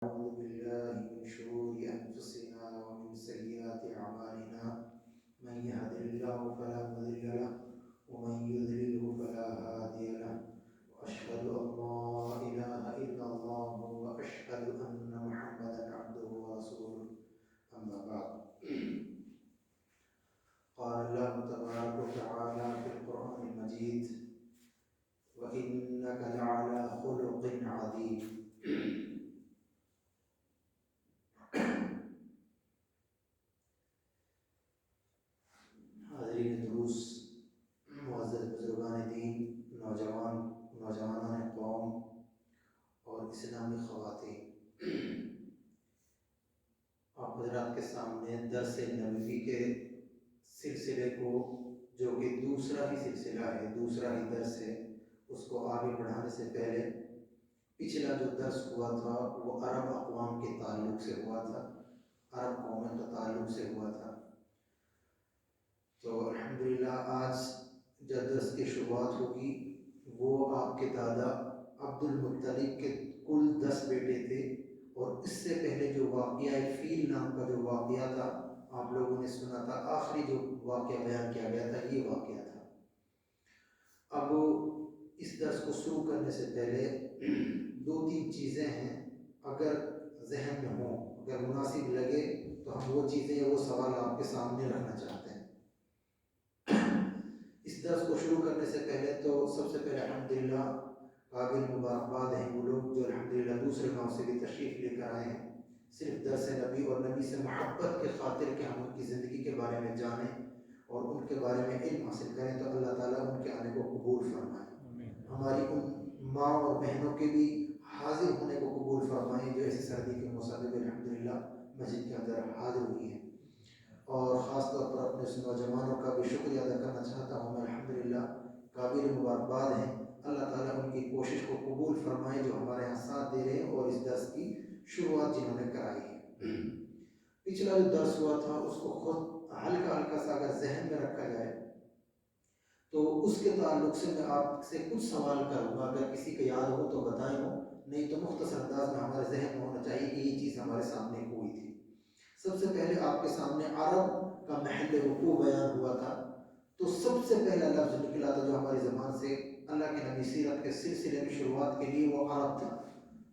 أعوذ بالله من شرور أنفسنا ومن سيئات أعمالنا من يهد الله فلا مضل له ومن يضلله فلا هادي له وأشهد أن لا إله إلا الله وأشهد أن محمدا عبده ورسوله أما بعد قال الله تبارك وتعالى في القرآن المجيد وإنك لعلى خلق عظيم. حاضرین دروس، معزز بزرگان دین، نوجوانان قوم اور اسلامی خواتین، آپ حضرات کے سامنے درس نبوی کے سلسلے کو، جو کہ دوسرا ہی سلسلہ ہے، دوسرا ہی درس ہے، اس کو آگے بڑھانے سے پہلے پچھلا جو درس ہوا تھا وہ عرب اقوام کے تعلق سے ہوا تھا، عرب قوموں کے تعلق سے ہوا تھا. تو الحمدللہ آج جو درس کی شروعات ہوگی وہ آپ کے دادا عبد المطلب کے کل 10 بیٹے تھے، اور اس سے پہلے جو واقعہ فیل نام کا جو واقعہ تھا آپ لوگوں نے سنا تھا، آخری جو واقعہ بیان کیا گیا تھا یہ واقعہ تھا. اب اس درس کو شروع کرنے سے پہلے 2-3 چیزیں ہیں، اگر ذہن میں ہوں، اگر مناسب لگے تو ہم وہ چیزیں وہ سوال آپ کے سامنے رکھنا چاہتے ہیں. اس درس کو شروع کرنے سے پہلے تو سب سے پہلے الحمدللہ قابل مبارکباد ہیں وہ لوگ جو الحمدللہ دوسرے گاؤں سے بھی تشریف لے کر آئے ہیں، صرف درس نبی اور نبی سے محبت کے خاطر کہ ہم ان کی زندگی کے بارے میں جانیں اور ان کے بارے میں علم حاصل کریں. تو اللہ تعالیٰ ان کے آنے کو قبول فرمائے، ہماری ان ماں اور بہنوں کے بھی حاضر ہونے کو قبول فرمائیں جو ایسی سردی کے موسم میں الحمدللہ مسجد کے اندر حاضر ہوئی ہیں. اور خاص طور پر اپنے اس نوجوانوں کا بھی شکریہ ادا کرنا چاہتا ہوں میں، الحمدللہ قابل مبارکباد ہیں. اللہ تعالیٰ ان کی کوشش کو قبول فرمائے جو ہمارے یہاں ساتھ دے رہے ہیں اور اس درس کی شروعات جنہوں نے کرائی ہے. پچھلا جو درس ہوا تھا اس کو خود ہلکا سا اگر ذہن میں رکھا جائے تو اس کے تعلق سے میں آپ سے کچھ سوال کروں گا، اگر کسی کو یاد ہو تو بتائیں، ہو نہیں تو مختصر انداز میں ہمارے ذہن میں ہونا چاہیے کہ یہ چیز ہمارے سامنے ہوئی تھی. سب سے پہلے آپ کے سامنے عرب کا محل وقوع بیان ہوا تھا، تو سب سے پہلا لفظ نکلا تھا جو ہماری زبان سے اللہ کے نبی سیرت کے سلسلے میں شروعات کے لیے وہ عرب تھا.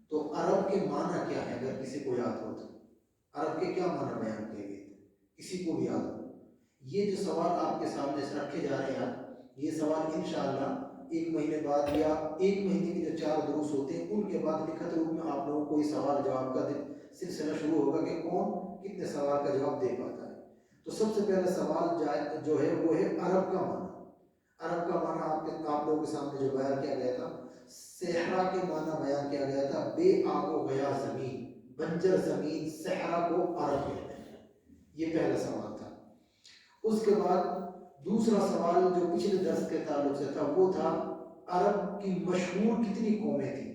تو عرب کے معنی کیا ہے اگر کسی کو یاد ہو تو عرب کے کیا معنی بیان کیے گئے تھے، کسی کو بھی یاد ہو؟ یہ جو سوال آپ کے سامنے سے رکھے جا رہے ہیں، یہ سوال انشاءاللہ 1 مہینے بعد یا 1 مہینے کے جو 4 دروس ہوتے ہیں ان کے بعد لکھت روپ میں آپ لوگوں کو یہ سوال جواب کا سلسلہ شروع ہوگا کہ کون کتنے سوال کا جواب دے پاتا ہے. تو سب سے پہلا سوال جو ہے وہ ہے عرب کا معنی. عرب کا معنی آپ لوگوں کے سامنے جو بیان کیا گیا تھا، صحرا کے معنی بیان کیا گیا تھا، بے آب و گیا زمین، بنجر زمین، صحرا کو عرب کہتے ہیں. یہ پہلا سوال تھا. اس کے بعد دوسرا سوال جو پچھلے درس کے تعلق سے تھا وہ تھا عرب کی مشہور کتنی قومیں تھیں،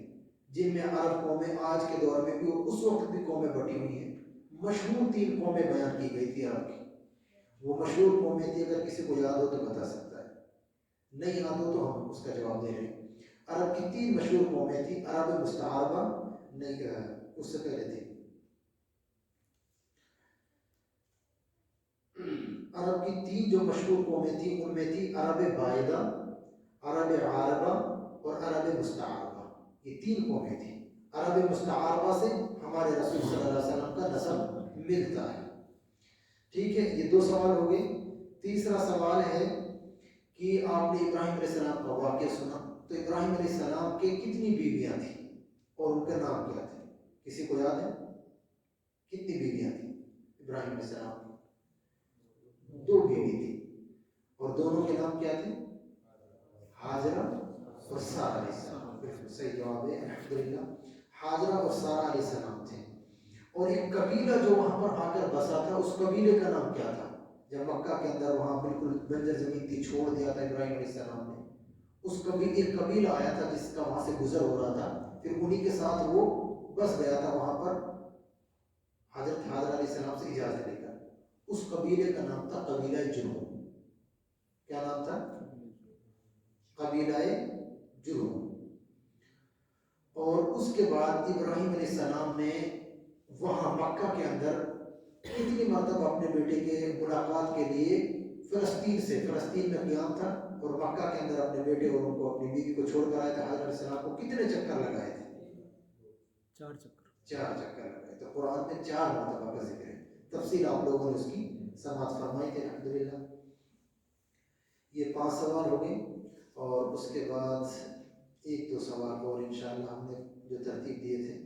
جن میں عرب قومیں آج کے دور میں بھی اور اس وقت بھی قومیں بٹی ہوئی ہیں. مشہور 3 قومیں بیان کی گئی تھی عرب کی. وہ مشہور قومیں تھی، اگر کسی کو یاد ہو تو بتا سکتا ہے، نہیں یاد ہو تو ہم اس کا جواب دے رہے ہیں. عرب کی 3 مشہور قومیں تھیں. عرب مستعربہ نہیں، اس سے پہلے تھی عرب کی 3 جو مشہور قومیں تھیں ان میں تھی عرب بائدہ، عرب عاربہ اور عرب مستعربہ. یہ 3 قومیں تھیں. عرب مستعربہ سے ہمارے رسول صلی اللہ علیہ وسلم کا نسب ملتا ہے. ٹھیک ہے، یہ 2 سوال ہو گئے. تیسرا سوال ہے کہ آپ نے ابراہیم علیہ السلام کا واقعہ سنا، تو ابراہیم علیہ السلام کے کتنی بیویاں تھیں اور ان کا نام کیا تھے؟ کسی کو یاد ہے کتنی بیویاں تھیں ابراہیم علیہ السلام کی؟ 2 بیوی تھی، اور دونوں کے نام کیا تھے؟ حاجرہ اور سارہ علیہ السلام. بالکل صحیح جواب ہے، الحمدللہ حاجرہ اور سارہ علیہ السلام تھے. اور ایک قبیلہ جو وہاں پر آ کر بسا تھا اس قبیلے کا نام کیا تھا؟ جب مکہ کے اندر وہاں بالکل بنجر زمین تھی، چھوڑ دیا تھا ابراہیم علیہ السلام نے، اس ایک قبیلہ آیا تھا جس کا وہاں سے گزر ہو رہا تھا، پھر انہی کے ساتھ وہ بس گیا تھا وہاں پر حضرت حاجرہ علیہ السلام سے اجازت لے کر. اس قبیلے کا نام تھا قبیلہ جرہم. کیا نام تھا؟ قبیلہ جرہم. اور اس کے بعد ابراہیم علیہ السلام نے وہاں مکہ کے اندر کتنی مرتبہ اپنے بیٹے کے ملاقات کے لیے فلسطین میں قیام تھا، اور مکہ کے اندر اپنے بیٹے اور ان کو اپنی بیوی کو چھوڑ کر آئے تھے. حضرت علیہ السلام کو کتنے چکر لگائے تھے؟ 4 چکر لگائے. تو قرآن میں 4 مرتبہ کا ذکر ہے. تفصیل آپ لوگوں نے اس کی سماعت فرمائی تھی الحمدللہ. یہ 5 سوال ہو گئے، اور اس کے بعد 1-2 سوال اور انشاءاللہ ہم نے جو ترتیب دیے تھے.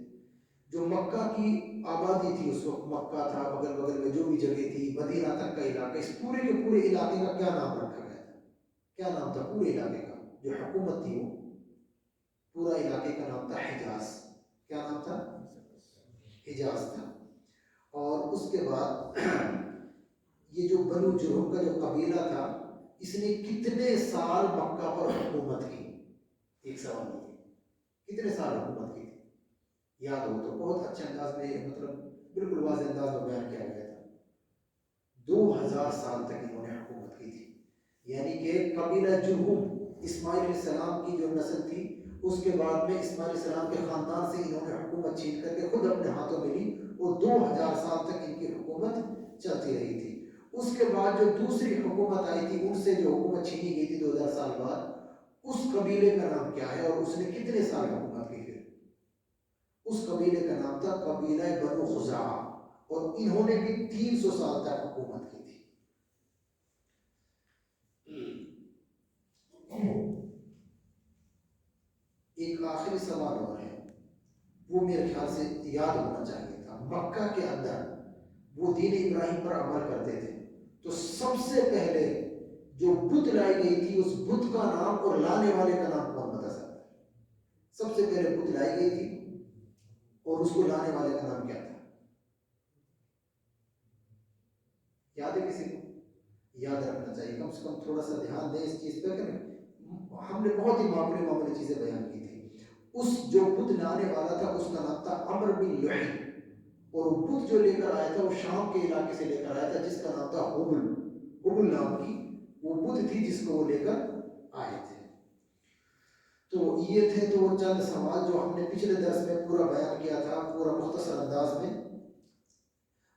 جو مکہ کی آبادی تھی اس وقت، مکہ تھا، بغل بغل میں جو بھی جگہ تھی، مدینہ تک کا علاقہ، اس پورے کے پورے علاقے کا کیا نام رکھا گیا تھا؟ کیا نام تھا پورے علاقے کا؟ جو حکومت تھی وہ پورا علاقے کا نام تھا حجاز. کیا نام تھا؟ حجاز تھا. اور اس کے بعد یہ جو بنو جرہم کا جو قبیلہ تھا، اس نے کتنے سال مکہ پر حکومت کی؟ ایک سوال یہ، کتنے سال حکومت کی تھی؟ یاد ہو تو بہت اچھے انداز میں، مطلب بالکل واضح انداز میں بیان کیا گیا تھا. 2000 سال تک انہوں نے حکومت کی تھی. یعنی کہ قبیلہ جرہم اسماعیل علیہ السلام کی جو نسل تھی، اس کے بعد میں اسماعیل علیہ السلام کے خاندان سے انہوں نے حکومت چھین کر کے خود اپنے ہاتھوں میں لی، اور 2000 سال تک ان کی حکومت چلتی رہی تھی. اس کے بعد جو دوسری حکومت آئی تھی، ان سے جو حکومت چھینی گئی تھی 2000 سال بعد، اس قبیلے کا نام کیا ہے اور اس نے کتنے سال حکومت کی؟ پھر اس قبیلے کا نام تھا قبیلہ بنو خزاعہ، اور انہوں نے بھی 300 سال تک حکومت کی تھی. ایک آخری سوال اور ہے، وہ میرے خیال سے یاد ہونا چاہیے تھا. مکہ کے اندر وہ دین ابراہیم پر عمل کرتے تھے، تو سب سے پہلے جو بت لائی گئی تھی، اس بت کا نام اور لانے والے کا نام کون بتا سکتا ہے؟ سب سے پہلے بت لائی گئی تھی اور اس کو لانے والے کا نام کیا تھا؟ یاد ہے کسی کو؟ یاد رکھنا چاہیے، کم سے کم تھوڑا سا دھیان دیں اس چیز پہ. کہ ہم نے بہت ہی معمولی چیزیں بیان کی تھی. اس جو بت لانے والا تھا اس کا نام تھا عمرو بن لحی، اور وہ بت جو لے کر آیا تھا وہ شام کے علاقے سے لے کر آیا تھا، جس کا نام تھا ہبل نام کی وہ بت تھی جس کو وہ لے کر آئے تھے. تو یہ تھے تو وہ چند سوال جو ہم نے پچھلے درس میں پورا بیان کیا تھا، پورا مختصر انداز میں.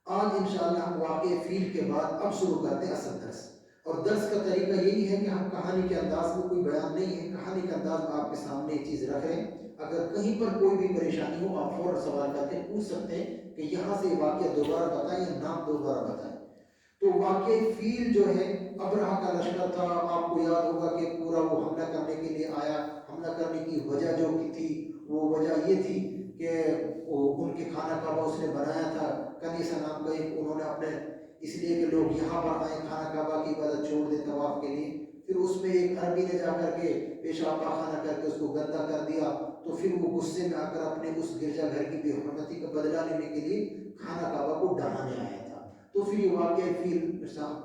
آج انشاءاللہ ہم واقع فیل کے بعد اب شروع کرتے ہیں اصل درس. اور درس کا طریقہ یہی ہے کہ ہم کہانی کے انداز میں، کوئی بیان نہیں ہے، کہانی کے انداز میں آپ کے سامنے ایک چیز رکھ رہے ہیں. اگر کہیں پر کوئی بھی پریشانی ہو آپ فوراً سوال کر کے پوچھ سکتے ہیں کہ یہاں سے واقعہ دوبارہ بتائیں یا نام دوبارہ بتائیں. تو واقع فیل جو ہے ابرہہ کا لشکر تھا. آپ کو یاد ہوگا کہ پورا وہ حملہ کرنے کے لیے آیا. حملہ کرنے کی وجہ جو کی تھی وہ وجہ یہ تھی کہ ان کے خانہ کعبہ اس نے بنایا تھا، کنیسہ نام کا ایک، انہوں نے اپنے اس لیے کہ لوگ یہاں پر آئیں خانہ کعبہ کی عبادت چھوڑ دیں طواف کے لیے. پھر اس میں ایک عربی نے جا کر کے پیشاب پاخانہ کر کے اس کو گندا کر دیا. تو پھر وہ غصے میں آ کر اپنے اس گرجا گھر کی بے حرمتی کا بدلہ لینے کے لیے خانہ کعبہ کو ڈھانے آیا تھا. تو پھر یہ واقعہ فیل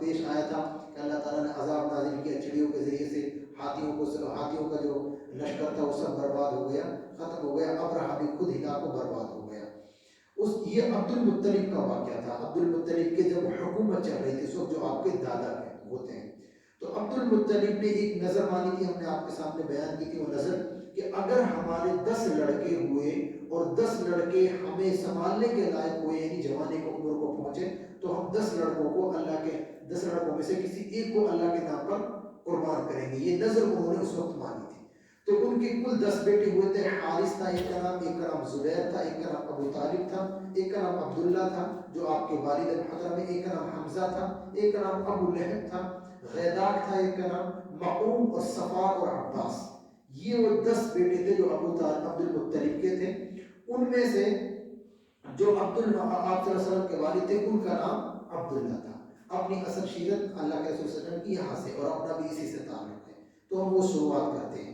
پیش آیا تھا کہ اللہ تعالیٰ نے عذاب نازل کیا چڑیوں کے ذریعے سے. ہاتھیوں کا جو لشکر تھا وہ سب برباد ہو گیا، ختم ہو گیا. ابرہہ بھی خود ہلاک و برباد ہو گیا. یہ عبد المطلب کا واقعہ تھا. عبد المطلب کے جب حکومت چل رہی تھی اس وقت، جو آپ کے دادا ہوتے ہیں، تو عبد المطلب نے ایک نظر مانی تھی، ہم نے آپ کے سامنے بیان کی تھی وہ نظر، کہ اگر ہمارے 10 لڑکے ہوئے اور 10 لڑکے ہمیں سنبھالنے کے لائق ہوئے، یعنی جوانی کو عمر کو پہنچے، تو ہم 10 لڑکوں کو اللہ کے 10 لڑکوں میں سے کسی ایک کو اللہ کے نام پر قربان کریں گے. یہ نظر انہوں نے اس وقت مانی تھی. تو ان کے کل 10 بیٹے ہوئے تھے. حارث تھا ایک کا نام، ایک کا نام زبیر تھا، ایک کا نام ابو طالب تھا، ایک کا نام عبداللہ تھا جو آپ کے والد محترم ہے، ایک کا نام حمزہ تھا، ایک کا نام ابو لہب تھا، غیداق تھا، ایک کا نام معقوم اور صفار اور عباس. یہ وہ 10 بیٹے تھے جو عبد المطلب کے تھے. ان میں سے جو آپ صلی اللہ علیہ وسلم کے والد تھے ان کا نام عبداللہ تھا. اپنی اصل شیرت اللہ کے رسول صلی اللہ علیہ وسلم کی یہاں سے، اور اپنا بھی اسی سے تعلق ہے. تو ہم وہ شروعات کرتے ہیں.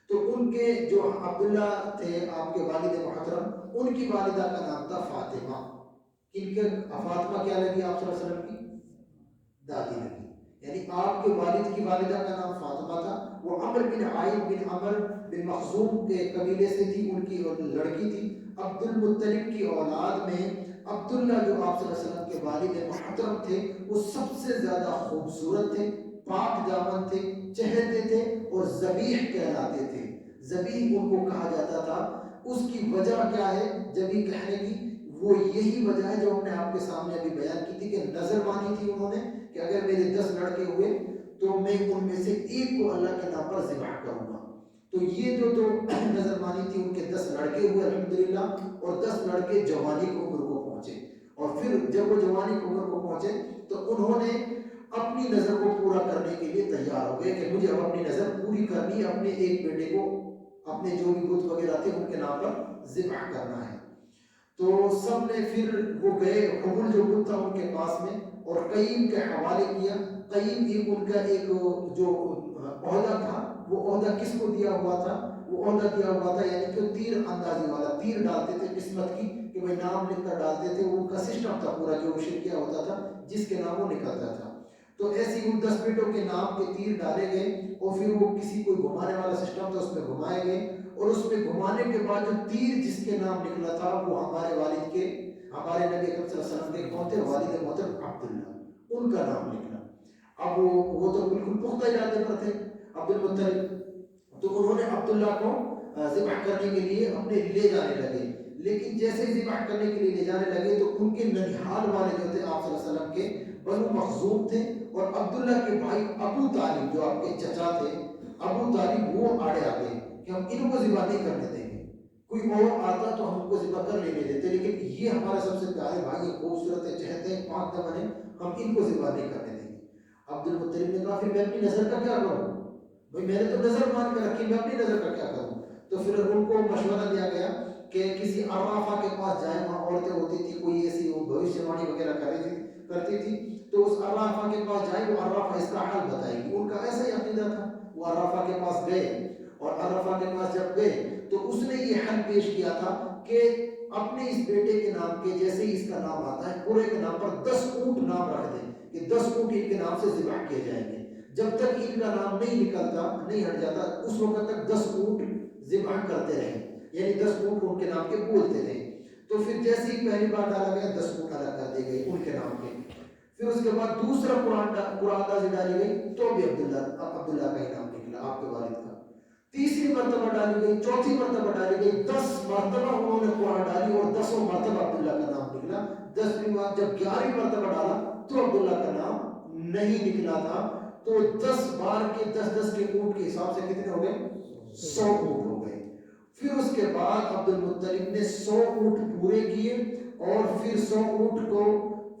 تو ان کے جو عبداللہ تھے آپ کے والد محترم، ان کی والدہ کا نام تھا فاطمہ. ان کے فاطمہ کیا لگی؟ آپ صلی اللہ علیہ وسلم کی دادی لگی. یعنی آپ کے والد کی والدہ کا نام فاطمہ تھا. وہ عمر بن عائد بن عمر بن مخزوم کے قبیلے سے تھی، ان کی لڑکی تھی. عبد المطلب کی اولاد میں عبداللہ جو آپ صلی اللہ علیہ وسلم کے والد محترم تھے، وہ سب سے زیادہ خوبصورت تھے، پاک دامن تھے، چہرے تھے اور ذبیح کہلاتے تھے. ذبیح ان کو کہا جاتا تھا. اس کی وجہ کیا ہے ذبیح کہنے کی؟ وہ یہی وجہ ہے جو ہم نے آپ کے سامنے ابھی بیان کی تھی کہ نظر مانی تھی انہوں نے کہ اگر میرے 10 لڑکے ہوئے تو میں ان میں سے ایک کو اللہ کے نام پر ذبح کروں گا. تو یہ جو نظر مانی تھی ان کے 10 لڑکے ہوئے الحمدللہ، اور 10 لڑکے جوانی کی عمر کو پہنچے. اور پھر جب وہ جوانی کی عمر کو پہنچے تو انہوں نے اپنی نظر کو پورا کرنے کے لیے تیار ہو گئے کہ مجھے اب اپنی نظر پوری کرنی ہے، اپنے ایک بیٹے کو اپنے جو بھی بت وغیرہ تھے ان کے نام پر ذبح کرنا ہے. تو سب نے پھر وہ گئے، حبل جو بت تھا ان کے پاس میں، اور قیم کے حوالے کیا. قیم ایک ان کا ایک جو عہدہ تھا، وہ عہدہ کس کو دیا ہوا تھا؟ وہ عہدہ دیا ہوا تھا یعنی کہ تیر اندازی والا، تیر ڈالتے تھے قسمت کی کہ وہ نام لکھ کر ڈالتے تھے. وہ ان کا سسٹم تھا پورا جو شرکیہ ہوتا تھا، جس کے نام وہ نکلتا تھا. تو ایسی ان 10 بیٹوں کے نام کے تیر ڈالے گئے اور پھر وہ کسی کو گھمانے والا سسٹم تھا اس میں گھمائے گئے، اور اس میں گھمانے کے بعد جو تیر جس کے نام نکلا تھا وہ ہمارے والد کے، ہمارے نبی اکرم صلی اللہ علیہ وسلم کے کون تھے؟ والد محترم عبداللہ، ان کا نام نکلا. اب وہ تو بالکل پختہ ارادے پر تھے عبد المطلب، تو انہوں نے عبداللہ کو ذبح کرنے کے لیے اپنے لے جانے لگے. لیکن جیسے ہی ذبح کرنے کے لیے لے جانے لگے تو ان کے ننیحال والے جو تھے آپ صلی اللہ علیہ وسلم کے بنو مخزوم تھے، اور عبداللہ کے بھائی ابو طالب جو آپ کے چچا تھے، ابو طالب وہ آڑے آ گئے کہ ہم ان کو ذبح نہیں کرنے دیں گے. کوئی اور آتا تو ہم ان کو ذبح کر لینے دیتے، لیکن یہ ہمارا سب سے پیارے بھائی، خوبصورت ہے، چہتے ہیں، پاک دمن ہے، ہم ان کو ذبح نہیں کرنے دیں گے. عبد المطلب نے کہا پھر میں اپنی نظر کا کیا کروں؟ بھائی میں نے تو نظر مان کے رکھی، میں اپنی نظر کا کیا کروں؟ تو پھر ان کو مشورہ دیا گیا کہ کسی عرافہ کے پاس جائیں، وہاں عورتیں ہوتی تھی، کوئی ایسی وہ بھوشیہ وانی وغیرہ کرتی تھی، تو اس عرافہ کے پاس جائیں، وہ عرافہ اس کا حل بتائے گی. ان کا ایسا ہی عقیدہ تھا. وہ عرافہ کے پاس گئے، اور عرافہ کے پاس جب گئے تو اس نے یہ حل پیش کیا تھا کہ اپنے اس بیٹے کے نام کے جیسے ہی اس کا نام آتا ہے پورے کے نام پر 10 اونٹ نام رکھ دیں کہ 10 اونٹ ان کے نام سے ذبح کیے جائیں گے. جب تک ان کا نام نہیں نکلتا، نہیں ہٹ جاتا، اس وقت تک 10 اونٹ ذبح کرتے رہے، یعنی 10 اونٹ ان کے نام کے بولتے رہے. تو پھر جیسے ہی پہلی بار ڈالا گیا 10 اونٹ الگ کر دی گئی ان کے نام کے. پھر اس کے بعد دوسرا قرآن دازی ڈالی گئی تو بھی عبداللہ کا ہی نام نکلا، آپ کے والد کا. تیسری مرتبہ ڈالی گئی، چوتھی مرتبہ ڈالی گئی، 10 مرتبہ انہوں نے قرآن ڈالی اور 10 مرتبہ عبداللہ کا نام نکلا. 10ویں بار جب 11ویں مرتبہ ڈالا تو عبداللہ کا نام نہیں نکلا تھا. تو 10 بار کے 10 کے اونٹ کے حساب سے کتنے ہو گئے؟ 100 اونٹ ہو گئے. پھر اس کے بعد عبد المطلب نے 100 اونٹ پورے کیے، اور پھر 100 اونٹ کو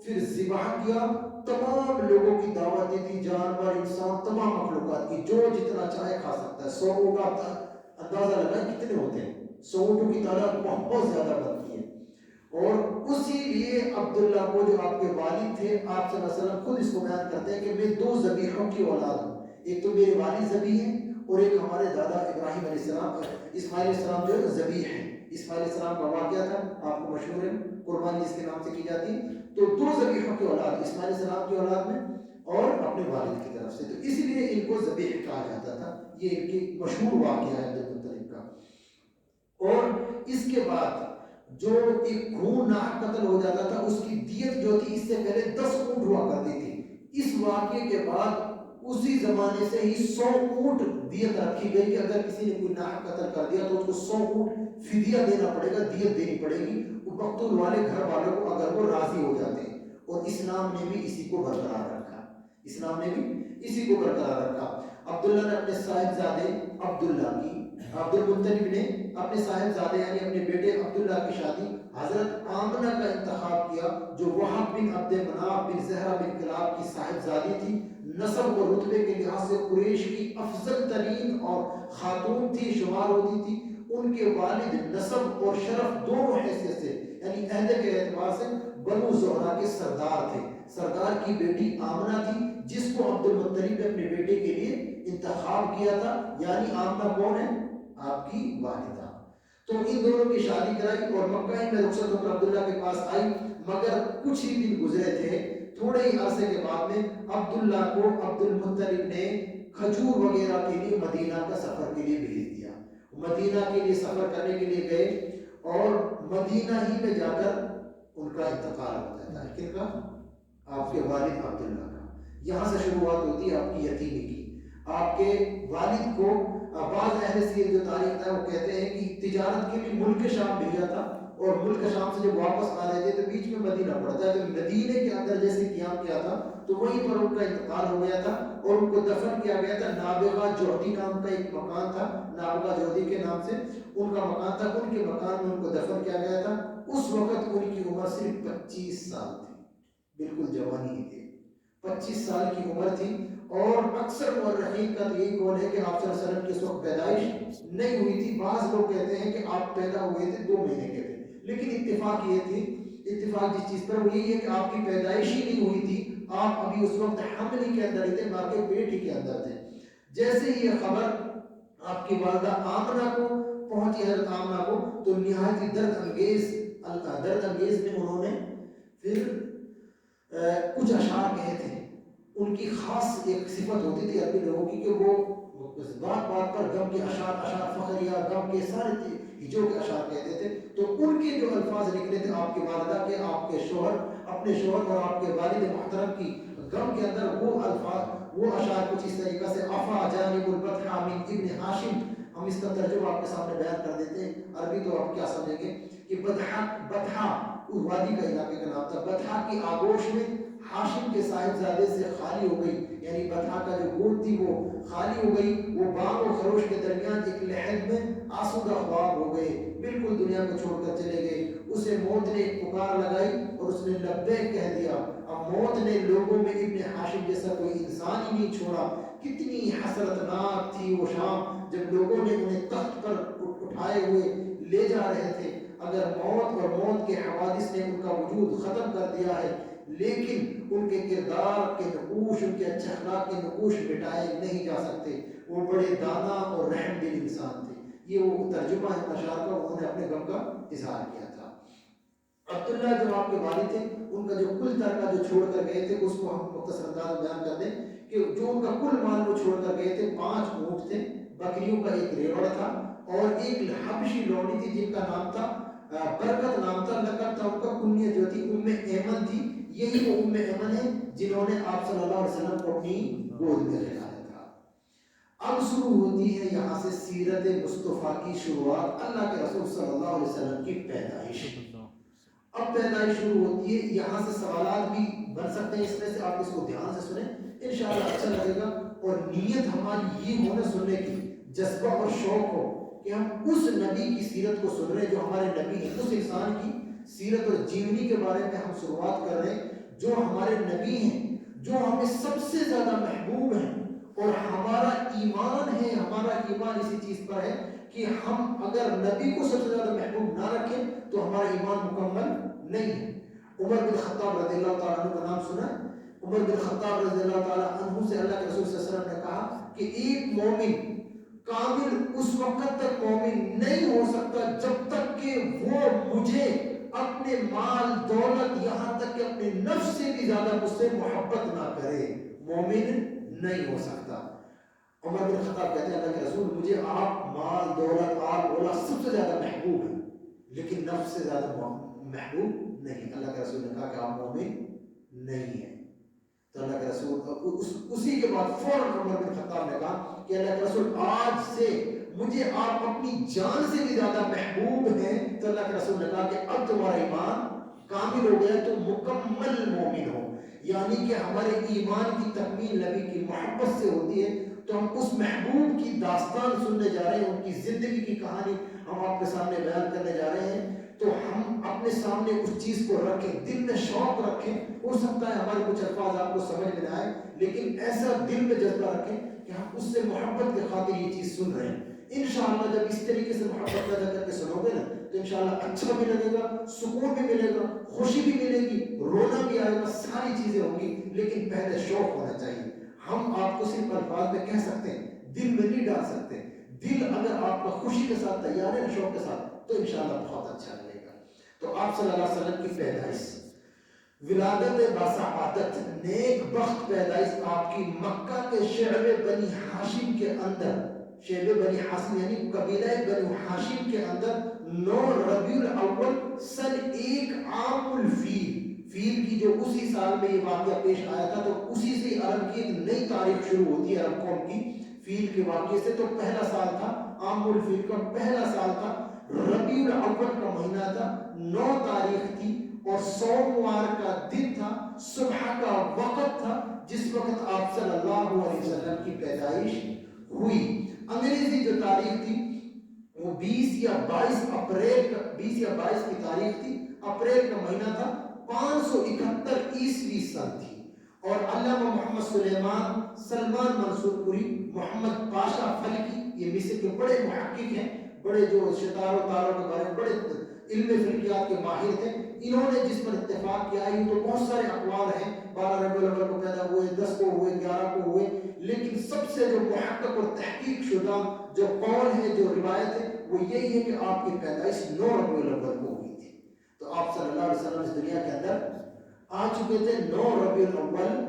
پھر ذبح کیا. تمام لوگوں کی دعوت دی تھی، جانور، انسان، تمام مخلوقات کی، جو جتنا چاہے کھا سکتا ہے. 100 اونٹ آپ اندازہ لگائیں کتنے ہوتے ہیں، 100 اونٹوں کی تعداد بہت زیادہ بنتی ہے. اور اسی لیے عبداللہ کو جو آپ کے والد تھے، آپ صلی اللہ علیہ وسلم خود اس کو بیان کرتے ہیں کہ میں 2 ذبیحوں کی اولاد ہوں. ایک تو میرے والد ذبیح ہیں، اور ایک ہمارے دادا ابراہیم علیہ السلام، اسماعیل علیہ السلام جو ہے ذبیح ہیں. اسماعیل علیہ السلام کا واقعہ تھا آپ کو مشہور ہے، قربانی جس کے نام سے کی جاتی. تو 2 ذبیحوں کی اولاد، اسماعیل علیہ السلام کی اولاد میں اور اپنے والد کی طرف سے، تو اس لیے ان کو ذبیح کہا جاتا تھا. یہ ان کی مشہور واقعہ ہے عبد المطلب کا. اور اس کے بعد جو ایک خون ناحق قتل ہو جاتا تھا اس کی دیت جو تھی اس سے پہلے 10 اونٹ ہوا کرتی تھی. اس واقعے کے بعد اسی زمانے سے ہی 100 اونٹ دیت رکھی گئی کہ اگر کسی نے کوئی ناحق قتل کر دیا تو اس کو 100 اونٹ فدیہ دینا پڑے گا، دیت دینی پڑے گی مقتول والے گھر والوں کو اگر وہ راضی ہو جاتے ہیں. اور اسلام نے بھی اسی کو برقرار رکھا، اسلام نے بھی اسی کو برقرار رکھا. عبداللہ نے اپنے صاحبزادے عبداللہ کی، عبد المطلب نے اپنے صاحبزادے یعنی اپنے بیٹے عبداللہ کی شادی حضرت آمنہ کا انتخاب کیا جو وہب بن عبد مناف بن زہرہ بن کلاب کی صاحبزادی تھی. نسب اور رتبے کے لحاظ سے قریش کی افضل ترین اور خاتون تھی، شمار ہوتی تھی. ان کے والد نسب اور شرف دونوں حیثیت سے یعنی عہدے کے اعتبار سے بنو زہرہ کے سردار تھے. سردار کی بیٹی آمنہ تھی جس کو عبد المطلب نے اپنے بیٹے کے لیے انتخاب کیا تھا. یعنی آمنہ کون ہے؟ آپ کی والدہ. تو ان دونوں کی شادی کرائی اور مکہ میں رخصت ہو کر عبداللہ کے پاس آئی. مگر کچھ ہی دن گزرے تھے، تھوڑے ہی عرصے کے بعد میں عبداللہ کو عبد المطلب نے کھجور وغیرہ کے لیے مدینہ کا سفر کے لیے بھیج دیا. مدینہ کے لیے سفر کرنے کے لیے گئے اور مدینہ ہی میں جا کر ان کا انتقال ہو جاتا ہے. کن کا؟ آپ کے والد عبداللہ کا. یہاں سے شروعات ہوتی ہے آپ کی یتیمی کی. آپ کے والد کو بعض اہل سیر جو تاریخ ہے وہ کہتے ہیں کہ تجارت کے لیے ملک شام بھیجا تھا اور ملک شام سے جب واپس آ رہے تھے تو بیچ میں مدینہ پڑتا ہے، تو مدینے کے اندر جیسے قیام کیا تھا تو وہیں پر ان کا انتقال ہو گیا تھا اور ان کو دفن کیا گیا تھا۔ نابغہ جوہدی نام کا ایک مکان تھا، نابغہ جوہدی کے نام سے ان کا مکان تھا، ان کے مکان میں ان کو دفن کیا گیا تھا۔ اس وقت ان کی عمر صرف 25 سال تھی، بالکل جوانی ہی تھی، 25 سال کی عمر تھی۔ اور اکثر مورخین کا تو یہی قول ہے کہ آپ صلی اللہ علیہ وسلم کی اس وقت پیدائش نہیں ہوئی تھی۔ بعض لوگ کہتے ہیں کہ آپ پیدا ہوئے تھے 2 مہینے کے تھے، لیکن اتفاق یہ تھی، اتفاق جس چیز پر وہ یہی ہے کہ آپ کی پیدائش ہی نہیں ہوئی تھی، آپ ابھی اس وقت حمل ہی کے اندر ہی تھے، ماں کے پیٹ ہی کے اندر تھے۔ جیسے ہی یہ خبر آپ کی والدہ آمنہ کو پہنچی، حضرت آمنہ کو، تو نہایت ہی درد انگیز میں انہوں نے پھر کچھ اشعار کہے تھے۔ ان کی خاص ایک صفت ہوتی تھی عربی لوگوں کی کہ وہ بات بات پر غم کے اشعار فخریہ، غم کے سارے ہجو کے اشعار کہتے تھے۔ تو ان کے جو الفاظ نکلے تھے آپ کی والدہ کے، آپ کے شوہر، اپنے شوہر اور آپ کے والد محترم کی غم کے اندر، وہ الفاظ، وہ اشعار کچھ اس طریقہ سے: افا جانب البطحہ من ابن ہاشم۔ ہم اس کا ترجمہ آپ کے سامنے بیان کر دیتے ہیں، عربی تو آپ کیا سمجھیں گے کہ بطحہ اس وادی کا علاقے کا نام تھا، بطحہ کی آگوش میں ہاشم کے صاحبزادے سے خالی ہو گئی، یعنی بطحہ کا جو گود تھی وہ خالی ہو گئی، وہ بانگ و خروش کے درمیان ایک لحد میں آسودہ خواب ہو گئے، بالکل دنیا کو چھوڑ کر چلے گئے۔ اسے موت نے ایک پکار لگائی اور اس نے لبیک کہہ دیا۔ اب موت نے لوگوں میں ابن ہاشم جیسا کوئی انسان ہی نہیں چھوڑا۔ کتنی حسرتناک تھی وہ شام جب لوگوں نے انہیں تخت پر اٹھائے ہوئے لے جا رہے تھے۔ اگر موت اور موت کے حوادث نے ان کا وجود ختم کر دیا ہے، لیکن ان کے کردار کے نقوش، ان کے اچھے اخلاق کے نقوش مٹائے نہیں جا سکتے۔ وہ بڑے دانا اور رحم دل انسان تھے۔ یہ وہ ترجمہ ہے اشعار کا، انہوں نے اپنے غم کا اظہار کیا تھا۔ عبداللہ جو آپ کے والد تھے، ان کا جو کل ترکہ جو چھوڑ کر گئے تھے، اس کو ہم مختصر انداز میں بیان کر دیں کہ جو ان کا کل مال وہ چھوڑ کر گئے تھے، 5 اونٹ تھے، بکریوں کا ایک ریوڑ تھا اور ایک حبشی لونڈی تھی جن کا نام تھا برکت، نام تھا، لقب تھا ان کا، کنیت جو تھی ایمن تھی۔ یہی وہ ایمن ہے جنہوں نے آپ صلی اللہ علیہ وسلم کو اپنی گود میں کھلایا تھا۔ اب شروع ہوتی ہے یہاں سے سیرت مصطفیٰ کی شروعات، اللہ کے رسول صلی اللہ علیہ وسلم کی پیدائش۔ اب پیدائش شروع ہوتی ہے، یہاں سے سوالات بھی بن سکتے ہیں، اس میں سے آپ اس کو دھیان سے سنیں، انشاءاللہ اچھا لگے گا۔ اور نیت ہماری یہ ہونا سننے کی، جذبہ اور شوق ہو کہ ہم اس نبی کی سیرت کو سن رہے ہیں جو ہمارے نبی ہیں، اس انسان کی سیرت اور جیونی کے بارے میں ہم شروعات کر رہے ہیں جو ہمارے نبی ہیں، جو ہمیں سب سے زیادہ محبوب ہیں۔ اور ہمارا ایمان ہے، ہمارا ایمان اسی چیز پر ہے کہ ہم اگر نبی کو سب سے زیادہ محبوب نہ رکھیں تو ہمارا ایمان مکمل نہیں ہے۔ عمر بن خطاب رضی اللہ تعالیٰ عنہ کا نام سنا ہے؟ عمر بن خطاب رضی اللہ تعالیٰ عنہ سے اللہ کے رسول صلی اللہ علیہ وسلم نے کہا کہ ایک مومن کامل اس وقت تک مومن نہیں ہو سکتا جب تک کہ وہ مجھے اپنے مال دولت، یہاں تک کہ اپنے نفس سے بھی زیادہ مجھ سے محبت نہ کرے، مومن نہیں ہو سکتا۔ عمر بن خطاب کہتے ہیں اللہ کے رسول، مجھے آپ مال دولت آل اولاد سب سے زیادہ محبوب ہیں لیکن نفس سے زیادہ محبوب نہیں۔ اللہ کے رسول نے کہا کہ آپ مومن نہیں ہیں۔ تو اللہ کے رسول اسی کے بعد فوراً عمر بن خطاب نے کہا کہ اللہ کے رسول آج سے مجھے آپ اپنی جان سے بھی زیادہ محبوب ہیں۔ تو اللہ کے رسول نے کہا کہ اب تمہارا ایمان کامل ہو گیا، تو مکمل مومن ہو، یعنی کہ ہمارے ایمان کی تکمیل نبی کی محبت سے ہوتی ہے۔ تو ہم اس محبوب کی داستان سننے جا رہے ہیں، ان کی زندگی کی کہانی ہم آپ کے سامنے بیان کرنے جا رہے ہیں۔ تو ہم اپنے سامنے اس چیز کو رکھیں، دل میں شوق رکھیں۔ ہو سکتا ہے ہمارے کچھ الفاظ آپ کو سمجھ میں نہ آئے، لیکن ایسا دل میں جذبہ رکھیں کہ ہم اس سے محبت کے خاطر یہ چیز سن رہے ہیں۔ انشاءاللہ جب اس طریقے سے محبت پیدا کر کے سنو گے نا تو انشاءاللہ اچھا بھی لگے گا، سکون بھی ملے گا، خوشی بھی ملے گی، رونا بھی آئے گا، ساری چیزیں ہوں گی، لیکن پہلے شوق ہونا چاہیے۔ ہم آپ کو صرف الفاظ میں کہہ سکتے ہیں، دل میں نہیں ڈال سکتے۔ دل اگر آپ کا خوشی کے ساتھ تیار ہے، شوق کے ساتھ، تو انشاءاللہ بہت اچھا لگے گا۔ تو آپ صلی اللہ علیہ وسلم کی پیدائش، ولادت باسعادت، نیک بخت پیدائش آپ کی مکہ کے شعب بنی ہاشم کے اندر، شعب بنی ہاشم یعنی قبیلہ بنی ہاشم کے اندر 9 ربیع الاول سن 1 عام الفیل، فیل کی جو اسی سال میں یہ واقعہ پیش آیا تھا، تو اسی سے عرب کی ایک نئی تاریخ شروع ہوتی ہے عرب قوم کی، فیل کے واقعے سے۔ تو پہلا سال تھا عام الفیل کا، پہلا سال تھا ربیع الاول کا مہینہ تھا، 9 تاریخ تھی اور سوموار کا دن تھا، صبح کا وقت تھا جس وقت آپ صلی اللہ علیہ وسلم کی پیدائش ہوئی۔ انگریزی جو تاریخ تھی وہ 20 یا 22 اپریل 20 یا 22 کی تاریخ تھی، اپریل کا مہینہ تھا، 571 عیسوی سن تھی۔ اور علامہ محمد سلمان منصور پوری، محمد پاشا فلکی، یہ مصر کے بڑے محقق ہیں، بڑے جو ستاروں تاروں کے بارے میں بڑے علم فلکیات کے ماہر تھے، انہوں نے جس پر اتفاق کیا ہے، تو بہت سارے اقوال ہیں، 12 ربیع الاول کو پیدا ہوئے، 10 کو ہوئے، 11 کو ہوئے، لیکن سب سے جو محقق اور تحقیق شدہ جو قول ہے، جو روایت ہے، وہ یہی ہے کہ آپ کی پیدائش 9 ربیع الاول کو ہوئی تھی۔ تو آپ صلی اللہ علیہ وسلم اس دنیا کے اندر آ چکے تھے 9 ربیع الاول،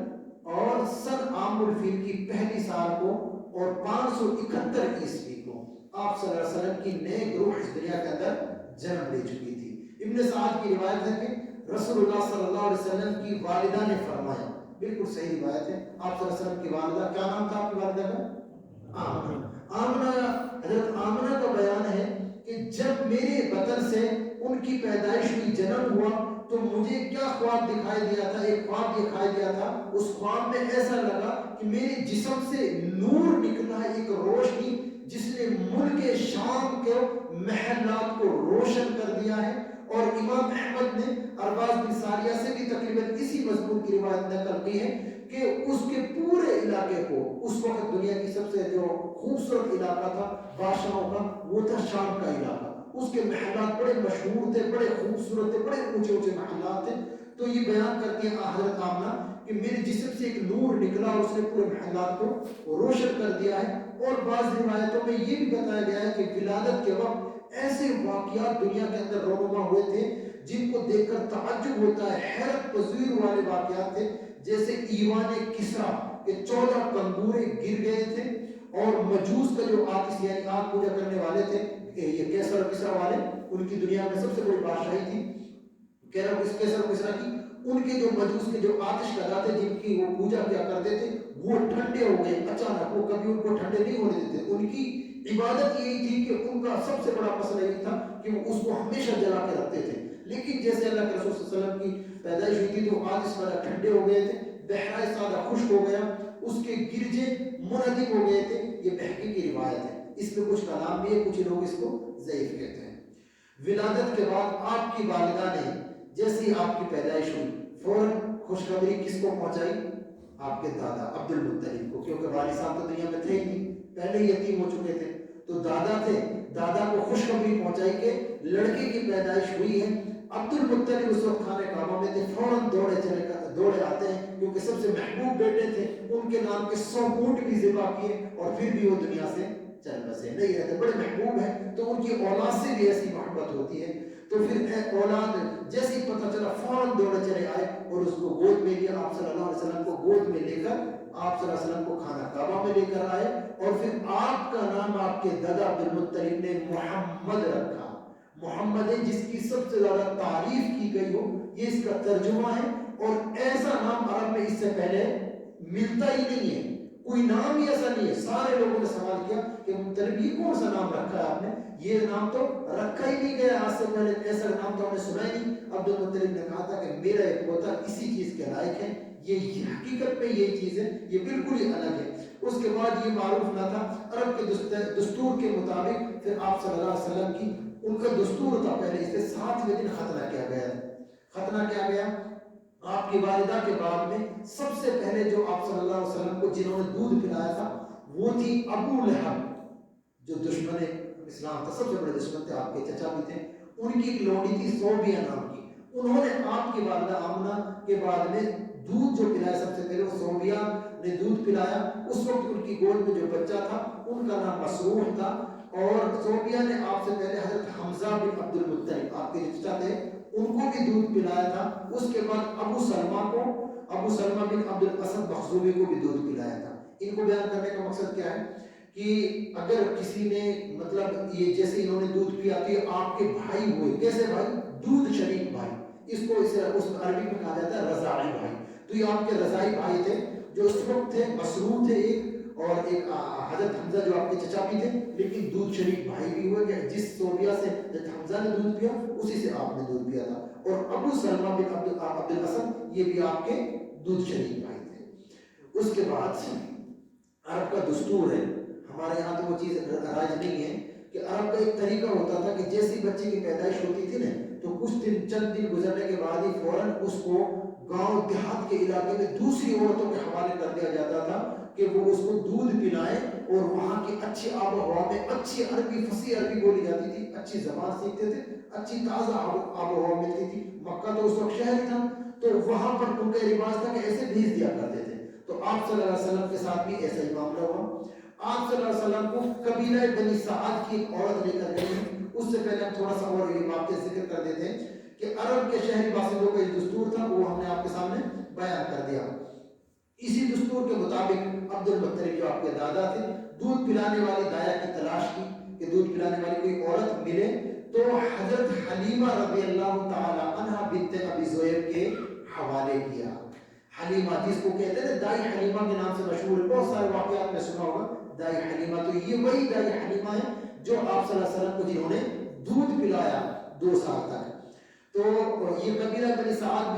اور سن عام الفیل کی پہلی سال کو اور 571 عیسوی کو آپ صلی اللہ علیہ وسلم کی نئے گروہ اس دنیا کے اندر جنم لے چکی تھی۔ ابن سعد کی روایت ہے کہ رسول اللہ صلی اللہ علیہ وسلم کی والدہ نے فرمایا، بالکل صحیح روایت ہے، آپ صلی اللہ علیہ وسلم کی والدہ، کیا نام تھا آپ کی والدہ کا؟ آمنہ۔ حضرت آمنہ کا بیان ہے کہ جب میرے بطن سے ان کی پیدائش ہوئی، جنم ہوا، تو مجھے کیا خواب دکھائی دیا تھا، ایک خواب دکھائی دیا تھا، اس خواب میں ایسا لگا کہ میرے جسم سے نور نکلا ہے، ایک روشنی جس نے ملک شام کے محلات کو روشن کر دیا ہے۔ اور امام احمد نے ارباز بن ساریہ سے بھی تقریباً اسی مضمون کی روایت نقل کی ہے کہ اس کے پورے علاقے کو، اس وقت دنیا کی سب سے جو خوبصورت علاقہ تھا بادشاہوں کا، وہ تھا شام کا علاقہ، اس کے محلات بڑے مشہور تھے، بڑے خوبصورت تھے، بڑے اونچے اونچے محلات تھے۔ تو یہ بیان کرتی ہیں حضرت آمنہ کہ میرے جسم سے ایک نور نکلا اور اس نے پورے محلات کو روشن کر دیا ہے۔ اور بعض روایتوں میں یہ بھی بتایا گیا ہے کہ ولادت کے وقت ایسے واقعات دنیا کے اندر رونما ہوئے تھے جن کو دیکھ کر تعجب ہوتا ہے، حیرت پذیر والے واقعات تھے، جیسے ایوان کسرا کے 14 تندورے گر گئے تھے، اور مجوس کا جو آتش یعنی آگ پوجا کرنے والے تھے، یہ کیسر اور کسرا والے، ان کی دنیا میں سب سے بڑی بادشاہی تھی کیسر اور کسرا کی، ان کے جو مجوس کے جو آتش لگاتے جن کی وہ پوجا کیا کرتے تھے، وہ ٹھنڈے ہو گئے اچانک، وہ کبھی ان کو ٹھنڈے نہیں ہونے دیتے۔ ان کی عبادت یہی تھی کہ ان کا سب سے بڑا مسئلہ یہ تھا کہ وہ اس کو ہمیشہ جلا کے رکھتے تھے، لیکن جیسے اللہ کے رسول صلی اللہ علیہ وسلم کی پیدائش ہوئی تھی تو آتش وغیرہ ٹھنڈے ہو گئے تھے، بحرائے سادہ خشک ہو گیا، اس کے گرجے منہدم ہو گئے تھے۔ یہ بحقی کی روایت ہے، اس میں کچھ کلام بھی ہے، کچھ لوگ اس کو ضعیف کہتے ہیں۔ ولادت کے بعد آپ کی والدہ نے جیسی آپ کی پیدائش ہوئی فوراً خوشخبری کس کو پہنچائی؟ آپ کے دادا عبد المطلب کو، کیونکہ والد صاحب تو دنیا میں تھے ہی نہیں، پہلے ہی یتیم ہو چکے تھے، تو دادا تھے، دادا کو خوشخبری پہنچائی کہ لڑکے کی پیدائش ہوئی ہے۔ عبد المطلب اس وقت خانہ کعبہ میں تھے، فوراً دوڑے آتے ہیں، کیونکہ سب سے محبوب بیٹے تھے، ان کے نام کے 100 اونٹ بھی ذبح کیے، اور پھر بھی وہ دنیا سے چل بسے نہیں رہتے، بڑے محبوب ہیں، تو ان کی اولاد سے بھی ایسی محبت ہوتی ہے۔ تو پھر اولاد جیسی پتہ چلا فوراً دوڑے چلے آئے اور اس کو گود میں لیا، آپ صلی اللہ علیہ وسلم کو گود میں لے کر آپ صلی اللہ علیہ وسلم کو خانہ کعبہ میں لے کر آئے، اور پھر آپ کا نام آپ کے دادا عبد المطلب نے محمد رکھا۔ محمد ہے جس کی سب سے زیادہ تعریف کی گئی ہو، یہ اس کا ترجمہ ہے، اور ایسا نام عرب میں اس سے پہلے ملتا ہی نہیں ہے، کوئی نام ہی ایسا نہیں ہے۔ سارے لوگوں نے سوال کیا کہ مطلب یہ کون سا نام رکھا ہے آپ نے، یہ نام تو رکھا ہی نہیں گیا آج سے پہلے، ایسا نام تو ہم نے سنا ہی نہیں۔ عبد المطلب نے کہا تھا کہ میرا ایک پوتا اسی چیز کے لائق ہے، یہ حقیقت میں یہی چیز ہے، یہ بالکل ہی الگ ہے۔ اس کے بعد یہ معروف نہ تھا، عرب کے دستور کے مطابق پھر آپ صلی اللہ علیہ وسلم کی ان کا دستور تھا، پہلے اسے 7ویں دن ختنہ کیا گیا۔ ختنہ کیا گیا آپ کی والدہ کے بعد میں سب سے پہلے جو آپ صلی اللہ علیہ وسلم کو جنہوں نے دودھ پلایا تھا وہ تھی ابو لہب، جو دشمن اسلام تھا، سب سے بڑے دشمن تھے، آپ کے چچا بھی تھے۔ ان کی ایک لونڈی تھی صوبیہ نام کی، انہوں نے آپ کی والدہ آمنہ کے بعد میں دودھ جو پلایا، سب سے پہلے وہ صوبیہ نے دودھ پلایا۔ اس وقت ان کی گود میں جو بچہ تھا ان کا نام مسروح تھا، اور صوبیہ نے آپ سے پہلے حضرت حمزہ بن عبد المطلب آپ کے چچا تھے ان کو بھی دودھ پلایا تھا۔ اس کے بعد ابو سلمہ بن عبد الاسد مخزومی کو بھی دودھ پلایا تھا۔ ان کو بیان کرنے کا مقصد کیا ہے کہ اگر کسی نے مطلب یہ جیسے انہوں نے دودھ پیا کہ آپ کے بھائی ہوئے، کیسے بھائی؟ دودھ شریک بھائی، اس کو اس عربی میں کہا جاتا ہے رضاعی بھائی، تو یہ آپ کے رضاعی بھائی تھے جو اس وقت تھے، مسروح تھے ایک، اور ایک حضرت حمزہ جو آپ کے چچا بھی تھے لیکن دودھ شریک بھائی بھی ہوئے کہ جس صوبیہ سے حضرت حمزہ نے دودھ پیا اسی سے آپ نے دودھ پیا تھا. اور ابو سلمہ بن عبد الاسد یہ بھی آپ کے دودھ شریک بھائی تھے. اس کے بعد عرب کا دستور ہے, ہمارے یہاں تو وہ چیز رائج نہیں ہے کہ عرب کا ایک طریقہ ہوتا تھا کہ جیسی بچے کی پیدائش ہوتی تھی نا تو کچھ دن چند دن گزرنے کے بعد ہی فوراً اس کو گاؤں دیہات کے علاقے میں دوسری عورتوں کے حوالے کر دیا جاتا تھا کہ وہ اس کو دودھ پلائیں اور وہاں کی اچھی آب و ہوا میں اچھی عربی فصیح عربی بولی جاتی تھی, اچھی زبان سیکھتے تھے, اچھی تازہ آب و ہوا ملتی تھی. مکہ تو اس وقت شہر تھا تو وہاں پر ان کا رواج تھا کہ ایسے بھیج دیا کرتے تھے. تو آپ صلی اللہ علیہ وسلم کے ساتھ بھی ایسا ہی معاملہ ہوا. آپ صلی اللہ علیہ وسلم کو قبیلہ بنی سعد کی ایک عورت لے کر گئی. اس سے پہلے ہم تھوڑا سا اور یہ واقعہ ذکر کر دیتے ہیں کہ عرب کے شہری باشندوں کا یہ دستور تھا, وہ ہم نے آپ کے سامنے بیان کر دیا. اسی دستور کے مطابق عبد المطلب جو آپ کے دادا تھے دودھ پلانے والی دایا کی تلاش کی کہ دودھ پلانے والی کوئی عورت ملے, تو حضرت حلیمہ رضی اللہ تعالی عنہ بنت ابی زویب کے حوالے کیا. حلیمہ جس کو کہتے ہیں دائی حلیمہ کے نام سے مشہور ہے, بہت سارے واقعات میں سنا ہوگا دائی حلیمہ, تو یہ وہی دائی حلیمہ ہے جو آپ صلی اللہ علیہ وسلم کو جنہوں نے دودھ پلایا 2 سال تک. تو یہ قبیلہ بنی سعد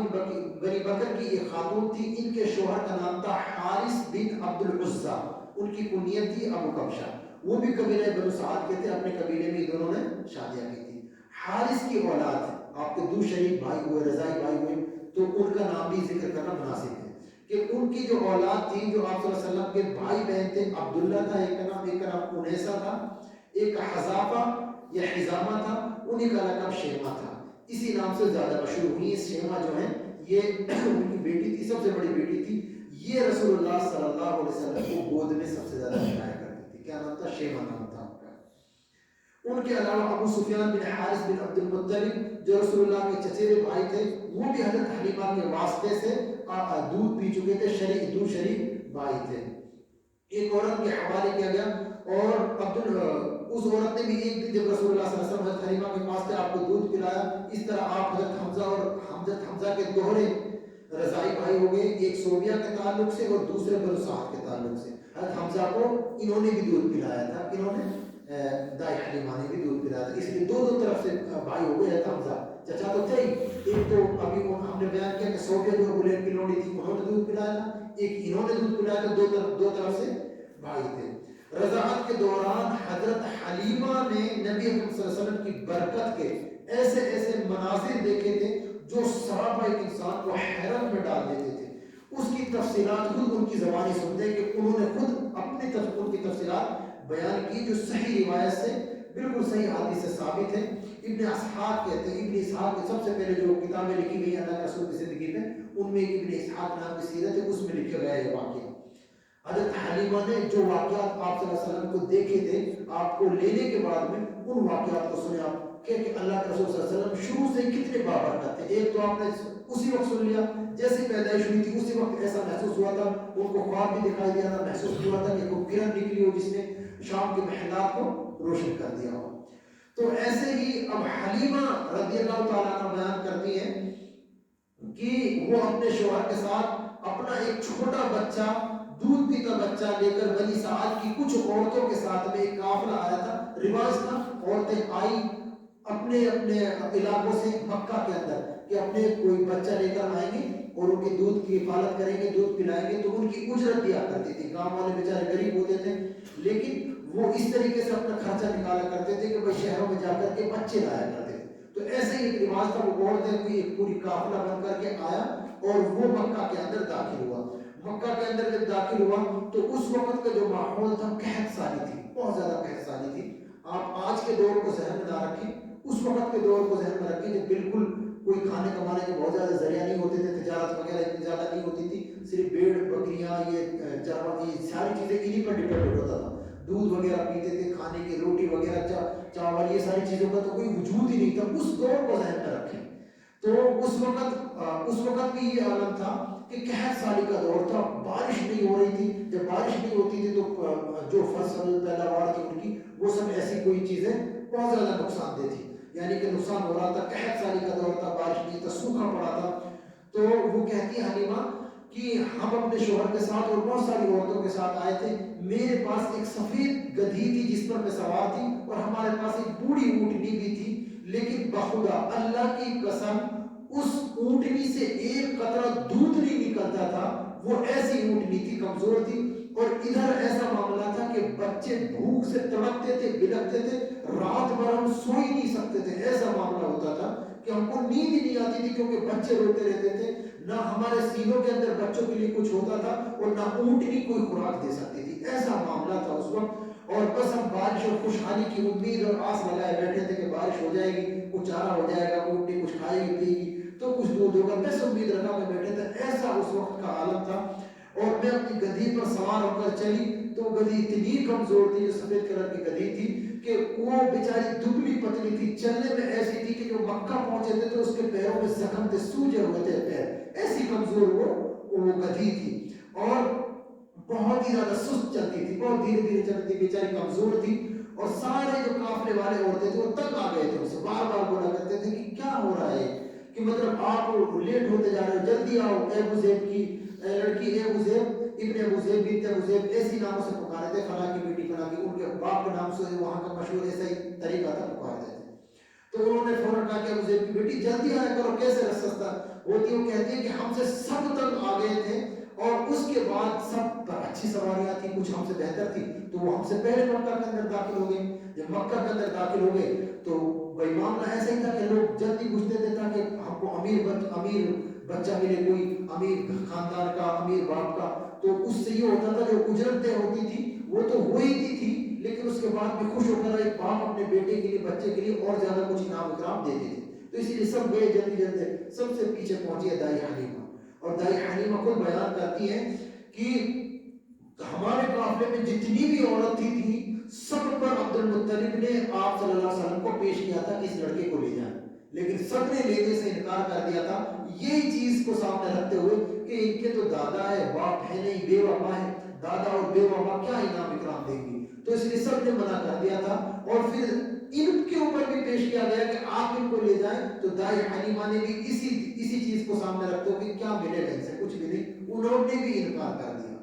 بنی بکر کی ایک خاتون تھی, ان کے شوہر کا نام تھا حارث بن عبد العزہ, ان کی کنیت تھی ابو کبشہ. وہ بھی قبیلہ بنی سعد کے تھے, اپنے قبیلے میں دونوں نے شادیاں کی تھی. حارث کی اولاد آپ کے 2 شریک بھائی ہوئے, رضائی بھائی ہوئے, تو ان کا نام بھی ذکر کرنا مناسب ہے کہ ان کی جو اولاد تھی جو آپ صلی اللہ علیہ وسلم کے بھائی بہن تھے, عبداللہ تھا ایک کا نام انیسہ تھا, ایک حذافہ یا حزامہ تھا, انہی کا لقب شیمہ تھا. اسی نام سے زیادہ مشہور ہوئی. شیمہ جو ہے یہ ان کی بیٹی تھی, سب سے بڑی بیٹی تھی. یہ رسول اللہ صلی اللہ علیہ وسلم کو گود میں سب سے زیادہ بٹھایا کرتی تھی. کیا نام تھا؟ شیمہ نام تھا ان کا. ان کے علاوہ ابو سفیان بن حارث بن عبد المطلب جو رسول اللہ کے چچیرے بھائی تھے, وہ بھی حضرت حلیمہ کے واسطے سے دودھ پی چکے تھے, شریک بھائی تھے. ایک عورت کے حوالے کیا گیا اور اس عورت نے بھی ایک دن جب رسول اللہ صلی اللہ علیہ وسلم حضرت حلیمہ کے پاس تھے آپ کو دودھ پلایا. اس طرح آپ حضرت حمزہ اور حضرت حمزہ کے دوہرے رضائی بھائی ہو گئے, ایک صوبیہ کے تعلق سے اور دوسرے بنو سعد کے تعلق سے. حضرت حمزہ کو انہوں نے بھی دودھ پلایا تھا, انہوں نے دائی حلیمہ نے بھی دودھ پلایا تھا. اس لیے دو طرف سے بھائی ہو گئے. حضرت حمزہ چچا تو تھے ہی, ایک تو ابھی ہم نے بیان کیا کہ صوبیہ جو بلین کی لوڑی تھی انہوں نے دودھ پلایا تھا, ایک انہوں نے دودھ پلایا تھا, دو طرف سے بھائی تھے. رضاعت کے دوران حضرت حلیمہ نے نبی اکرم صلی اللہ علیہ وسلم کی برکت کے ایسے ایسے مناظر دیکھے تھے جو سراپا ایک انسان کو حیرت میں ڈال دیتے تھے. اس کی تفصیلات خود ان کی زبانی سنتے کہ انہوں نے خود اپنی ان کی تفصیلات بیان کی جو صحیح روایت سے بالکل صحیح حدیث سے ثابت ہے. ابن اسحاق کہتے ہیں, ابن اسحاق کی سب سے پہلے جو کتابیں لکھی گئی ہیں اللہ کے رسول کی زندگی میں, ان میں ابن اسحاق نام کی سیرت ہے, اس میں لکھا گیا ہے واقعہ. حضرت حلیمہ نے جو واقعات آپ صلی اللہ علیہ وسلم کو دیکھے تھے, آپ کو لینے کے بعد میں ان واقعات کو سنے آپ کہ اللہ کے رسول صلی اللہ علیہ وسلم شروع سے کتنے بابرکت تھے. ایک تو آپ نے اسی وقت سن لیا جیسے پیدائش ہوئی تھی, اسی وقت ایسا محسوس ہوا تھا, ان کو خواب بھی دکھائی دیا تھا, محسوس ہوا تھا کہ کوئی کرن نکلی ہو جس نے شام کے محلات کو روشن کر دیا ہو. تو ایسے ہی اب حلیمہ رضی اللہ تعالیٰ عنہ بیان کرتی ہیں کہ وہ اپنے شوہر کے ساتھ اپنا ایک چھوٹا بچہ, دودھ پیتا بچہ لے کر بنی سعد کی کچھ عورتوں کے ساتھ میں ایک قافلہ آیا تھا. رواج تھا عورتیں آئی اپنے علاقوں سے مکہ کے اندر کہ اپنے کوئی بچہ لے کر آئیں گے اور ان کے دودھ کی حفاظت کریں گے, دودھ پلائیں گے, تو ان کی اجرت دیا کرتی تھی. گاؤں والے بیچارے غریب ہوتے تھے لیکن وہ اس طریقے سے اپنا خرچہ نکالا کرتے تھے کہ بھائی شہروں میں جا کر کے بچے لایا کرتے تھے. تو ایسے ہی ایک رواج تھا, وہ عورتیں کوئی ایک پوری قافلہ بن کر کے آیا اور وہ مکہ کے اندر داخل ہوا. مکہ کے اندر جب داخل ہوا تو اس وقت کا جو ماحول تھا قحط سالی تھی, بہت زیادہ قحط سالی تھی. آپ آج کے دور کو ذہن میں نہ رکھیں, اس وقت کے دور کو ذہن میں رکھیں جب بالکل کوئی کھانے کمانے کے بہت زیادہ ذریعہ نہیں ہوتے تھے, تجارت وغیرہ اتنی زیادہ نہیں ہوتی تھی, صرف بھیڑ بکریاں یہ چرواہی یہ ساری چیزیں انہی پر ڈپینڈ ہوتا تھا. دودھ وغیرہ پیتے تھے, کھانے کی روٹی وغیرہ چاول یہ ساری چیزوں کا تو کوئی وجود ہی نہیں تھا. اس دور کو ذہن میں رکھیں. تو اس وقت بھی یہ عالم تھا کہ قحط سالی کا دور تھا, بارش نہیں ہو رہی تھی. جب بارش نہیں ہوتی تھی تو جو فصل پیداوار تھی ان کی وہ سب ایسی کوئی چیزیں بہت زیادہ نقصان دہ تھی, یعنی کہ نقصان ہو رہا تھا. قحط سالی کا دور تھا, بارش نہیں تھا, سوکھا پڑا تھا. تو وہ کہتی ہے حلیمہ کہ ہم اپنے شوہر کے ساتھ اور بہت ساری عورتوں کے ساتھ آئے تھے، میرے پاس ایک سفید گدھی تھی جس پر میں سوار تھی، اور ہمارے پاس ایک بوڑھی اونٹنی بھی تھی، لیکن بخدا اللہ کی قسم اس اونٹنی سے ایک قطرہ دودھ نہیں نکلتا تھا، وہ ایسی اونٹنی تھی، کمزور تھی، اور ادھر ایسا معاملہ تھا کہ بچے بھوک سے تڑپتے تھے، بلکتے تھے، رات بھر ہم سو ہی نہیں سکتے تھے، ایسا معاملہ ہوتا تھا کہ ہم کو نیند ہی نہیں آتی تھی، کیونکہ بچے روتے رہتے تھے، نہ ہمارے سینوں کے اندر بچوں کے لیے کچھ ہوتا تھا اور نہ اونٹنی کوئی خوراک دے سکتی تھی، ایسا معاملہ تھا اس وقت۔ اور بس ہم بارش اور خوشحالی کی امید اور آس لگائے بیٹھے تھے کہ بارش ہو جائے گی، کچھ چارہ ہو جائے گا، اونٹنی کچھ کھائے گی پیے گی تو کچھ دودھ ہوگا، بس امید لگا کے بیٹھے تھے، ایسا اس وقت کا عالم تھا۔ اور میں اپنی گدھی پر سوار ہو کر چلی تو گدھی اتنی کمزور تھی، جو سفید کلر کی گدھی تھی، کہ وہ بیچاری دبلی پتلی تھی، چلنے میں ایسی تھی کہ جو مکہ پہنچے تھے تو اس کے پیروں میں زخم تھے، سوجے ہوئے تھے پیر، ایسی کمزور وہ گدھی تھی، اور بہت ہی زیادہ سست چلتی تھی، بہت دھیرے دھیرے چلتی تھی، بیچاری کمزور تھی۔ اور سارے جو قافلے والے عورتیں تھے وہ تنگ آ گئے تھے، اسے بار بار بولا کرتے تھے کہ کیا ہو رہا ہے، کہ مطلب آپ لیٹ ہوتے جا رہے ہو، جلدی آؤ، اے ابوذیب کی لڑکی، اے ابوذیب ابن ابوذیب بنت ابوذیب، ایسی ناموں سے پکارے تھے، فلاں کی بیٹی فلاں کی، ان کے باپ کے نام سے وہاں کا مشہور ایسا ہی طریقہ تھا، پکارتے تھے۔ تو انہوں نے فوراً کہا کہ ابوذیب کی بیٹی جلدی آیا کرو، کیسے رسستہ ہوتی، وہ کہتی ہے کہ ہم سے سب تنگ آ گئے تھے، اور اس کے بعد سب پر اچھی سواریاں تھیں، کچھ ہم سے بہتر تھی، تو وہ ہم سے پہلے مکہ کے اندر داخل ہو گئے۔ جب مکہ کے اندر داخل ہو گئے تو بھائی معاملہ ایسا ہی تھا کہ لوگ جلدی پوچھتے تھے تاکہ ہم کو امیر بچہ ملے، کوئی امیر خاندان کا، امیر باپ کا، تو اس سے یہ ہوتا تھا جو اجرتیں ہوتی تھی وہ تو ہوئی تھی، لیکن اس کے بعد بھی خوش ہو کر ایک باپ اپنے بیٹے کے لیے، بچے کے لیے اور زیادہ کچھ انعام اکرام دیتے تھے، تو اسی لیے سب گئے جلدی جلدی، سب سے پیچھے پہنچی ہے دائی حلیمہ، اور دائی حلیمہ خود بیان کرتی ہیں کہ ہمارے قافلے میں جتنی بھی عورتیں تھیں سب پر عبد المطلب نے آپ صلی اللہ علیہ وسلم کو پیش کیا تھا کہ اس لڑکے کو لے جائیں، لیکن سب نے لینے سے انکار کر دیا تھا، یہی چیز کو سامنے رکھتے ہوئے کہ ان کے تو دادا ہے، باپ ہے نہیں، بیوہ ماں ہے، دادا اور بیوہ ماں کیا انعام اکرام دیں گی، تو اس لیے سب نے منع کر دیا تھا۔ اور پھر ان کے اوپر بھی پیش کیا گیا کہ آپ ان کو لے جائیں، تو دائی حلیمہ نے بھی اسی چیز کو سامنے رکھتے ہوئے کہ کیا ملے گا ان سے، کچھ بھی نہیں، انہوں نے بھی انکار کر دیا۔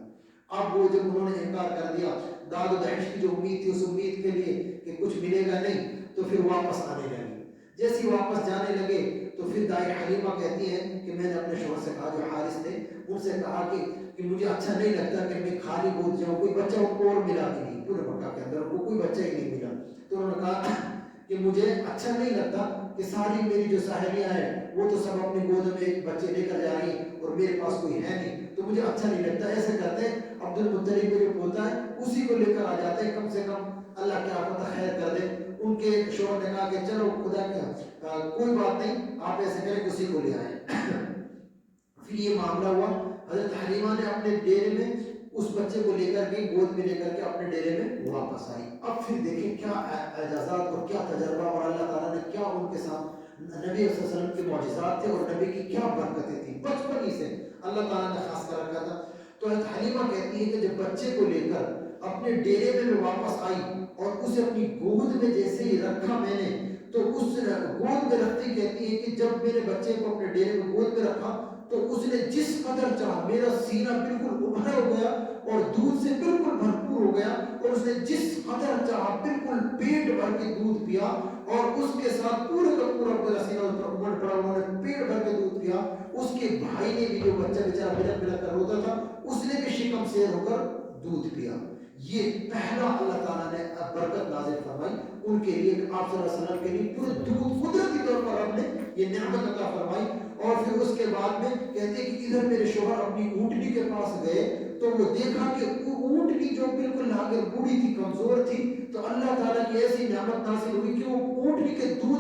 اب وہ جب انہوں نے انکار کر دیا، داد و دہش کی جو امید تھی اس امید کے لیے کہ کچھ ملے گا نہیں، تو پھر واپس آنے لگے، جیسے واپس جانے لگے تو پھر دائی حلیمہ کہتی ہیں کہ میں نے اپنے شوہر سے کہا، جو حارث تھے ان سے کہا کہ مجھے اچھا نہیں لگتا کہ میں خالی گود جاؤں، کوئی بچہ ان کو اور ملا بھی نہیں، پورے مکہ کے اندر ان کو کوئی بچہ ہی نہیں ملا، تو انہوں نے کہا کہ مجھے اچھا نہیں لگتا کہ ساری میری جو سہیلیاں ہیں وہ تو سب اپنی گود میں ایک بچے لے کر جا رہی ہیں اور میرے پاس کوئی ہے نہیں، تو مجھے اچھا نہیں لگتا، ایسے کرتے ہیں عبد المطلب کو جو پوتا ہے اسی کو لے کر آ جاتے ہیں، کم سے کم اللہ کیا پتہ خیر کر دے۔ ان کے شوہر نے کہا کہ چلو خدا کا کوئی بات نہیں، آپ ایسے کریں اسی کو لے آئیں۔ پھر یہ معاملہ ہوا، حضرت حلیمہ نے اپنے ڈیرے میں اس بچے کو لے کر کے، گود میں لے کر کے اپنے ڈیرے میں واپس آئی۔ اب پھر دیکھیں کیا اعجازات اور کیا تجربہ، اور اللہ تعالیٰ نے کیا ان کے ساتھ، نبی صلی اللہ علیہ وسلم کے معجزات تھے اور نبی کی کیا برکتیں تھیں، بچپن ہی سے اللہ تعالیٰ نے خاص کر رکھا تھا۔ تو حضرت حلیمہ کہتی ہے کہ جب بچے کو لے کر اپنے ڈیرے میں واپس آئی اور اسے اپنی گود میں جیسے ہی رکھا میں نے، تو اس گود میں رکھتی کہتی ہے کہ جب میرے بچے کو اپنے ڈیرے میں گود میں رکھا تو اس نے جس قدر چاہا، میرا سینہ بالکل ابھرا ہو گیا اور دودھ سے بالکل بھرپور ہو گیا، اور اس نے جس قدر چاہا بالکل پیٹ بھر کے دودھ پیا، اور اس کے ساتھ پورے کا پورا میرا سینہ امڑ پڑا، انہوں نے پیٹ بھر کے دودھ پیا۔ اس کے بھائی نے بھی، جو بچہ بیچارہ بلک بلک کر روتا تھا، اس نے بھی شکم سیر ہو کر دودھ پیا۔ یہ پہلا اللہ تعالیٰ نے برکت نازل فرمائی ان کے لیے، کہ آپ صلی اللہ علیہ وسلم کے لیے پورے دودھ قدرتی طور پر آپ نے یہ نعمت عطا فرمائی۔ اور پھر اس کے بعد میں کہتے ہیں کہ ادھر میرے شوہر اپنی اونٹنی کے پاس گئے تو وہ دیکھا کہ اونٹنی جو بالکل لاغر بوڑھی تھی، کمزور تھی، تو اللہ تعالیٰ کی ایسی نعمت نازل ہوئی کہ وہ اونٹنی کے تھن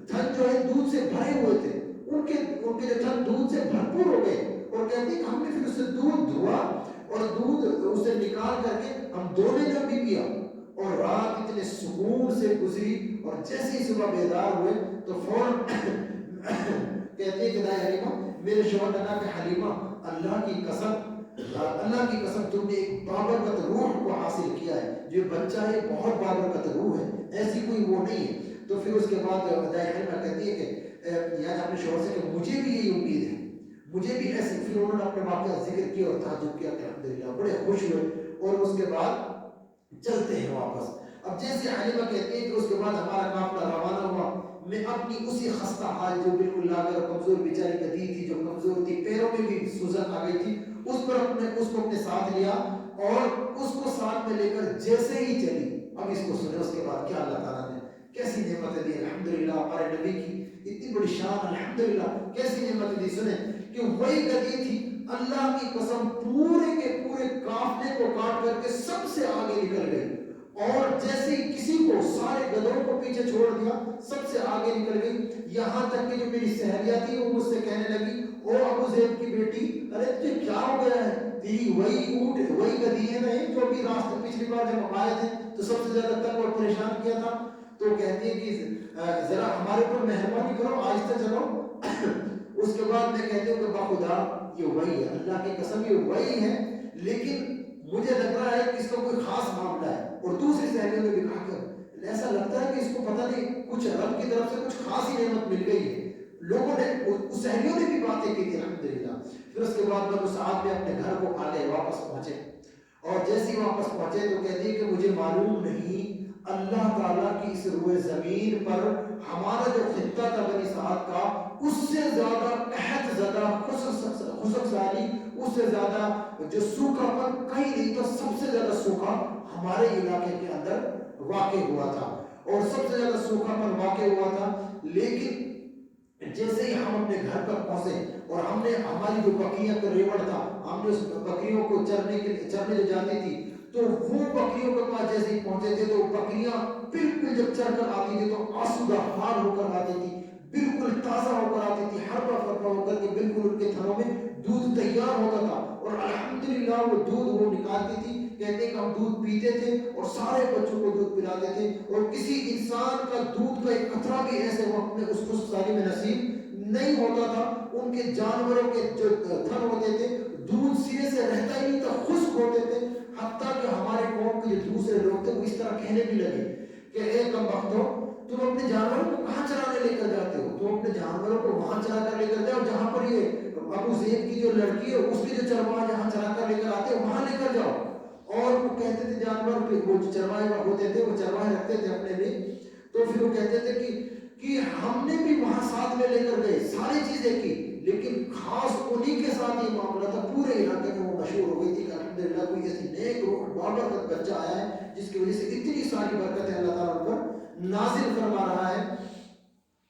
جو ہے دودھ سے بھرے ہوئے تھے، ان کے جو تھن دودھ سے بھرپور ہو گئے، اور کہتے ہیں کہ ہم نے پھر اس سے دودھ دھوا اور دودھ اسے نکال کر کے ہم دونوں نے بھی پیا، اور رات اتنے سکون سے گزری، اور جیسے ہی صبح بیدار ہوئے تو فوراً کہتے ہیں کہ دائی حلیمہ، میرے شوہر نے کہا کہ حلیمہ اللہ کی قسم تم نے ایک بابرکت روح کو حاصل کیا ہے، جو بچہ ہے بہت بابرکت روح ہے، ایسی کوئی وہ نہیں ہے۔ تو پھر اس کے بعد دائی حلیمہ کہتی ہے کہ یعنی اپنے شوہر سے کہ مجھے بھی یہی امید ہے، مجھے بھی ایسے پھر انہوں نے اپنے واقعہ ذکر کیا اور تعجب کیا کہ الحمدللہ بڑے خوش ہوئے اور اس کے بعد چلتے ہیں واپس. اب جیسے حلیمہ کہتے ہیں کہ اس کے بعد ہمارا قافلہ روانہ ہوا. میں اپنی اسی خستہ حال جو بالکل لاغر اور کمزور بیچاری گدی تھی جو کمزور تھی پیروں میں بھی سوزن آ گئی تھی اس کو اپنے ساتھ لیا اور اس کو ساتھ میں لے کر جیسے ہی چلی. اب اس کو سنے اس کے بعد کیا اللہ تعالیٰ نے کیسی نعمتیں دی الحمدللہ ہمارے نبی کی اتنی بڑی شان الحمدللہ کیسی نعمتیں دی. سنیں کہ وہی گدی تھی اللہ کی قسم پورے کے پورے قافلے کو کاٹ کر کے سب سے آگے نکل گئی اور جیسے ہی کسی کو سارے گدھوں کو پیچھے چھوڑ دیا سب سے آگے نکل گئی. یہاں تک کہ جو میری سہیلیاں تھی وہ مجھ سے کہنے لگی او ابو زید کی بیٹی ارے تجھے کیا ہو گیا ہے تیری وہی اونٹ وہی گدھی ہے نہیں جو ابھی راستے پچھلی بار جب ہم آئے تھے تو سب سے زیادہ تنگ اور پریشان کیا تھا. تو کہتی ہے کہ ذرا ہمارے اوپر مہربانی کرو آہستہ چلو. اس کے بعد میں کہتی ہوں کہ باخدا یہ وہی ہے اللہ کی قسم یہ وہی ہے لیکن مجھے لگ رہا ہے کہ اس کا کوئی خاص معاملہ ہے. اور دوسری سہیلیوں نے بھی کہا کہ ایسا لگتا ہے کہ اس کو پتہ نہیں کچھ رب کی طرف سے کچھ خاص ہی نعمت مل گئی ہے. لوگوں نے اس سہیلیوں نے بھی باتیں کی تھی الحمدللہ. پھر اس کے بعد بنو سعد میں اپنے گھر کو آ گئے واپس پہنچے اور جیسے ہی واپس پہنچے تو کہتی ہے کہ مجھے معلوم نہیں اللہ تعالیٰ کی اس روئے زمین پر ہمارا جو خطہ تھا بنی سعد کا اس سے زیادہ قحط زدہ خشک سالی اس سے زیادہ جو سوکھا پن کہیں نہیں تو سب سے زیادہ سوکھا ہمارے علاقے کے اندر واقع ہوا تھا اور سب سے زیادہ سوکھا پن واقع ہوا تھا. لیکن جیسے ہی ہم اپنے گھر پر پہنچے اور ہم نے ہماری جو بکریاں کا ریوڑ تھا ہم نے اس بکریوں کو چرنے جو جاتی تھی تو وہ بکریوں کے پاس جیسے ہی پہنچے تھے تو بکریاں بالکل جب چر کر آتی تھی تو آسودہ حال ہو کر آتی تھی بالکل تازہ ہو کر آتی تھی ہربا فربا ہو کر کے بالکل ان کے تھنوں میں دودھ تیار ہوتا تھا اور الحمدللہ وہ دودھ وہ نکالتی تھی. کہتے کہ ہم دودھ پیتے تھے اور سارے بچوں کو دودھ پلاتے تھے اور کسی انسان کا دودھ کا ایک قطرہ بھی ایسے وقت میں اس خشک سالی میں نصیب نہیں ہوتا تھا. ان کے جانوروں کے جو تھن ہوتے تھے دودھ سرے سے رہتا ہی نہیں تھا خشک ہوتے تھے. حتیٰ کہ ہمارے قوم کے جو دوسرے لوگ تھے وہ اس طرح کہنے بھی لگے کہ اے کم بختو تم اپنے جانوروں کو کہاں چرانے لے کر جاتے ہو تم اپنے جانوروں کو وہاں چرا کر لے کر جاؤ جہاں پر یہ ابو زید کی جو لڑکی ہے اس کے جو چرواہا جہاں چرا کر لے کر آتے ہیں وہاں لے کر جاؤ. اور وہ کہتے تھے جانور پہ وہ جو چرواہے ہوتے تھے وہ چرواہے رکھتے تھے اپنے لیے تو پھر وہ کہتے تھے کہ ہم نے بھی وہاں ساتھ میں لے کر گئے ساری چیزیں کی لیکن خاص انہی کے ساتھ یہ معاملہ تھا. پورے علاقے میں وہ مشہور ہو گئی تھی کہ الحمدللہ کوئی ایسی نیک بابر کا بچہ آیا ہے جس کی وجہ سے اتنی ساری برکتیں اللہ تعالیٰ ان پر نازل فرما رہا ہے.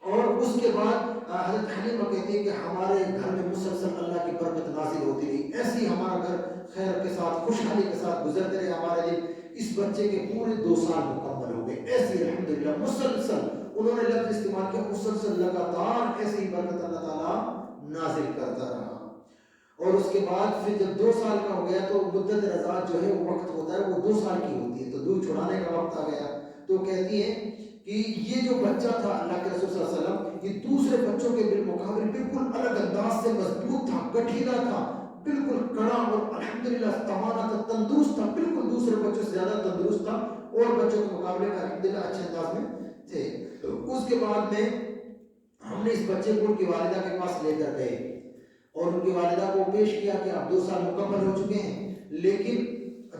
اور اس کے بعد حضرت حلیمہ کہتی ہے کہ ہمارے گھر میں مسلسل اللہ کی برکت نازل ہوتی رہی. ایسی ہمارا گھر خیر کے ساتھ خوشحالی کے ساتھ گزرتے رہے ہمارے دن. اس بچے کے پورے 2 سال مکمل ہو گئے ایسی الحمدللہ مسلسل انہوں نے لفظ استعمال کیا مسلسل لگاتار ایسی ہی برکت اللہ تعالیٰ نازل کرتا رہا. اور اس کے بعد پھر جب 2 سال کا ہو گیا تو مدت رضاعت جو ہے وہ وقت ہوتا ہے وہ 2 سال کی ہوتی ہے تو دودھ چھڑانے کا وقت آ گیا. تو کہتی ہے کہ یہ جو بچہ تھا اللہ کے رسول صلی اللہ علیہ وسلم یہ دوسرے بچوں کے بالمقابل بالکل الگ انداز سے مضبوط تھا گٹھیلا تھا بالکل کڑا اور الحمدللہ توانا تھا تندرست تھا بالکل دوسرے بچوں سے زیادہ تندرست تھا اور بچوں کے مقابلے میں الحمدللہ اچھے انداز میں تھے. اس کے بعد میں ہم نے اس بچے کو ان کی والدہ کے پاس لے کر گئے اور ان کی والدہ کو پیش کیا کہ اب 2 سال مکمل ہو چکے ہیں لیکن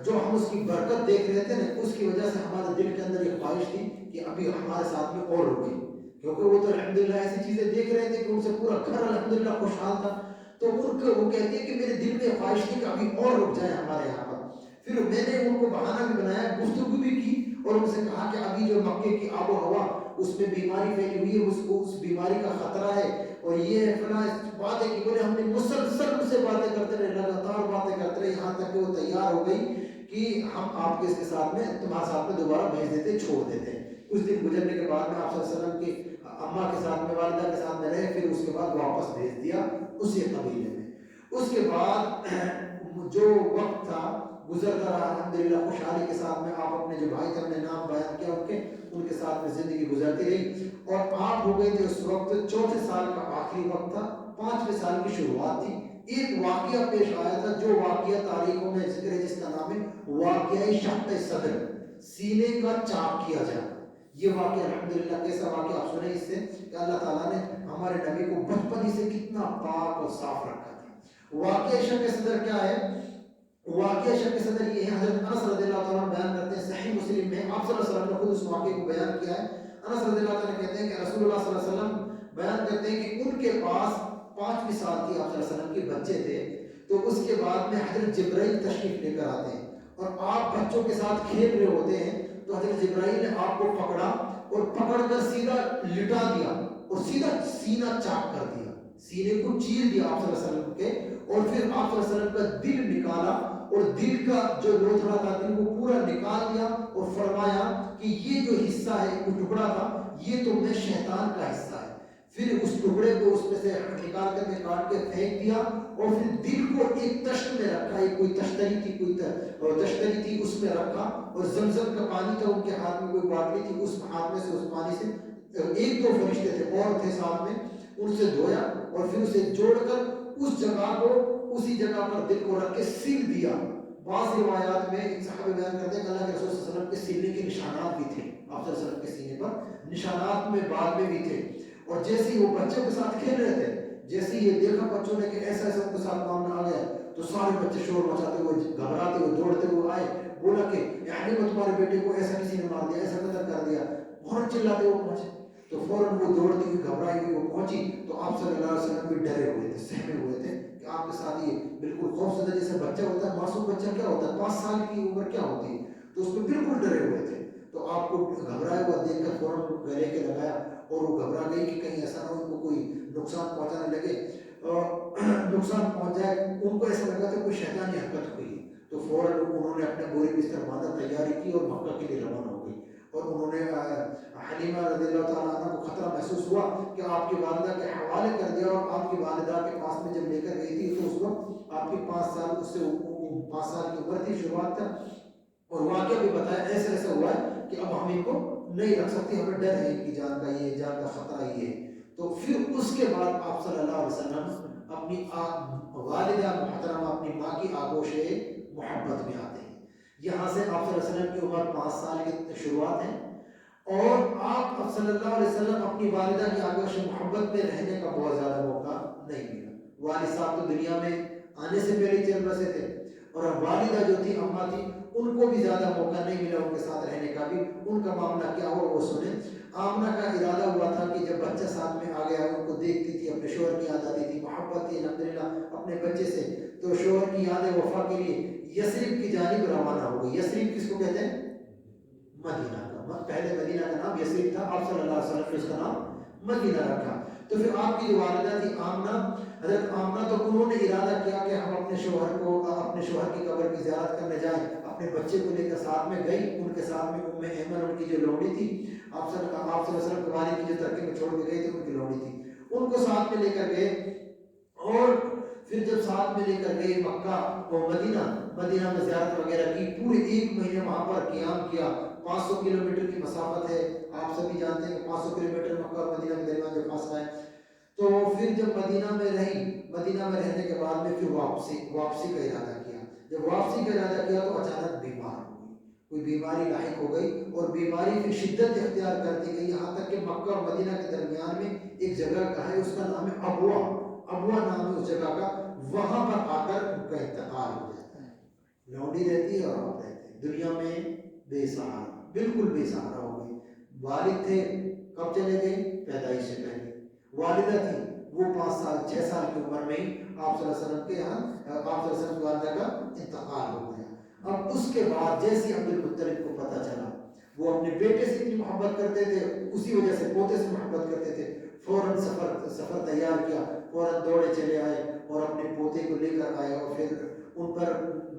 جو ہم اس کی برکت دیکھ رہے تھے نا اس کی وجہ سے ہمارے دل کے اندر یہ خواہش تھی کہ ابھی ہمارے ساتھ میں اور رکے کیونکہ وہ تو الحمدللہ ایسی چیزیں دیکھ رہے تھے کہ ان سے پورا گھر الحمدللہ خوشحال تھا. تو وہ کہتی ہے کہ میرے دل میں خواہش تھی کہ ابھی اور رک جائے ہمارے یہاں پر. پھر میں نے ان کو بہانہ بھی بنایا گفتگو بھی کی اور ان سے کہا کہ ابھی جو مکے کی آب و ہوا اس میں بیماری پھیلی ہوئی ہے اس بیماری کا خطرہ ہے اور یہ فلاں باتیں کہ بولے ہم نے مسلسل سے باتیں کرتے رہے لگاتار باتیں کرتے رہے یہاں تک کہ وہ تیار ہو گئی کہ ہم آپ کے اس کے ساتھ میں تمہارے ساتھ میں دوبارہ بھیج دیتے چھوڑ دیتے. کچھ دن گزرنے کے بعد میں آپ صلی اللہ علیہ وسلم کی اماں کے ساتھ میں والدہ کے ساتھ میں رہے پھر اس کے بعد واپس بھیج دیا اسی قبیلے میں. اس کے بعد جو وقت تھا گزرتا رہا الحمدللہ خوشحالی کے ساتھ میں آپ اپنے جو بھائی تھے ہم نے نام بیان کیا ان کے ساتھ میں زندگی گزرتی رہی اور آپ ہو گئے تھے اس وقت 4تھے سال کا آخری وقت تھا 5ویں سال کی شروعات تھی. ایک واقعہ پیش آیا تھا جو واقعہ تاریخوں میں ذکر ہے جس کا نام ہے واقعہ شق صدر سینے کا چاک کیا جانا. یہ واقعہ الحمدللہ کیسا واقعہ آپ سنیں اس سے کہ اللہ تعالیٰ نے ہمارے نبی کو بچپن ہی سے کتنا پاک اور صاف رکھا تھا واقعہ شق صدر کیا ہے؟ واقعہ شق صدر یہ ہے، حضرت انس رضی اللہ تعالیٰ عنہ بیان کرتے ہیں صحیح مسلم میں، آپ صلی اللہ علیہ وسلم نے خود اس واقعے کو بیان کیا ہے۔ انس رضی اللہ تعالیٰ کہتے ہیں کہ رسول اللہ صلی اللہ علیہ وسلم بیان کرتے ہیں کہ ان کے پاس 5 سال کی آپ صلی اللہ علیہ وسلم کے بچے تھے، تو اس کے بعد میں حضرت جبرائیل تشریف لے کر آتے ہیں اور آپ بچوں کے ساتھ کھیل رہے ہوتے ہیں، تو حضرت جبرائیل نے آپ کو پکڑا اور پکڑ کر سیدھا لٹا دیا اور سیدھا سینہ چاک کر دیا، سینے کو چیر دیا آپ صلی اللہ علیہ وسلم کے، اور پھر آپ صلی اللہ علیہ وسلم کا دل نکالا اور دل کا جو لوتھڑا تھا دل کو پورا نکال دیا اور فرمایا کہ یہ جو حصہ ہے، وہ ٹکڑا تھا، یہ تو میں شیطان کا حصہ ہے۔ پھر اس ٹکڑے کو اس میں سے نکال کر کے کاٹ کے پھینک دیا اور پھر دل کو ایک تشت میں رکھا، ایک کوئی تشتری تھی، کوئی تشتری تھی، اس میں رکھا، اور زمزم کا پانی تھا ان کے ہاتھ میں، کوئی باٹلی تھی، اس ہاتھ میں سے اس پانی سے 1-2 فرشتے تھے اور تھے ساتھ میں، ان سے دھویا اور پھر اسے جوڑ کر اس جگہ کو اسی جگہ پر دل کو رکھ کے سیل دیا۔ بعض روایات میں ایک صحابی بیان کرتے ہیں کہ اللہ کے رسول صلی اللہ علیہ وسلم کے سینے کے نشانات بھی تھے، آپ صلی اللہ علیہ وسلم کے سینے پر نشانات میں بعد میں بھی تھے، اور جیسے ہی وہ بچوں کے ساتھ کھیل رہے تھے، جیسے یہ دیکھا بچوں نے کہ ایسا ایسا ان کے ساتھ معاملہ آ گیا، تو سارے بچے شور مچاتے ہوئے، گھبراتے ہوئے، دوڑتے ہوئے آئے، بولا کہ یعنی میں تمہارے بیٹے کو ایسا کسی نے مار دیا، ایسا قتل کر دیا، فوراً چلاتے ہوئے پہنچے، تو فوراً وہ دوڑتی ہوئی گھبرائی ہوئی وہ پہنچی، تو آپ صلی اللہ علیہ وسلم بھی ڈرے ہوئے تھے، سہمے ہوئے تھے کہ آپ کے ساتھ یہ بالکل خوف زدہ جیسے بچہ ہوتا ہے، معصوم بچہ کیا ہوتا ہے، 5 سال کی عمر کیا ہوتی ہے، تو اس میں بالکل ڈرے ہوئے تھے، تو آپ کو گھبرایا ہوا دیکھ کر فوراً گلے کے لگایا، اور وہ گھبرا گئی کہ کہیں ایسا نہ ہو ان کو کوئی نقصان پہنچانے لگے، نقصان پہنچ جائے، ان کو ایسا لگا کہ کوئی شیطانی حرکت ہوئی، تو فوراً انہوں نے اپنے بورے بستر باندھا، تیاری کی اور مکہ کے لیے روانہ ہو گئی، اور انہوں نے حلیمہ رضی اللہ تعالیٰ عنہ کو خطرہ محسوس ہوا کہ آپ کی والدہ کے حوالے کر دیا، اور آپ کی والدہ کے پاس میں جب لے کر گئی تھی تو اس وقت آپ کی 5 سال اس سے 5 سال کی عمر تھی، شروعات تھا، اور واقعہ بھی بتایا ایسا ایسا ہوا ہے کہ اب ہم ان کو نہیں رکھ سکتے، ہمیں ڈر ہے ان کی جان کا، یہ جان کا خطرہ یہ ہے۔ تو پھر اس کے بعد آپ صلی اللہ علیہ وسلم اپنی والدہ محترمہ اپنی ماں کی آغوش محبت میں آتے ہیں۔ یہاں سے آپ صلی اللہ علیہ وسلم کی عمر 5 سال کی شروعات ہے، اور آپ صلی اللہ علیہ وسلم اپنی والدہ کی آغوش محبت میں رہنے کا بہت زیادہ موقع نہیں ملا۔ والد صاحب تو دنیا میں آنے سے پہلے چل بسے تھے، اور والدہ جو تھی اماں تھی ان کو بھی زیادہ موقع نہیں ملا ان کے ساتھ رہنے کا بھی۔ ان کا معاملہ کیا ہوا وہ سنیں۔ آمنہ کا ارادہ ہوا تھا کہ جب بچہ ساتھ میں آ گیا، ان کو دیکھتی تھی، اپنے شوہر کی یاد آتی تھی، محبت تھی الحمدللہ اپنے بچے سے، تو شوہر کی یاد وفا کے لیے یثرب کی جانب روانہ ہو گئی۔ یثرب کس کو کہتے ہیں؟ مدینہ کا، پہلے مدینہ کا نام یثرب تھا، آپ صلی اللہ علیہ وسلم نے اس کا نام مدینہ رکھا۔ تو پھر آپ کی جو والدہ تھی آمنہ، حضرت آمنہ، تو انہوں نے ارادہ کیا کہ ہم اپنے شوہر کی قبر کی زیارت کرنے جائیں، اپنے بچے کو لے کر ساتھ میں گئی، ان کے ساتھ میں ام ایمن ان کی جو لونڈی تھی، آپ صلی اللہ علیہ وسلم کے والد کی جو ترکے میں چھوڑ کے گئی تھی ان کی لونڈی تھی، ان کو ساتھ میں لے کر گئے، اور پھر جب ساتھ میں لے کر گئے مکہ اور مدینہ میں زیارت وغیرہ کی، پورے 1 مہینے وہاں پر قیام کیا۔ 500 کلومیٹر کی مسافت ہے، آپ سبھی جانتے ہیں کہ 500 کلومیٹر مکہ اور مدینہ کے درمیان جو فاصلہ ہے۔ تو پھر جب مدینہ میں رہی، مدینہ میں رہنے کے بعد میں پھر واپسی کا ارادہ کیا۔ جب واپسی کا ارادہ کیا تو اچانک بیمار ہو گئی، کوئی بیماری لاحق ہو گئی، اور بیماری پھر شدت اختیار کرتی گئی، یہاں تک کہ مکہ اور مدینہ کے درمیان میں ایک جگہ کا ہے، اس کا نام ہے ابوا نام ہے اس جگہ کا، وہاں پر آ کر ان کا انتقال ہو جاتا ہے۔ لونڈی رہتی ہے اور آپ رہتے ہیں دنیا میں بے سہارا، بالکل بے سہارا ہو گئے۔ والد تھے، کب چلے گئے؟ پیدائش سے پہلے۔ والدہ تھی، وہ 6 سال کی عمر میں ہی آپ صلی اللہ علیہ وسلم کے یہاں آپ صلی اللہ علیہ وسلم کی والدہ کا انتقال ہو گیا۔ اب اس کے بعد جیسے عبد المطلب کو پتہ چلا، وہ اپنے بیٹے سے اتنی محبت کرتے تھے، اسی وجہ سے پوتے سے محبت کرتے تھے، فوراً سفر تیار کیا، فوراً دوڑے چلے آئے اور اپنے پوتے کو لے کر آئے، اور پھر ان پر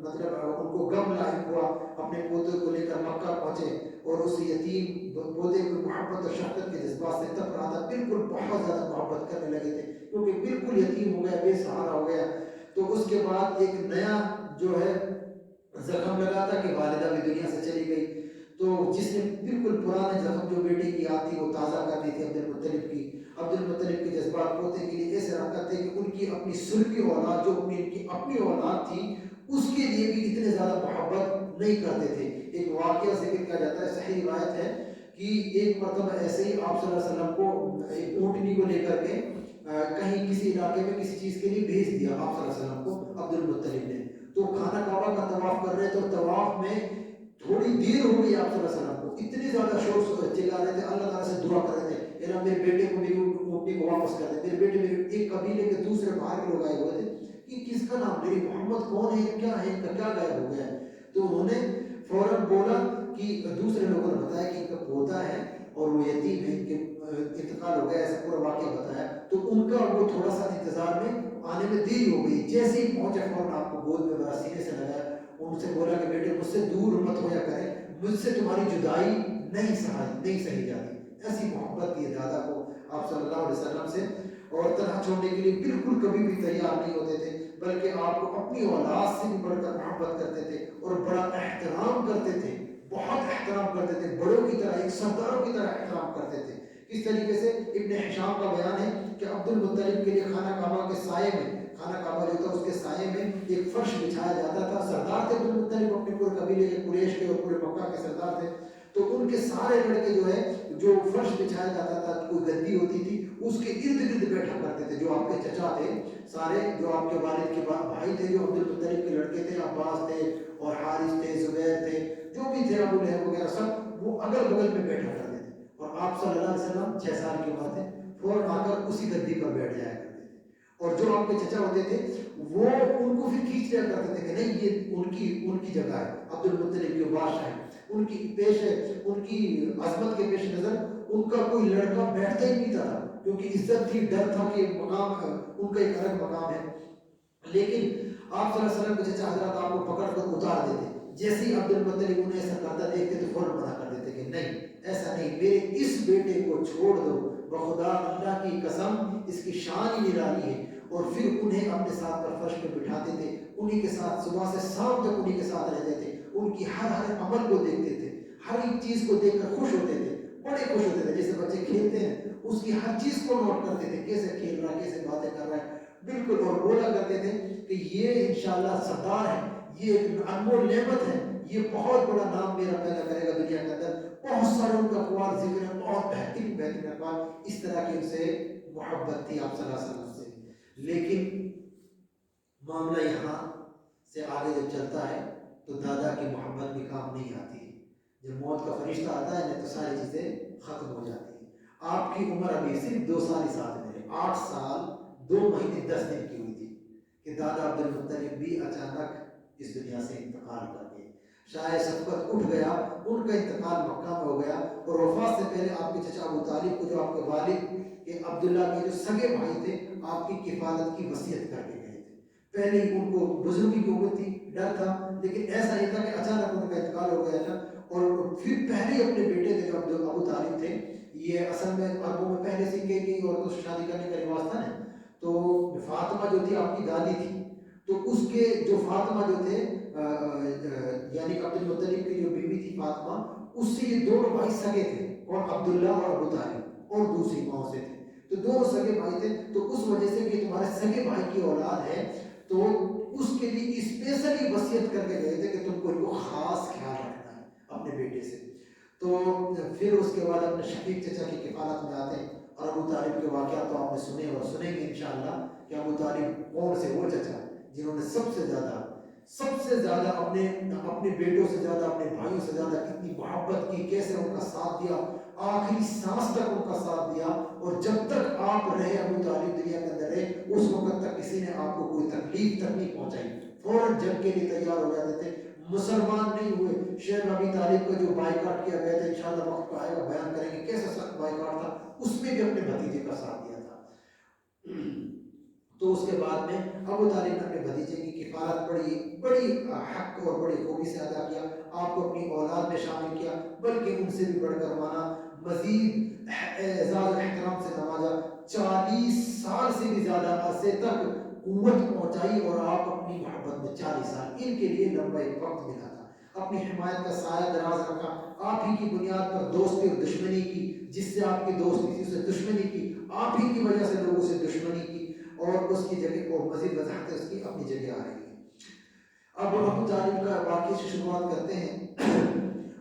ان کو غم لاحق ہوا، اپنے پوتے کو لے کر مکہ پہنچے، اور اس یتیم پوتے کو محبت اور شفقت کے جذبات سے تپ رہا تھا، بالکل بہت زیادہ محبت کرنے لگے تھے، کیونکہ بالکل یتیم ہو گیا، بے سہارا ہو گیا۔ تو اس کے بعد ایک نیا جو ہے زخم لگا تھا کہ والدہ بھی دنیا سے چلی گئی، تو جس نے بالکل پرانے زخم جو بیٹے کی یاد تھی وہ تازہ کرنی تھی عبد المطلب کے جذبات پوتے کے لیے ایسے رکھا تھے کہ ان کی اپنی سلبی اولاد جو ان کی اپنی اولاد تھی اس کے لیے بھی اتنے زیادہ محبت نہیں کرتے تھے۔ ایک واقعہ ذکر کیا جاتا ہے، صحیح روایت ہے کہ ایک مرتبہ ایسے ہی آپ صلی اللہ علیہ وسلم کو ایک اونٹنی کو لے کر کے کہیں کسی علاقے میں کسی چیز کے لیے بھیج دیا آپ صلی اللہ علیہ وسلم کو، المطلب نے. تو خانہ کعبہ کا طواف کر رہے تھے اور طواف میں تھوڑی دیر ہو گئی آپ صلی اللہ علیہ وسلم کو. اتنی زیادہ شور چلا رہے تھے, اللہ تعالیٰ سے دعا کر رہے تھے اے اللہ میرے بیٹے کو, میری اونٹنی کو واپس کر دے. میرے بیٹے, میرے ایک قبیلے کے دوسرے باہر کے لوگ آئے ہوئے تھے کہ کس کا نام میری محمد کون ہے, کیا ہے, ان کا کیا غائب ہو گیا ہے. تو انہوں نے فوراً بولا کہ دوسرے لوگوں نے بتایا کہ ان کا پوتا ہے اور وہ یتیم ہے, ان کے انتقال ہو گیا, ایسا پورا واقعہ بتایا. تو ان کا وہ تھوڑا سا انتظار میں آنے میں دیر ہو گئی. جیسے ہی پہنچے فوراً آپ کو گود میں بڑا سینے سے لگایا, ان سے بولا کہ بیٹے مجھ سے دور مت ہویا کرے, مجھ سے تمہاری جدائی نہیں سہی جاتی. ایسی محبت کی دادا کو آپ صلی اللہ علیہ وسلم سے, اور طرح چھوڑنے کے لیے بالکل کبھی بھی تیار نہیں ہوتے تھے, بلکہ آپ کو اپنی اولاد سے بھی بڑھ کر محبت کرتے تھے اور بڑا احترام کرتے تھے, بہت احترام کرتے تھے, بڑوں کی طرح, ایک سرداروں کی طرح احترام کرتے تھے. اس طریقے سے ابن ہشام کا بیان ہے کہ عبد المطلب کے لیے خانہ کعبہ کے سائے میں, خانہ کعبہ جو تھا اس کے سائے میں ایک فرش بچھایا جاتا تھا. سردار تھے عبد المطلب, اپنے پورے قبیلے کے, قریش کے اور پورے مکہ کے سردار تھے. تو ان کے سارے لڑکے جو ہے, جو فرش بچھایا جاتا تھا, کوئی گدی ہوتی تھی, اس کے ارد گرد بیٹھا کرتے تھے. جو آپ کے چچا تھے سارے, جو آپ کے والد کے بھائی تھے, جو عبد المطلب کے لڑکے تھے, عباس تھے اور حارث تھے, زبیر تھے, جو بھی تھے, ابو لہب وغیرہ سب, وہ اگل بغل میں بیٹھا کرتے تھے. اور آپ صلی اللہ علیہ وسلم 6 سال کی عمر تھے, فوراً آ کر اسی گدی پر بیٹھ جایا کرتے تھے. اور جو آپ کے چچا ہوتے تھے وہ ان کو پھر کھینچ لیا کرتے تھے کہ نہیں یہ ان کی جگہ ہے, عبد المطلب کے بادشاہ ہے, ان کی عظمت کے پیش نظر ان کا کوئی لڑکا بیٹھتا ہی نہیں تھا, کیونکہ عزت تھی, ڈر تھا کہ مقام ان کا ایک الگ مقام ہے. لیکن آپ صلی اللہ علیہ وسلم کے چچا حضرات آپ کو پکڑ کر اتار دیتے. جیسے ہی عبد المطلب انہیں ایسا کرتا دیکھتے تو فوراً منع کر دیتے کہ نہیں ایسا نہیں, میرے اس بیٹے کو چھوڑ دو, بخدا اللہ کی قسم اس کی شان ہی نرالی ہے. اور پھر انہیں اپنے ساتھ پر فرش پہ بٹھاتے تھے, انہی کے ساتھ صبح سے شام تک انہی کے ساتھ رہتے تھے, ان کی ہر عمل کو دیکھتے تھے, ہر ایک چیز کو دیکھ کر خوش ہوتے تھے, بڑے خوش ہوتے تھے. جیسے بچے کھیلتے ہیں اس کی ہر چیز کو نوٹ کرتے تھے, کیسے کھیل رہا ہے, کیسے باتیں کر رہا ہے, بالکل. اور بولا کرتے تھے کہ یہ انشاءاللہ سردار ہے, یہ ایک انمول نعمت ہے, یہ بہت بڑا نام میرا پیدا کرے گا دنیا کے اندر. بہت سارے ان کا اقوال ذکر ہے, بہت بہترین اقوال. اس طرح کی ان سے محبت تھی آپ صلی اللہ علیہ وسلم سے. لیکن معاملہ یہاں سے آگے جب چلتا ہے تو دادا کی محبت بھی کام نہیں آتی. جب موت کا فرشتہ آتا ہے تو ساری چیزیں ختم ہو جاتی ہیں. آپ کی عمر ابھی صرف 2 سال ہی ساتھ میں, 8 سال 2 مہینے 10 دن کی ہوئی تھی کہ دادا عبد المطلب بھی اچانک اس دنیا سے انتقال کر گئے. شاہ شفقت اٹھ گیا, ان کا انتقال مکہ میں ہو گیا. اور وفات سے پہلے آپ کے چچا ابو طالب کو, جو آپ کے والد کہ عبداللہ کے جو سگے بھائی تھے, آپ کی کفالت کی وصیت کر کے گئے تھے. پہلے ہی ان کو بزرگی کی قوت تھی, ڈر تھا, لیکن ایسا نہیں تھا کہ اچانک ان کا انتقال ہو گیا تھا. اور پھر پہلے اپنے بیٹے تھے جو ابو طالب تھے, یہ اصل میں عربوں میں پہلے سے کہ عورتوں سے شادی کرنے کا رواج تھا نا. تو فاطمہ جو تھی آپ کی دادی تھی, تو اس کے جو فاطمہ جو تھے یعنی عبد المطلب کی جو بیوی تھی فاطمہ, اس سے یہ دونوں بھائی سگے تھے, اور عبداللہ اور ابو طالب, اور دوسری ماں سے تھے. تو دونوں سگے بھائی تھے. تو اس وجہ سے کہ تمہارے سگے بھائی کی اولاد ہے, تو اس کے لیے اسپیشلی وصیت کر کے گئے تھے کہ تم کو ان کو خاص خیال رکھنا ہے اپنے بیٹے سے. تو پھر اس کے بعد اپنے شفیق چچا کی کفالت میں آتے ہیں. اور ابو طالب کے واقعات تو آپ نے سنے اور سنیں گے انشاءاللہ کہ ابو طالب کون سے وہ چچا جنہوں نے سب سے زیادہ اپنے بیٹوں سے زیادہ, اپنے بھائیوں سے زیادہ کتنی محبت کی, کیسے ان کا ساتھ دیا, آخری سانس تک ان کا ساتھ دیا. اور جب تک آپ رہے ابو طالب دنیا کے اندر رہے, اس وقت تک کسی نے آپ کو کوئی تکلیف تک نہیں پہنچائی. فوراً جنگ کے لیے تیار ہو جاتے تھے, مسلمان نہیں ہوئے. شیخ ابی طالب کا جو بائیکاٹ کیا گیا تھا, انشاءاللہ وقت پہ آئے گا بیان کریں گے کیسا سخت بائیکاٹ تھا, اس میں بھی اپنے بھتیجے کا ساتھ دیا تھا. تو اس کے بعد میں ابو طالب نے اپنے بھتیجے کی کفالت بڑی حق اور بڑی خوبی سے ادا کیا. آپ کو اپنی اولاد میں شامل کیا, بلکہ ان سے بھی بڑھ کر مانا, مزید اعزاز و احترام سے نوازا. 40 سال سے بھی زیادہ عرصے تک قوت پہنچائی, اور آپ اپنی محبت میں 40 سال ان کے لیے لمبا ایک وقت ملا تھا. اپنی حمایت کا سایہ دراز رکھا, آپ ہی کی بنیاد پر دوستی اور دشمنی کی, جس سے آپ کی دوستی تھی اس سے دشمنی کی, آپ ہی کی وجہ سے لوگوں سے دشمنی کی, اور اس کی جگہ کو مزید وضاحت اس کی اپنی جگہ آ رہی ہے. اب ابو طالب کا واقعے سے شروعات کرتے ہیں.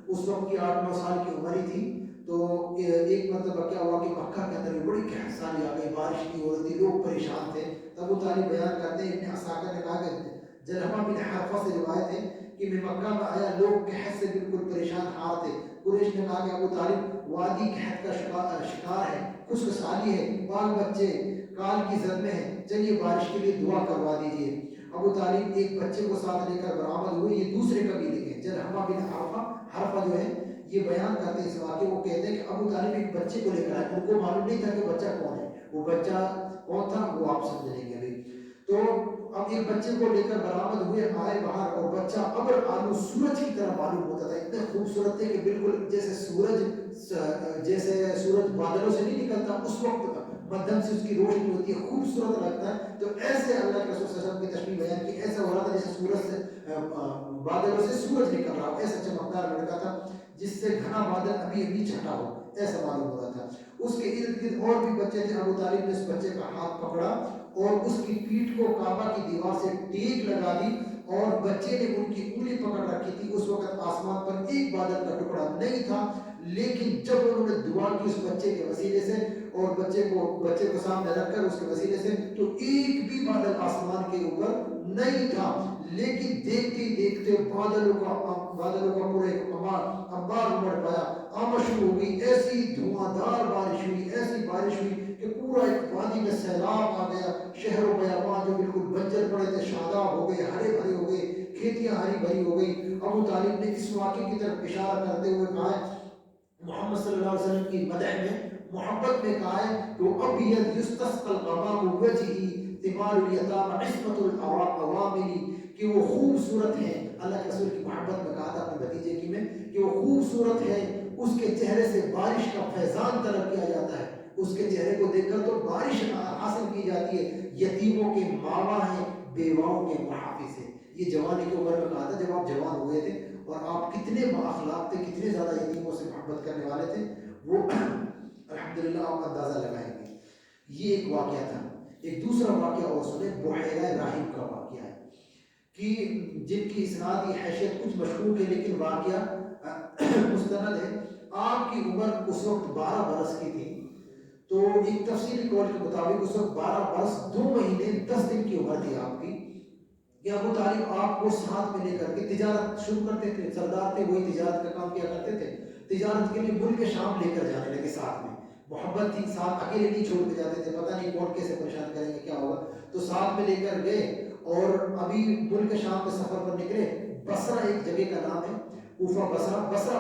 اس وقت کی 8-9 سال کی عمر ہی تھی. تو ایک مرتبہ کیا ہوا کہ مکہ کے اندر بڑی قحط سالی آ گئی, بارش نہیں ہو رہی تھی, لوگ پریشان تھے. ابو طالب بیان کرتے ہیں, ابن عساکر نے کہا کہ جلحمہ بن حرفہ سے روایت ہے کہ میں مکہ میں آیا، لوگ قحط سے بالکل پریشان حال تھے. قریش نے کہا کہ ابو طالب وادی قحط کا شکار ہے، خشک سالی ہے، بال بچے کال کی زد میں ہے، چلیے بارش کے لیے دعا کروا دیجیے. ابو طالب ایک بچے کو ساتھ لے کر برآمد ہوئے. یہ دوسرے قبیلے کے جلحمہ بن حرفہ جو ہے یہ بیان کرتے ہیں اس واقعے کو. کہتے ہیں کہ ابو طالب ایک بچے کو لے کر آئے، ان کو معلوم نہیں تھا کہ بچہ کون ہے. وہ بچہ کون تھا وہ آپ سمجھ لیں گے ابھی. تو اب ایک بچے کو لے کر برآمد ہوئے، آئے باہر، اور بچہ ابر آلو سورج کی طرح معلوم ہوتا تھا. اتنے خوبصورت تھے کہ بالکل جیسے سورج بادلوں سے نہیں نکلتا اس وقت مدھم سے اس کی روشنی ہوتی ہے، خوبصورت لگتا ہے. تو ایسے اللہ کے رسول صلی اللہ علیہ وسلم کی تشبیہ بیان کی، ایسا ہو رہا تھا جیسے سورج سے بادلوں سے سورج نکل رہا ہو. ایسا چمکدار لڑکا تھا جس سے گھنا بادل ابھی چھٹا ہو، ایسا معلوم ہو رہا تھا. اس کے ارد گرد اور بھی بچے تھے. ابو طالب نے اس بچے کا ہاتھ پکڑا اور اس کی پیٹھ کو کعبہ کی دیوار سے ٹیک لگا دی، اور بچے نے ان کی انگلی پکڑ رکھی تھی. اس وقت آسمان پر ایک بادل کا ٹکڑا نہیں تھا، لیکن جب انہوں نے دعا کی اس بچے کے وسیلے سے اور بچے کو سامنے رکھ کر اس کے وسیلے سے، تو ایک بھی بادل آسمان کے اوپر نہیں تھا. لیکن دیکھتے دیکھتے بادلوں کا پورا ایک انبار امڑ پایا، آمد شروع ہو گئی. ایسی دھواں دار بارش ہوئی، ایسی بارش ہوئی کہ پورا ایک وادی میں سیلاب آ گیا. شہر و بیابان جو بالکل بنجر پڑے تھے شاداب ہو گئے، ہرے بھرے ہو گئے، کھیتیاں ہری بھری ہو گئی. ابو طالب نے اس واقعے کی طرف اشارہ کرتے ہوئے کہا ہے، محمد صلی اللہ علیہ وسلم کی مدح میں، محبت میں کہا ہے کہ ابیض یستسقى الغمام وجهه ثمار الیتام عصمت العوامل، کہ وہ خوبصورت ہے. اللہ کے رسول کی محبت میں کہا تھا اپنے بھتیجے کی میں کہ وہ خوبصورت ہے، اس کے چہرے سے بارش کا فیضان طلب کیا جاتا ہے. اس کے چہرے کو دیکھ کر تو بارش حاصل کی جاتی ہے. یتیموں کے ماوا ہیں، بیواؤں کے محافظ ہیں. یہ جوانی کی عمر میں کہا تھا جب آپ جوان ہوئے تھے، اور آپ کتنے بااخلاق تھے، کتنے زیادہ یتیموں سے محبت کرنے والے تھے، وہ الحمدللہ آپ اندازہ لگائیں گے. یہ ایک واقعہ تھا. ایک دوسرا واقعہ اور سنیں، بحیرہ راہب کا واقعہ ہے کہ جن کی اسنادی حیثیت کچھ مشکوک ہے لیکن واقعہ مستند ہے. آپ کی عمر اس وقت 12 برس کی تھی. تو ایک تفصیلی قول کے مطابق اس وقت 12 برس 2 مہینے 10 دن کی عمر تھی آپ کی. کہ ابو طالب آپ کو ساتھ میں لے کر کے تجارت شروع کرتے تھے. سردار تھے، وہی تجارت کا کام کیا کرتے تھے. تجارت کے لیے ملک شام لے کر جانے لگے ساتھ میں. محبت تھی، ساتھ اکیلے نہیں چھوڑ کے جاتے تھے، پتہ نہیں کون کیسے پریشان کریں گے کیا ہوگا. تو ساتھ میں لے کر گئے اور ابھی ملک شام کے سفر پر نکلے. بصرہ ایک جگہ کا نام ہے، کوفہ بصرہ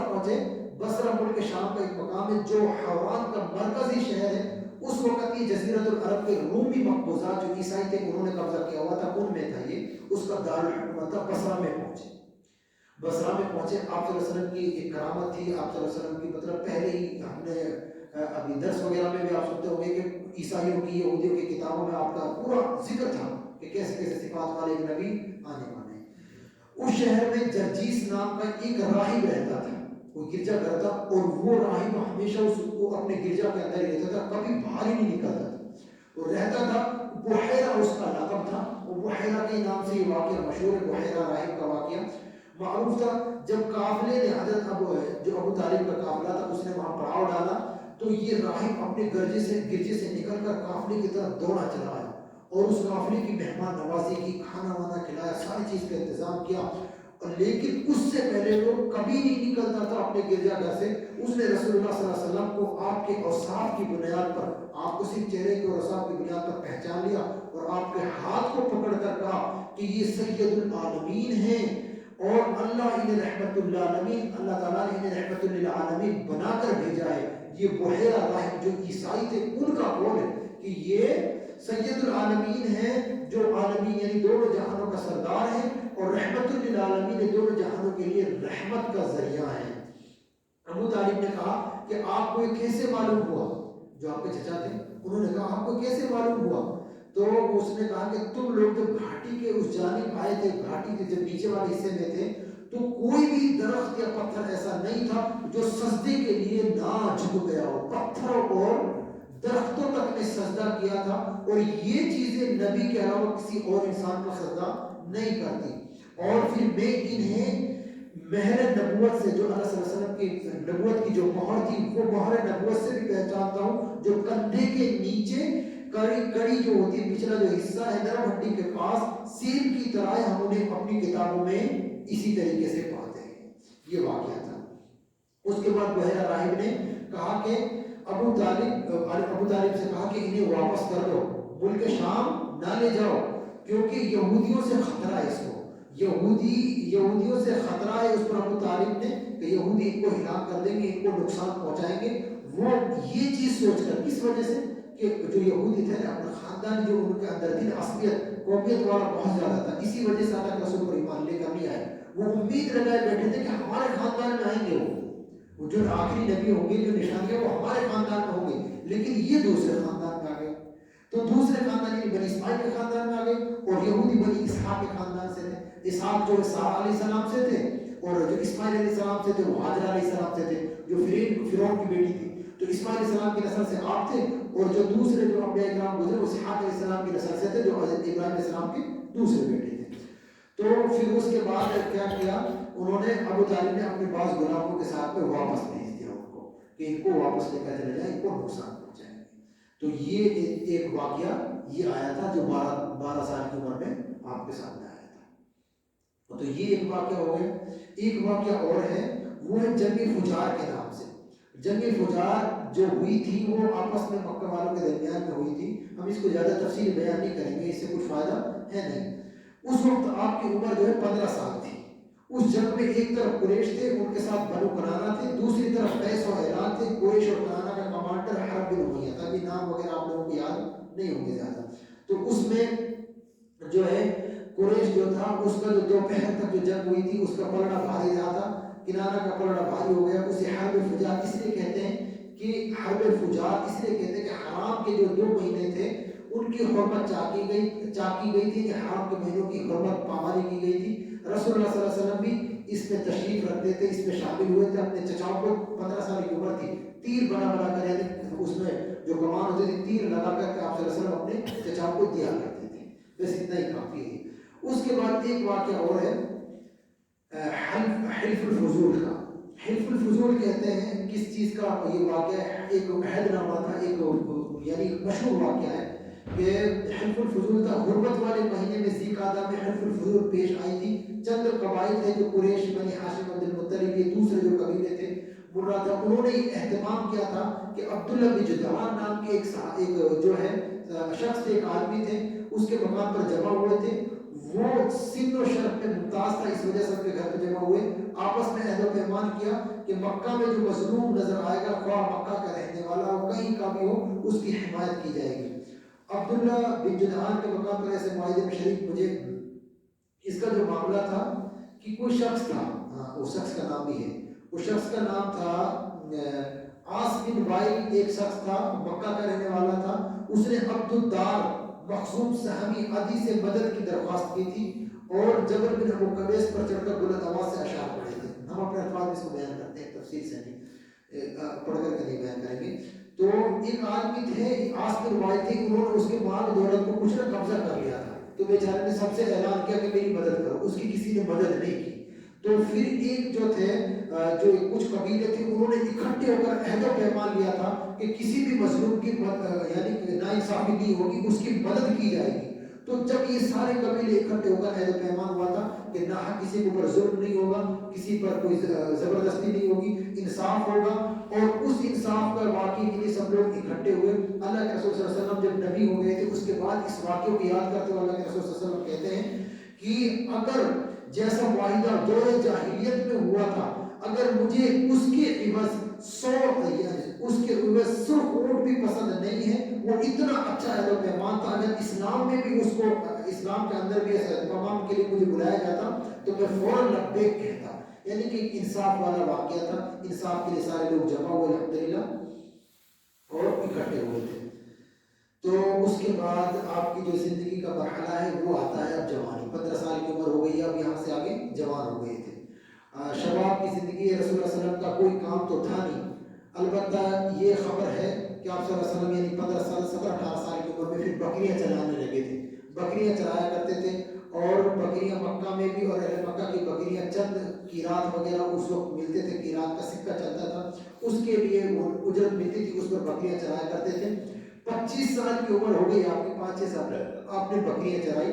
پہنچے. بصرہ ملک شام کا ایک مقام ہے جو حوران کا مرکزی شہر ہے. اس وقت یہ جزیرۃ العرب کے رومی مقبوضات جو عیسائی تھے انہوں نے قبضہ کیا ہوا تھا، ان میں تھا یہ. اس کا دارالحکومت تھا. بصرہ میں پہنچے. بصرہ میں پہنچے. آپ صلی اللہ علیہ وسلم کی ایک کرامت تھی. آپ صلی اللہ علیہ وسلم کی مطلب پہلے ہی ہم نے ابھی درس وغیرہ میں بھی آپ سنتے ہوں گے کہ عیسائیوں کی، یہودیوں کی کتابوں میں آپ کا پورا ذکر تھا کہ کیسے کیسے صفات والے ایک نبی آنے والے ہیں. اس شہر میں جرجیس نام کا ایک راہب رہتا تھا، وہ گرجا گھر تھا، اور وہ راہب ہمیشہ اس کو اپنے گرجا کے اندر ہی رہتا تھا، کبھی باہر ہی نہیں نکلتا تھا. وہ رہتا تھا. بحیرہ اس کا لقب تھا. وہ بحیرہ کے نام سے یہ واقعہ مشہور ہے. بحیرہ راہب کا واقعہ معروف تھا. جب قافلے نے حضرت جو ابو طالب کا قافلہ تھا اس نے وہاں پڑاؤ ڈالا تو یہ راہب اپنے گرجے سے نکل کر قافلے کی طرف دوڑا چلا آیا اور اس قافلے کی مہمان نوازی کی، کھانا وانا کھلایا، ساری چیز کا انتظام کیا. لیکن اس سے پہلے وہ کبھی نہیں نکلتا تھا اپنے گرجا گھر سے. اس نے رسول اللہ صلی اللہ علیہ وسلم کو آپ کے اوصاف کی بنیاد پر، آپ کو صرف چہرے کے اوصاف کی بنیاد پر پہچان لیا اور آپ کے ہاتھ کو پکڑ کر کہا کہ یہ سید العالمین ہیں اور اللہ انہیں رحمت للعالمین، اللہ تعالیٰ نے انہیں رحمت للعالمین بنا کر بھیجا ہے. یہ بحیرہ راہب جو عیسائی تھے ان کا قول ہے کہ یہ سید العالمین ہے جو عالمین یعنی دونوں جہانوں کا سردار ہے اور رحمت للعالمین نے دونوں جہانوں کے لیے رحمت کا ذریعہ ہے. ابو طالب نے کہا کہ آپ کو یہ کیسے معلوم ہوا؟ جو آپ کے چچا تھے انہوں نے کہا آپ کو کیسے معلوم ہوا؟ تو اس نے کہا کہ تم لوگ جب گھاٹی کے اس جانب آئے تھے، گھاٹی کے جب نیچے والے حصے میں تھے، تو کوئی بھی درخت یا پتھر ایسا نہیں تھا جو سجدے کے لیے نہ جھک گیا ہو. پتھروں اور درختوں تک نے سجدہ کیا تھا اور یہ چیزیں نبی کے علاوہ کسی اور انسان کا سجدہ نہیں کرتی. اور پھر میں انہیں مہر نبوت سے، جو اللہ صلی اللہ علیہ وسلم کی نبوت کی جو مہر تھی وہ مہر نبوت سے بھی پہچانتا ہوں، جو کندھے کے نیچے کڑی جو ہوتی ہے، پچھلا جو حصہ ہے نرم ہڈی کے پاس سیل کی طرح ہم انہیں اپنی کتابوں میں اسی طریقے سے پڑھتے ہیں. یہ واقعہ تھا. اس کے بعد بحیرہ راہب نے کہا کہ ابو طالب سے کہا کہ انہیں واپس کر دو, ملک شام نہ لے جاؤ, کیونکہ یہودیوں سے خطرہ ہے اس کو. یہودیوں سے خطرہ ہے اس پر ابو طالب نے کہ یہودی ان کو ہلاک کر دیں گے, ان کو نقصان پہنچائیں گے. وہ یہ چیز سوچ کر, کس وجہ سے کہ جو یہودی تھے نا اپنا خاندان جو ان کے اندر تھی اصلیت قومیت والا بہت زیادہ تھا, اسی وجہ سے اللہ کے رسول پر ایمان لے کر نہیں آئے. وہ امید لگائے بیٹھے تھے کہ ہمارے خاندان میں آئیں گے, وہ جو آخری نبی ہوں گے, جو نشانیاں وہ ہمارے خاندان میں ہوں گے, لیکن یہ دوسرے خاندان میں آ گئے. تو دوسرے خاندان یعنی بنی اسماعیل کے خاندان میں آ گئے, اور یہودی بنی اسحاق کے خاندان سے تھے. اسحاق جو سارہ علیہ السلام سے تھے, اور جو اسماعیل علیہ السلام سے تھے وہ ہاجرہ علیہ السلام سے تھے, جو فرعون کی بیٹی تھی. تو اسماعیل علیہ السلام کی نسل سے آپ تھے, اور جو دوسرے جو انبیاء کرام گزرے وہ اسحاق علیہ السلام کی نسل سے تھے, جو حضرت ابراہیم علیہ السلام کے دوسرے بیٹے تھے. تو پھر اس کے بعد کیا کیا انہوں نے, ابو طالب نے اپنے بعض غلاموں کے ساتھ میں واپس بھیج دیا ان کو کہ ان کو واپس لے کر چلے جائیں, ان کو نقصان پہنچائیں گے. تو یہ ایک واقعہ یہ آیا تھا جو 12 سال کی عمر میں آپ کے سامنے آیا تھا. تو یہ ایک واقعہ ہو گیا. ایک واقعہ اور ہے, وہ ہے جنگ فجار کے نام سے. جنگ فجار جو ہوئی تھی وہ آپس میں مکہ والوں کے درمیان میں ہوئی تھی. ہم اس کو زیادہ تفصیل بیان نہیں کریں گے, اس سے کچھ فائدہ ہے نہیں. اس وقت آپ کی عمر جو ہے 15 سال تھی. اس جنگ میں ایک طرف قریش تھے, ان کے ساتھ بنو کنانہ تھے, دوسری طرف قیس و اعلان تھے. قریش اور کنانہ کا کمانڈر حرب بن امیہ تھا. ابھی نام وغیرہ آپ لوگوں کو یاد نہیں ہوں گے زیادہ. تو اس میں جو ہے قریش جو تھا اس کا جو دوپہر تک جو جنگ ہوئی تھی اس کا پلڑا بھاری رہا تھا. کنانہ کا پلڑا بھاری ہو گیا. اسے حرب فجار اس لیے کہتے ہیں کہ حرب فجار اس لیے کہتے ہیں کہ حرام کے جو 2 مہینے تھے ان کی حرمت چاکی گئی تھی, کہ حرام کے مہینوں کی حرمت پامالی کی گئی تھی. رسول اللہ صلی اللہ علیہ وسلم بھی اس میں تشریف رکھتے تھے, اس میں شامل ہوئے تھے. اپنے چچاؤں کو 15 سال کی عمر تھی, تیر بنا کر, یعنی اس میں جو کمان ہوتی تھی تیر لگا کر کے آپ صلی اللہ علیہ وسلم اپنے چچاؤں کو دیا کرتے تھے. بس اتنا ہی کافی ہے. اس کے بعد ایک واقعہ اور ہے حلف الفضول کا. حلف الفضول کہتے ہیں کس چیز کا یہ واقعہ ہے, ایک عہد نامہ تھا, ایک یعنی مشہور واقعہ ہے کہ حلف الفضول تھا. غربت والے مہینے میں ذی قعدہ میں حلف الفضول پیش آئی تھی. چند قبائل تھے جو قریش, بنی ہاشم, عبد المطلب, یہ دوسرے جو قبیلے تھے مرہ تھا, انہوں نے اہتمام کیا تھا کہ عبداللہ بن جدعان نام کے ایک جو ہے شخص تھے, ایک آدمی تھے, اس کے مقام پر جمع ہوئے تھے. وہ سن و شرف میں ممتاز تھا, اس وجہ سے ان کے گھر پہ جمع ہوئے. آپس میں عہد و پیمان کیا کہ مکہ میں جو مظلوم نظر آئے گا, خواہ مکہ کا رہنے والا ہو, کہیں کا بھی ہو, اس کی حمایت کی جائے گی. عبداللہ بن جدعان کے مقام پر ایسے معاہدے میں شریک, مجھے اس کا جو معاملہ تھا کہ کوئی شخص تھا, وہ شخص کا نام بھی ہے, وہ شخص کا نام تھا عاص بن وائل. ایک شخص تھا مکہ کا رہنے والا تھا. اس نے عبدالدار مخزوم سہمی عدی سے مدد کی درخواست کی تھی, اور جبل بن ابو قبیس پر چڑھ کر بلند آواز سے اشعار پڑھے تھے. ہم اپنے الفاظ میں اس کو بیان کرتے ہیں, تفصیل سے نہیں پڑھ کر کے نہیں بیان کریں گے. تو ایک آدمی تھے عاص بن وائل تھے, انہوں نے اس کے مال دولت کو کچھ نہ قبضہ کر لیا تھا. تو بیچارے نے سب سے اعلان کیا کہ میری مدد کرو, اس کی کسی نے مدد نہیں کی. تو پھر ایک جو تھے جو کچھ قبیلے تھے, انہوں نے اکٹھے ہو کر عہد و پیمان لیا تھا کہ کسی بھی مظلوم کی یعنی ناانصافی نہیں ہوگی, اس کی مدد کی جائے گی. تو جب یہ سارے قبیلے اکٹھے ہو کر عہد و پیمان ہوا تھا کہ نہ کسی کے اوپر ظلم نہیں ہوگا, کسی پر کوئی زبردستی نہیں ہوگی, انصاف ہوگا, اور اس انصاف کا واقعے کے لیے سب لوگ اکٹھے ہوئے. اللہ کے رسول صلی اللہ علیہ وسلم جب نبی ہو گئے تھے, اس کے بعد اس واقعے کو یاد کرتے ہوئے اللہ کے رسول صلی اللہ علیہ وسلم کہتے ہیں کہ اگر جیسا معاہدہ دور جاہلیت میں ہوا تھا, اگر مجھے اس کے عوض 100 اونٹ بھی پسند نہیں ہے, وہ اتنا اچھا عہد و پیمان تھا. اگر اسلام میں بھی اس کو, اسلام کے اندر بھی ایسے پیمان کے لیے مجھے بلایا جاتا تو میں فوراً لبیک کہتا. یعنی کہ انصاف والا واقعہ تھا. انصاف کے لیے سارے لوگ جمع ہوئے الحمدللہ, اور اکٹھے ہوئے تھے. تو اس کے بعد آپ کی جو زندگی کا مرحلہ ہے وہ آتا ہے اب جوانی. 15 سال کی عمر ہو گئی, اب یہاں سے آگے جوان ہو گئے تھے. شباب کی زندگی ہے. رسول اللہ صلی اللہ علیہ وسلم کا کوئی کام تو تھا نہیں, البتہ یہ خبر ہے کہ آپ صلی اللہ علیہ وسلم یعنی 15 سال 17-18 سال کی عمر میں پھر بکریاں چلانے لگے تھے. بکریاں چلایا کرتے تھے, اور بکریاں مکہ میں بھی, اور اہل مکہ کی بکریاں چند قیرات وغیرہ اس وقت ملتے تھے, قیرات کا سکہ چلتا تھا, اس کے لیے وہ اجرت ملتی تھی, اس پر بکریاں چلایا کرتے تھے. 25 سال کی عمر ہو گئی آپ کی, 5-6 سال آپ نے بکریاں چرائی.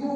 2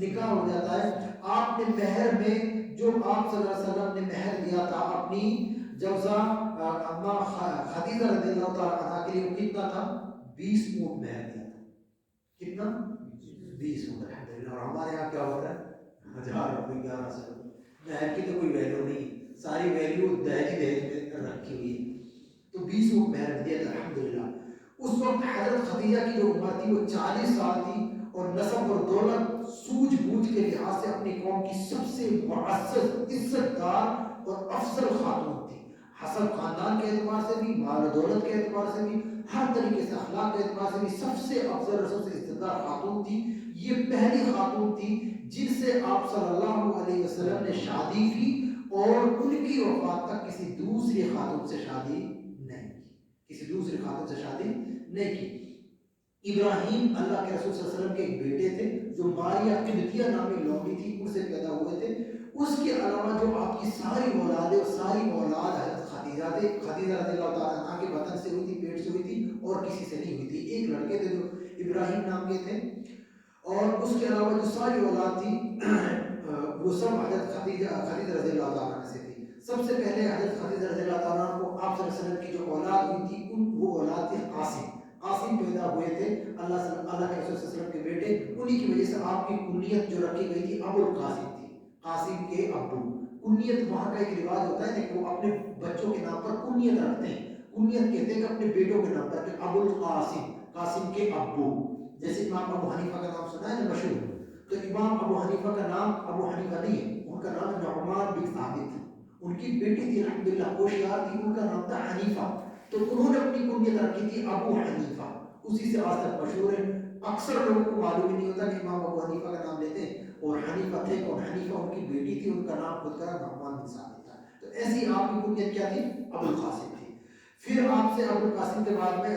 نکاح ہو جاتا ہے. آپ نے مہر میں جو آپ صلی اللہ علیہ وسلم نے مہر دیا تھا اپنی جوزا اما خدیجہ رضی اللہ تعالیٰ عنہ کے لیے، وہ کتنا تھا؟ 20 اونٹ مہر دیا تھا. کتنا؟ 20 اونٹ. الحمدللہ. اور ہمارے یہاں کیا ہوتا ہے؟ 1000 روپئے 1100 روپئے. مہر کی تو کوئی ویلیو نہیں، ساری ویلیو دہیج میں رکھی ہوئی ہے. تو 20 اونٹ مہر دیا تھا الحمدللہ. اس وقت حضرت خدیجہ کی جو عمر تھی وہ 40 سال تھی، اور نسب اور دولت سوجھ بوجھ کے لحاظ سے اپنی قوم کی سب سے معزز، عزت دار اور افضل خاتون تھی. حسب خاندان کے اعتبار سے بھی، مال و دولت کے اعتبار سے بھی، ہر طریقے سے اخلاق کے اعتبار سے بھی سب سے افضل اور سب سے عزت دار خاتون تھی. یہ پہلی خاتون تھی جن سے آپ صلی اللہ علیہ وسلم نے شادی کی، اور ان کی وفات تک کسی دوسری خاتون سے شادی نہیں کی. کسی دوسری خاتون سے شادی نہیں کی. ابراہیم اللہ کے رسول صلی اللہ علیہ وسلم کے ایک بیٹے تھے جو ماریہ قبطیہ نامی لونڈی تھی، ان سے پیدا ہوئے تھے. اس کے علاوہ جو آپ کی ساری اولاد اور ساری اولاد حضرت خدیجہ تھے. خدیجہ رضی اللہ تعالیٰ عنہ کے بطن سے ہوئی تھی، پیٹ سے ہوئی تھی، اور کسی سے نہیں ہوئی تھی. ایک لڑکے تھے جو ابراہیم نام کے تھے، اور اس کے علاوہ جو ساری اولاد تھی وہ سب حضرت خدیجہ رضی اللہ تعالیٰ عنہ سے تھی. سب سے پہلے حضرت خدیجہ رضی اللہ تعالیٰ عنہ کو آپ صلی اللہ علیہ وسلم کی جو اولاد ہوئی تھی وہ اولاد تھی قاسم. قاسم پیدا ہوئے تھے اللہ کے رسول صلی اللہ علیہ وسلم کے بیٹے. انہی کی وجہ سے آپ کی کنیت جو رکھی گئی تھی ابو القاسم تھی، قاسم کے ابو. کنیت وہاں کا ایک رواج ہوتا ہے کہ وہ اپنے بچوں کے نام پر کنیت رکھتے ہیں. کنیت کہتے ہیں کہ اپنے بیٹوں کے نام پر کہ ابو القاسم، قاسم کے ابو. جیسے امام ابو حنیفہ کا نام سنا ہے نا مشہور، تو امام ابو حنیفہ کا نام ابو حنیفہ نہیں ہے، ان کا نام نعمان بن ثابت. ان کی بیٹی تھی الحمدللہ، ہوشیار تھی، ان کا نام تھا حنیفہ. تو انہوں نے اپنی کنیت رکھی تھی ابو حنیفہ. اسی سے آج تک مشہور ہے. اکثر لوگوں کو معلوم ہی نہیں ہوتا کہ امام ابو حنیفہ کا نام لیتے ہیں اور حنیفہ تھے کون. حنیفہ ان کی بیٹی تھی، ان کا نام خود کا نعمان بن ثابت تھا. تو ایسی آپ کی کنیت کیا تھی؟ ابو القاسم تھی. پھر آپ سے ابو القاسم کے بعد میں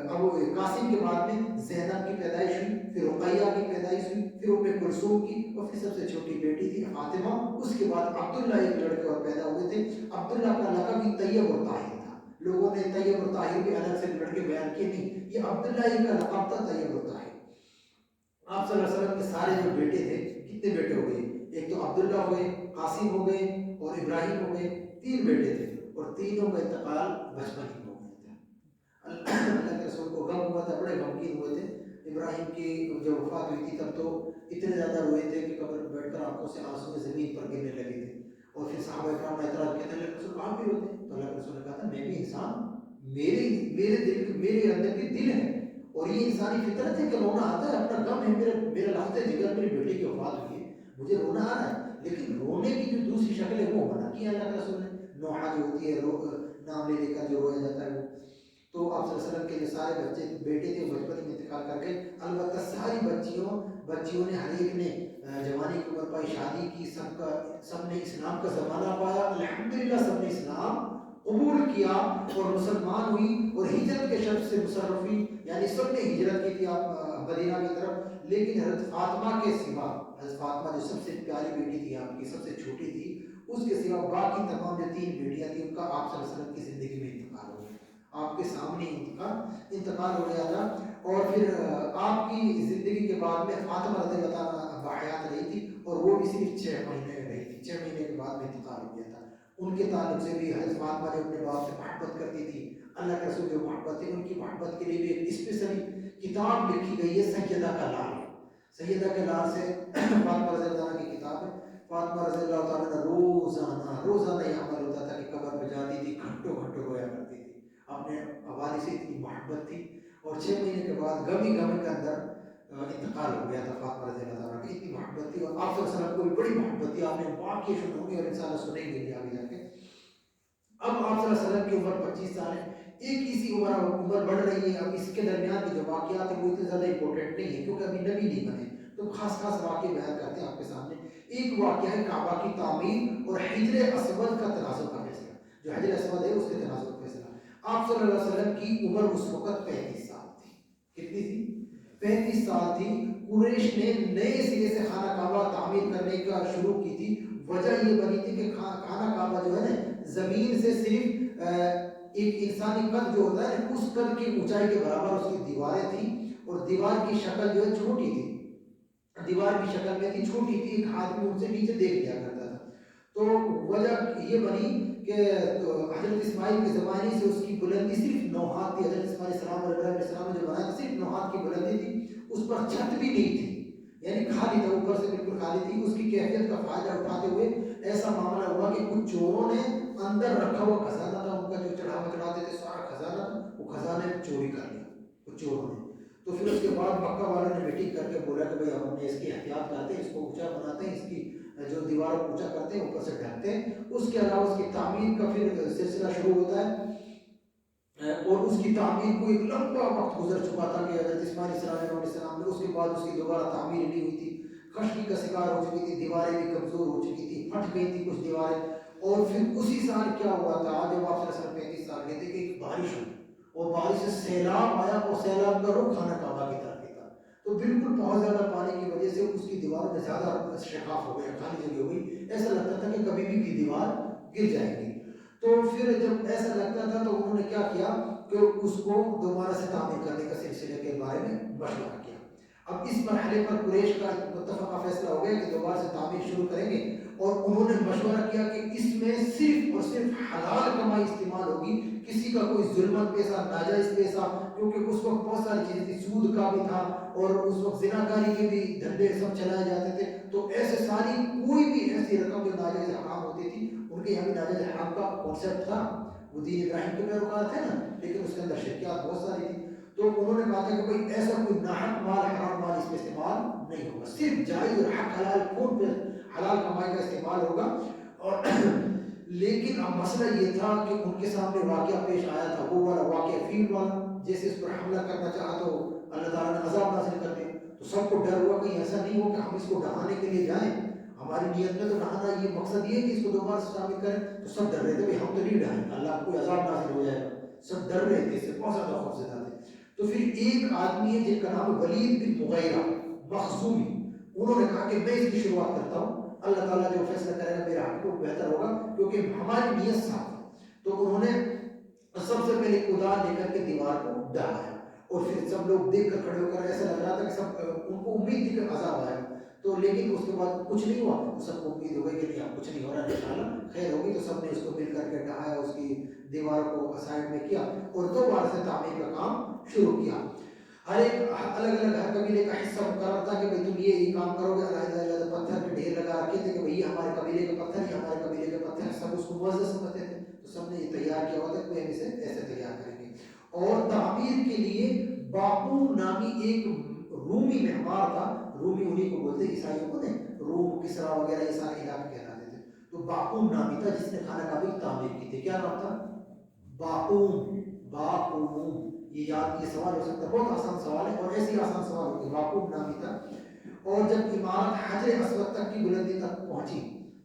ابو قاسم کے بعد میں زینب کی پیدائش ہوئی، پھر رقیہ کی پیدائش ہوئی، پھر ام کلثوم کی، اور پھر سب سے چھوٹی بیٹی تھی فاطمہ. اس کے بعد عبداللہ ایک لڑکے اور پیدا ہوئے تھے. عبداللہ کا لقب ہی طیب اور طاہر تھا. لوگوں نے طیب اور طاہر بھی الگ سے لڑکے بیان کیے، نہیں، یہ عبداللہ ہی کا لقب تھا، طیب اور طاہر. آپ صلی اللہ علیہ وسلم کے سارے جو بیٹے تھے، کتنے بیٹے ہو گئے؟ ایک تو عبداللہ ہو گئے، قاسم ہو گئے اور ابراہیم ہو گئے. 3 بیٹے تھے، اور تینوں کا انتقال بچپن ہی ہو گیا تھا. اللہ کے رسول کو غم ہوا تھا، بڑے غمگین ہوئے تھے. ابراہیم کی جب وفات ہوئی تھی تب تو اتنے زیادہ روئے تھے کہ قبر پر بیٹھ کر آنکھوں سے آنسو زمین پر گرنے لگے تھے. اور پھر صحابہ کرام نے اعتراض کیا تھا، اللہ کے رسول آپ بھی روتے؟ تو اللہ کے رسول نے کہا تھا میں بھی انسان، میرے اندر بھی دل ہے، اور یہ انسانی فطرت ہے کہ رونا آتا ہے. اپنا غم ہے، میرا لحظہ جگر میری بیٹی کی وفات ہوئی ہے، مجھے رونا آ رہا ہے. لیکن رونے کی جو دوسری شکل ہے وہ منع کیا اللہ کے رسول نے. نوحہ جو ہوتی ہے، نام لے لے کر جو رویا جاتا ہے وہ. تو آپ صلی اللہ علیہ وسلم کے جو سارے بچے بیٹے تھے بچپن میں انتقال کر گئے. البتہ ساری بچیوں نے ہر ایک نے جوانی کی عمر پائی، شادی کی، سب نے اسلام کا زمانہ پایا. الحمدللہ سب نے اسلام قبول کیا اور مسلمان ہوئی، اور ہجرت کے شرط سے مصرف ہوئی، یعنی سب نے ہجرت کی تھی آپ مدینہ کی طرف. لیکن حضرت فاطمہ کے سوا، حضرت فاطمہ جو سب سے پیاری بیٹی تھی آپ کی، سب سے چھوٹی تھی، اس کے سوا باقی تمام جو 3 بیٹیاں تھیں ان کا آپ صلی اللہ علیہ وسلم کی زندگی میں انتقال ہو گیا. آپ کے سامنے انتقال ہو گیا تھا. اور پھر آپ کی زندگی کے بعد میں فاطمہ رضی اللہ تعالیٰ باحیات رہی تھی، اور وہ بھی صرف 6 مہینے رہی تھی. 6 مہینے کے بعد میں انتقال ہو گیا تھا. ان کے تعلق سے بھی حضرت فاطمہ جو اپنے باپ سے محبت کرتی تھی، اللہ کے رسول جو محبت تھی، ان کی محبت کے لیے بھی ایک اسپیشلی کتاب لکھی گئی ہے، سیدہ کا لال. سیدہ کے لال سے فاطمہ رضی اللہ عنہ کی کتاب ہے. فاطمہ رضی اللہ تعالیٰ نے روزانہ یہ عمل ہوتا تھا کہ قبر پہ جاتی تھی، گھنٹوں رویا کرتی تھی. اپنے والد سے اتنی محبت تھی. اور 6 مہینے کے بعد غم کے اندر انتقال ہو گیا تھا فاطمہ رضی اللہ تعالیٰ کی. اتنی محبت تھی، اور آپ صلی اللہ علیہ وسلم کو بھی بڑی محبت تھی. آپ نے واقعی سنے ہوں گے اور انشاءاللہ سنیں گے بھی آگے جا کے. اب آپ صلی اللہ علیہ وسلم کی عمر 25 سال ہے. ایک ہی سی عمر بڑھ رہی ہے. اب اس کے درمیان کے جو واقعات ہیں وہ اتنے زیادہ امپورٹنٹ نہیں ہے کیونکہ ابھی نبی نہیں بنے، تو خاص واقعے بیان کرتے ہیں آپ کے سامنے. ایک واقعہ ہے کعبہ کی تعمیر اور حجر اسود کا تنازع کا فیصلہ. جو حجر اسود ہے اس کے تنازع کا فیصلہ. آپ صلی اللہ علیہ وسلم کی عمر اس وقت 35 سال تھی. کتنی تھی؟ 35 سال تھی. قریش نے نئے سرے سے خانہ کعبہ تعمیر کرنے کا شروع کی تھی. وجہ یہ بنی تھی کہ خانہ کعبہ جو ہے نا زمین سے صرف ایک انسانی قد جو ہوتا ہے اس قد کی اونچائی کے برابر اس کی دیواریں تھیں، اور دیوار کی شکل جو ہے چھوٹی تھی. دیوار کی شکل میں تھی، چھوٹی تھی، ایک آدمی ان سے نیچے دیکھ لیا کرتا تھا. تو وجہ یہ بنی کہ حضرت اسماعیل کے زمانے سے اس کی بلندی صرف 9 ہاتھ تھی. حضرت اسماعیل علیہ السلام نے جو بنایا صرف 9 ہاتھ کی بلندی تھی، اس پر چھت بھی نہیں تھی، یعنی خالی تھا، اوپر سے بالکل خالی تھی. اس کی کیفیت کا فائدہ اٹھاتے ہوئے ایسا معاملہ ہوا کہ کچھ چوروں نے اندر رکھا ہوا خزانہ تھا ان کا جو چڑھاتے تھے، سارا خزانہ تھا، وہ خزانے چوری کر لیا کچھ چوروں نے. تو پھر اس کے بعد مکہ والوں نے میٹنگ کر کے بولا کہ بھائی ہم نے اس کی احتیاط کرتے ہیں، اس کو اونچا بناتے ہیں، اس کی جو دیوار کو اونچا کرتے ہیں، اوپر سے ڈھکتے ہیں. اس کے علاوہ اس کی تعمیر کا پھر سلسلہ شروع ہوتا ہے، اور اس کی تعمیر کو ایک لمبا وقت گزر چکا تھا کہ حضرت اسماعیل علیہ السلام نے اس کے بعد اس کی دوبارہ تعمیر نہیں ہوئی تھی، خشکی کا شکار ہو چکی تھی، دیواریں بھی کمزور ہو چکی تھی، پھٹ گئی تھی کچھ دیواریں. اور پھر اسی سال کیا ہوا تھا، جب آپ 35 سال کے تھے، کہ ایک بارش ہوئی، اور بارش سے سیلاب آیا، اور سیلاب کا رخ خانہ کعبہ کی طرف تھا. تو بالکل بہت زیادہ پانی کی وجہ سے اس کی دیوار میں زیادہ شکاف ہو گیا، خالی جگہ ہو گئی، ایسا لگتا تھا کہ کبھی بھی کی دیوار گر جائے گی. تو پھر جب ایسا لگتا تھا تو انہوں نے کیا کیا کہ اس کو دوبارہ سے تعمیر کرنے کا سلسلے کے بارے میں مشورہ کیا. اب اس مرحلے پر قریش کا متفقہ فیصلہ ہو گیا کہ دوبارہ سے تعمیر شروع کریں گے، اور انہوں نے مشورہ کیا کہ اس میں صرف اور صرف حلال کمائی استعمال ہوگی، کسی کا کوئی ظلمت پیسہ، ناجائز پیسہ، کیونکہ اس وقت بہت ساری چیزیں تھی، سود کا بھی تھا، اور اس وقت زناکاری کے بھی دھندے سب چلائے جاتے تھے. تو ایسے ساری کوئی بھی ایسی رقم جو ناجائز حرام ہوتی تھی، ان کے یہاں بھی ناجائز حرام کا کانسیپٹ تھا. وہ دین ابراہیم کے پیروکار تھے نا، لیکن اس کے اندر شرکیات بہت ساری تھی. تو انہوں نے کہا تھا کہ بھائی ایسا کوئی ناحق مال، حرام مال اس میں استعمال نہیں ہوگا، صرف جائز اور حق حلال خون پہ حلال کمائی کا استعمال ہوگا. اور لیکن اب مسئلہ یہ تھا کہ ان کے سامنے واقعہ پیش آیا تھا، وہ والا واقعہ فیل والا، جیسے اس پر حملہ کرنا چاہا تو اللہ تعالیٰ نے عذاب نازل کر دیا. تو سب کو ڈر ہوا کہ ایسا نہیں ہو کہ ہم اس کو ڈھانے کے لیے جائیں، ہماری نیت میں تو ڈھانا، یہ مقصد یہ ہے کہ اس کو دوبارہ سے شامل کریں. تو سب ڈر رہے تھے ہم تو نہیں ڈھائیں، اللہ کو کوئی عذاب نازل ہو جائے گا، سب ڈر رہے تھے، اس سے بہت زیادہ خوفزدہ تھے. تو پھر ایک آدمی ہے جن کا نام ولید بن مغیرہ مخزومی، انہوں نے کہا کہ میں اس کی شروعات کرتا ہوں، اللہ تعالیٰ جو فیصلہ کرے گا میرا حق کو بہتر ہوگا، کیونکہ ہماری نیت صاف ہے. تو انہوں نے سب سے پہلے کدال لے کر کے دیوار کو ڈھایا، اور پھر سب لوگ دیکھ کر کھڑے ہو کر ایسا لگ رہا تھا کہ سب ان کو امید تھی کہ عذاب آئے گا. تو لیکن اس کے بعد کچھ نہیں ہوا، تو سب کو امید ہو گئی کہ نہیں اب کچھ نہیں ہو رہا، انشاءاللہ خیر ہوگی. تو سب نے اس کو مل کر کے ڈھایا، اس کی دیوار کو سائڈ میں کیا، اور دوبارہ سے تعمیر کا کام شروع کیا. ہر ایک الگ الگ ہر قبیلے کا حصہ مقرر تھا کہ بھائی تم یہ کام کرو گے. علیحدہ علیحدہ پتھر کے ڈھیر لگا رکھے تھے کہ بھئی یہ ہمارے قبیلے کے پتھر، یہ ہمارے قبیلے کے پتھر، سب اس کو موزہ سمجھتے تھے. تو سب نے یہ تیار کیا ہوا تھا کہ ہم اسے ایسے تیار کریں گے. اور تعمیر کے لیے باقون نامی ایک رومی معمار تھا، رومی انہیں کو بولتے عیسائیوں کو، نے روم کسرا وغیرہ یہ سارے علاقے کہلاتے تھے. تو باقون نامی تھا جس نے خانہ کعبہ کی تعمیر کی تھی. کیا نام تھا؟ باقون. باقون، یہ یاد، یہ سوال ہو سکتا ہے، بہت آسان سوال ہے، اور ایسی آسان سوال ہوتی ہے. باقون نامی تھا. اور جب عمارت حجر اسود تک کی بلندی تک پہنچی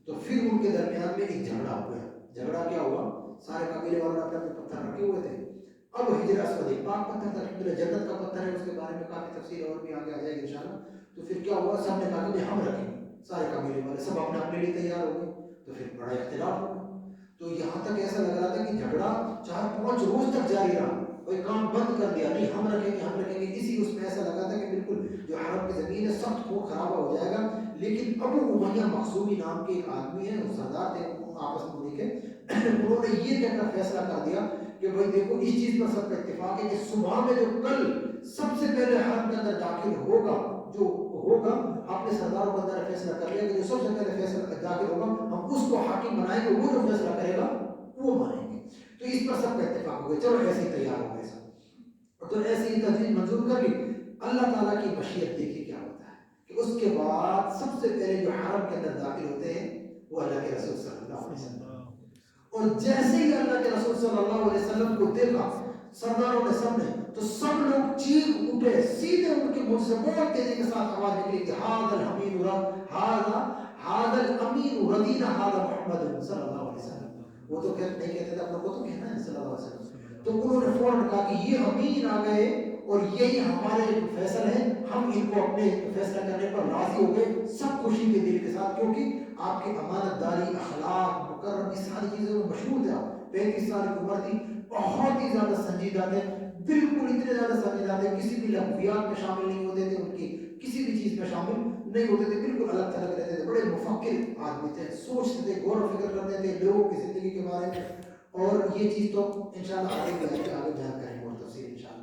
تو پھر ان کے درمیان میں ایک جھگڑا ہو گیا. جھگڑا کیا ہوا؟ سارے قبیلے والوں نے اپنے اپنے پتھر رکھے ہوئے تھے. اب حجر اسود ایک پاک پتھر تھا، جنت کا پتھر ہے، اس کے بارے میں کافی تفصیل اور بھی آگے آ جائے گی انشاءاللہ. تو پھر کیا ہوا؟ سب نے کہا کہ ہم رکھیں گے، سارے قبیلے والے سب اپنے اپنے لیے تیار ہو گئے. تو پھر بڑا اختلاف ہوا. تو یہاں تک ایسا لگ رہا تھا کہ جھگڑا 4-5 روز تک جاری رہا، کوئی کام بند کر دیا نہیں، ہم رکھیں گے ہم رکھیں گے. اسی اس میں ایسا لگا تھا کہ بالکل جو حرم کی زمین ہے سخت خون خرابہ ہو جائے گا. لیکن ابو امیہ مخزومی نام کے ایک آدمی ہیں، وہ سردار تھے آپس میں انہیں کے، انہوں نے یہ کہہ کر فیصلہ کر دیا کہ بھائی دیکھو اس چیز پر سب کا اتفاق ہے کہ صبح میں جو کل سب سے پہلے حرم کے اندر داخل ہوگا، جو ہوگا، آپ نے سرداروں کے اندر فیصلہ کر لیا کہ جو سب سے پہلے فیصلہ داخل ہوگا ہم اس کو حاکم بنائیں گے، وہ جو فیصلہ کرے گا وہ مانیں گے. تو اس پر سب کا اتفاق ہو گیا، چلو ایسے ہی تیار ہو گئے سب. تو ایسی ہی تجویز منظور کر لی. اللہ تعالیٰ کی مشیت دیکھی کیا ہوتا ہے کہ اس کے بعد سب سے پہلے جو حرم کے اندر داخل ہوتے ہیں وہ اللہ کے رسول صلی اللہ علیہ وسلم. اور جیسے ہی اللہ کے رسول صلی اللہ علیہ وسلم کو دیکھا سرداروں نے، سب نے، تو سب لوگ چیخ اٹھے، سیدھے ان کے منہ سے بہت تیزی کے ساتھ آواز نکلی کہ ھذا الامین ردینا ھذا محمد صلی اللہ علیہ وسلم. وہ تو نہیں کہتے تھے، اپنے کو تو کہنا ہے صلی اللہ علیہ وسلم. تو انہوں نے فوراً کہا کہ یہ امین آ گئے اور یہی ہمارے فیصل ہیں، ہم ان کو اپنے فیصلہ کرنے پر راضی ہو گئے سب خوشی کے دل کے ساتھ، کیونکہ آپ کی امانت داری، اخلاق، مکرم، اس ساری چیزوں میں مشہور تھے. آپ 35 سال کی عمر تھی، بہت ہی زیادہ سنجیدہ تھے، بالکل اتنے زیادہ سنجیدہ تھے، کسی بھی لغویات میں شامل نہیں ہوتے تھے، ان کی کسی بھی چیز میں شامل نہیں ہوتے تھے، بالکل الگ تھلگ رہتے تھے، بڑے مفکر آدمی تھے، سوچتے تھے، غور و فکر کرتے تھے لوگوں کی زندگی کے بارے میں. اور یہ چیز تو انشاءاللہ آگے بیان کریں گے اور تفصیل انشاءاللہ.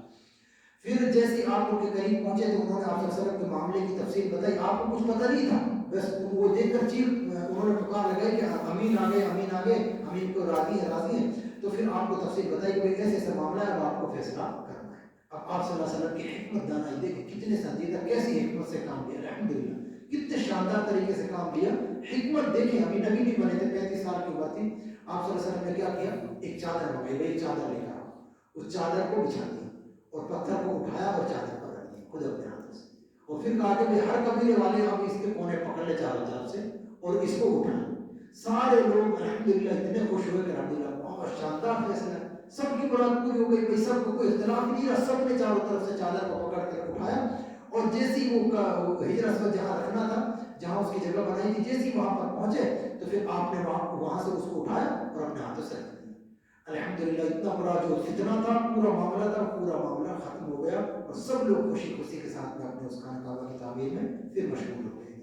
پھر جیسے آپ لوگ کے قریب پہنچے تو انہوں نے آپ صلی اللہ علیہ وسلم کے معاملے کی تفصیل بتائی. آپ کو کچھ پتہ نہیں تھا، بس وہ دیکھ کر چیخ انہوں نے پکار لگائی کہ امین آ گئے، امین آ گئے، امین کو راضی ہیں. تو پھر آپ کو تفصیل بتائی کہ ایسے ایسا معاملہ ہے، اب آپ کو فیصلہ کرنا ہے. اب آپ صلی اللہ علیہ وسلم کی حکمت دانائی دیکھیں، کتنے سنجیدہ، کیسی حکمت سے کام لیا، الحمدللہ کتنے شاندار طریقے سے کام لیا. حکمت دیکھیں، ابھی نبی نہیں بنے تھے، 35 سال کی بات تھی. آپ صلی اللہ علیہ وسلم نے کیا کیا؟ ایک چادر منگائی، بھائی چادر لے کر آؤ. اس چادر کو بچھا دیا اور پتھر کو اٹھایا اور چادر پر رکھ دیا خود اپنے ہاتھوں سے. اور پھر کہا کہ ہر قبیلے والے آپ اس کے کونے پکڑ لے چاروں طرف سے اور اس کو اٹھائیں. سارے لوگ الحمدللہ اتنے خوش ہوئے کہ الحمدللہ بہت شاندار فیصلہ ہے، سب کی مراد پوری ہو گئی. بھائی سب کو کوئی اختلاف نہیں رہا، سب نے چاروں طرف سے چادر کو پکڑ کر اٹھایا. اور جیسی وہ حجر اسود جہاں رکھنا تھا، جہاں اس کی جگہ بنائی تھی، جیسی وہاں پر پہنچے تو پھر آپ نے وہاں سے اس کو اٹھایا اور اپنے ہاتھوں سے رکھ دیا. الحمدللہ اتنا بڑا جو فتنہ تھا، پورا معاملہ تھا، پورا معاملہ ختم ہو گیا اور سب لوگ خوشی خوشی کے ساتھ میں اپنے اس خانہ کعبہ کی تعمیر میں پھر مشغول ہو گئے.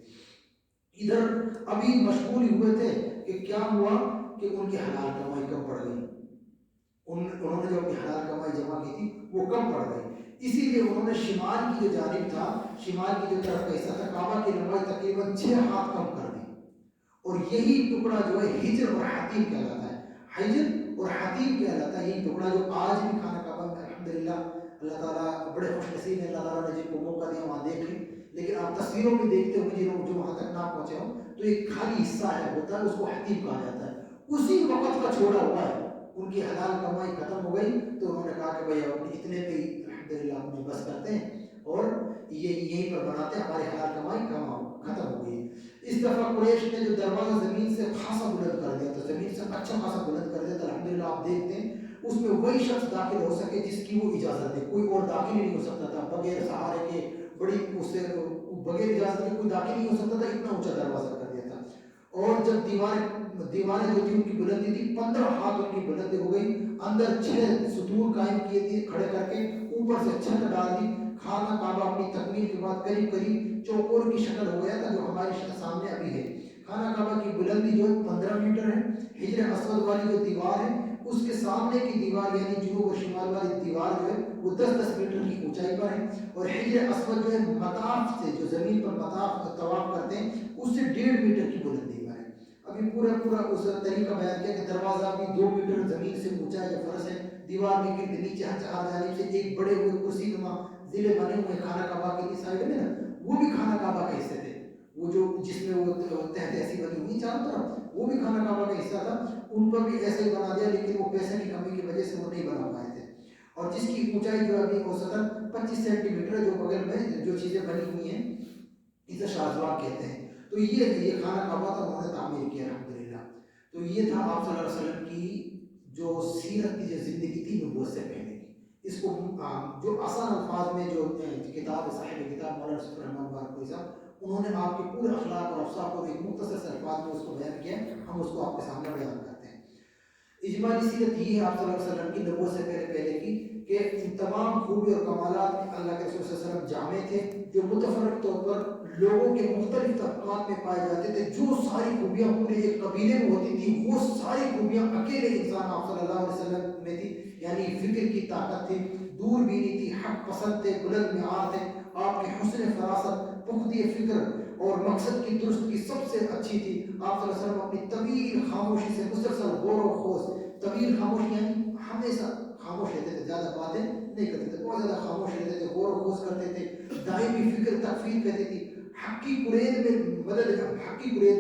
ادھر ابھی مشغول ہوئے تھے کہ کیا ہوا کہ ان کی حلال کمائی کم پڑ گئی. انہوں نے جو اپنی حلال کمائی جمع کی تھی وہ کم پڑ گئی. اسی لیے انہوں نے شمال کی جو جانب تھا، شمال کی جو طرف کا حصہ تھا، کعبہ کی لمبائی تقریباً 6 ہاتھ کم کر دی. اور یہی ٹکڑا جو ہے ہجر اور حتیم کہلاتا ہے. حجر اور حتیم کہلاتا ہے یہی ٹکڑا جو آج بھی خانہ کعبہ میں الحمدللہ اللہ تعالیٰ بڑے خوش نصیب ہیں، اللہ تعالیٰ نے جن کو موقع دیا وہاں دیکھ لیں. لیکن آپ تصویروں میں دیکھتے ہوں جن جو وہاں تک نہ پہنچے ہوں تو ایک خالی حصہ ہے ہوتا ہے، اس کو حتیم کہا جاتا ہے. اسی وقت کا چھوڑا ہوا ہے. ان کی حلال کمائی ختم ہو گئی تو انہوں نے کہا کہ بھائی اب اتنے پہ الحمدللہ اپنے بس کرتے ہیں اور یہیں پر بناتے ہیں، ہماری حلال کمائی ختم ہو گئی. اس دفعہ قریش نے جو دروازہ زمین سے خاصا بلند کر دیا تھا، زمین سے اچھا خاصا بلند کر دیا تھا. الحمدللہ آپ دیکھتے ہیں اس میں وہی شخص داخل ہو سکے جس کی وہ اجازت ہے، کوئی اور داخل ہی نہیں ہو سکتا تھا بغیر سہارے کے. بڑی اس سے بغیر اجازت کے کوئی داخل نہیں ہو سکتا تھا، اتنا اونچا دروازہ کر دیا تھا. اور جب دیواریں جو تھی ان کی بلندی تھی 15 ہاتھ ان کی بلندی ہو گئی. اندر 6 ستون قائم کیے تھے کھڑے کر کے، اوپر سے چھت ڈال دی. خانہ کعبہ اپنی تکمیل کے بعد قریب چوکور کی شکل ہو گیا تھا جو ہمارے سامنے ابھی ہے. خانہ کعبہ کی بلندی جو 15 میٹر ہے. حجر اسود والی جو دیوار ہے اس کے سامنے کی دیوار یعنی جنوب و شمال والی دیوار جو ہے وہ 10-10 میٹر کی اونچائی پر ہے. اور حجر اسود جو ہے مطاف سے، جو زمین پر مطاف طواف کرتے ہیں، اس سے 1.5 میٹر کی بلندی پر ہے. ابھی پورا اس طریقہ بیان کیا کہ دروازہ بھی 2 میٹر زمین سے اونچا ہے. جو فرش ہے دیوار کے گرد نیچے چار جانب سے ایک بڑے ہوئے کرسی نما ضلع بنے ہوئے خانہ کعبہ کے سائڈ میں نا، وہ بھی خانہ کعبہ کا حصے تھے. وہ جو جس میں وہ تحت ایسی بنی ہوئی چاروں طرف، وہ بھی خانہ کعبہ کا حصہ تھا. ان پر بھی ایسے ہی بنا دیا، لیکن وہ پیسے کی کمی کی وجہ سے وہ نہیں بنا پائے تھے. اور جس کی اونچائی جو ابھی اوسطاً 25 سینٹی میٹر جو بغل میں جو چیزیں بنی ہوئی ہیں اسے شاہزوار کہتے ہیں. تو یہ خانہ کعبہ تھا، انہوں نے تعمیر کیا الحمدللہ. تو یہ تھا آپ صلی اللہ علیہ وسلم کی جو سیرت کی جو زندگی تھی نبوت سے پہلے کی. اس کو جو آسان الفاظ میں جو کتاب صاحب کتاب مولانا یوسف الرحمن بارکوئی صاحب، انہوں نے آپ کے پورے اخلاق اور اوصاف کو ایک مختصر سے الفاظ میں اس کو بیان کیا. ہم اس کو آپ کے سامنے بیان کرتے ہیں. اجمالی سیرت یہ ہے آپ صلی اللہ علیہ وسلم کی نبوت سے پہلے کی کہ تمام خوبی اور کمالات اللہ کے رسول صلی اللہ علیہ وسلم جامع تھے، جو متفرق طور پر لوگوں کے مختلف طبقات میں پائے جاتے تھے. جو ساری خوبیاں پورے ایک قبیلے میں ہوتی تھی، وہ ساری خوبیاں اکیلے انسان آپ صلی اللہ علیہ وسلم میں تھی. یعنی فکر کی طاقت تھی، دور بینی تھی، حق پسند تھے، بلند معیار تھے. آپ کے حسن فراست، پختہ فکر اور مقصد کی درست کی سب سے اچھی تھی. آپ صلی اللہ علیہ وسلم اپنی طویل خاموشی سے مسلسل غور و خوض، طویل خاموشی یعنی ہمیشہ خاموش رہتے تھے، زیادہ باتیں نہیں کرتے تھے، بہت زیادہ خاموش رہتے تھے، غور و خوض کرتے تھے. دائمی فکر تکفیر کہتے تھی. حقی قرید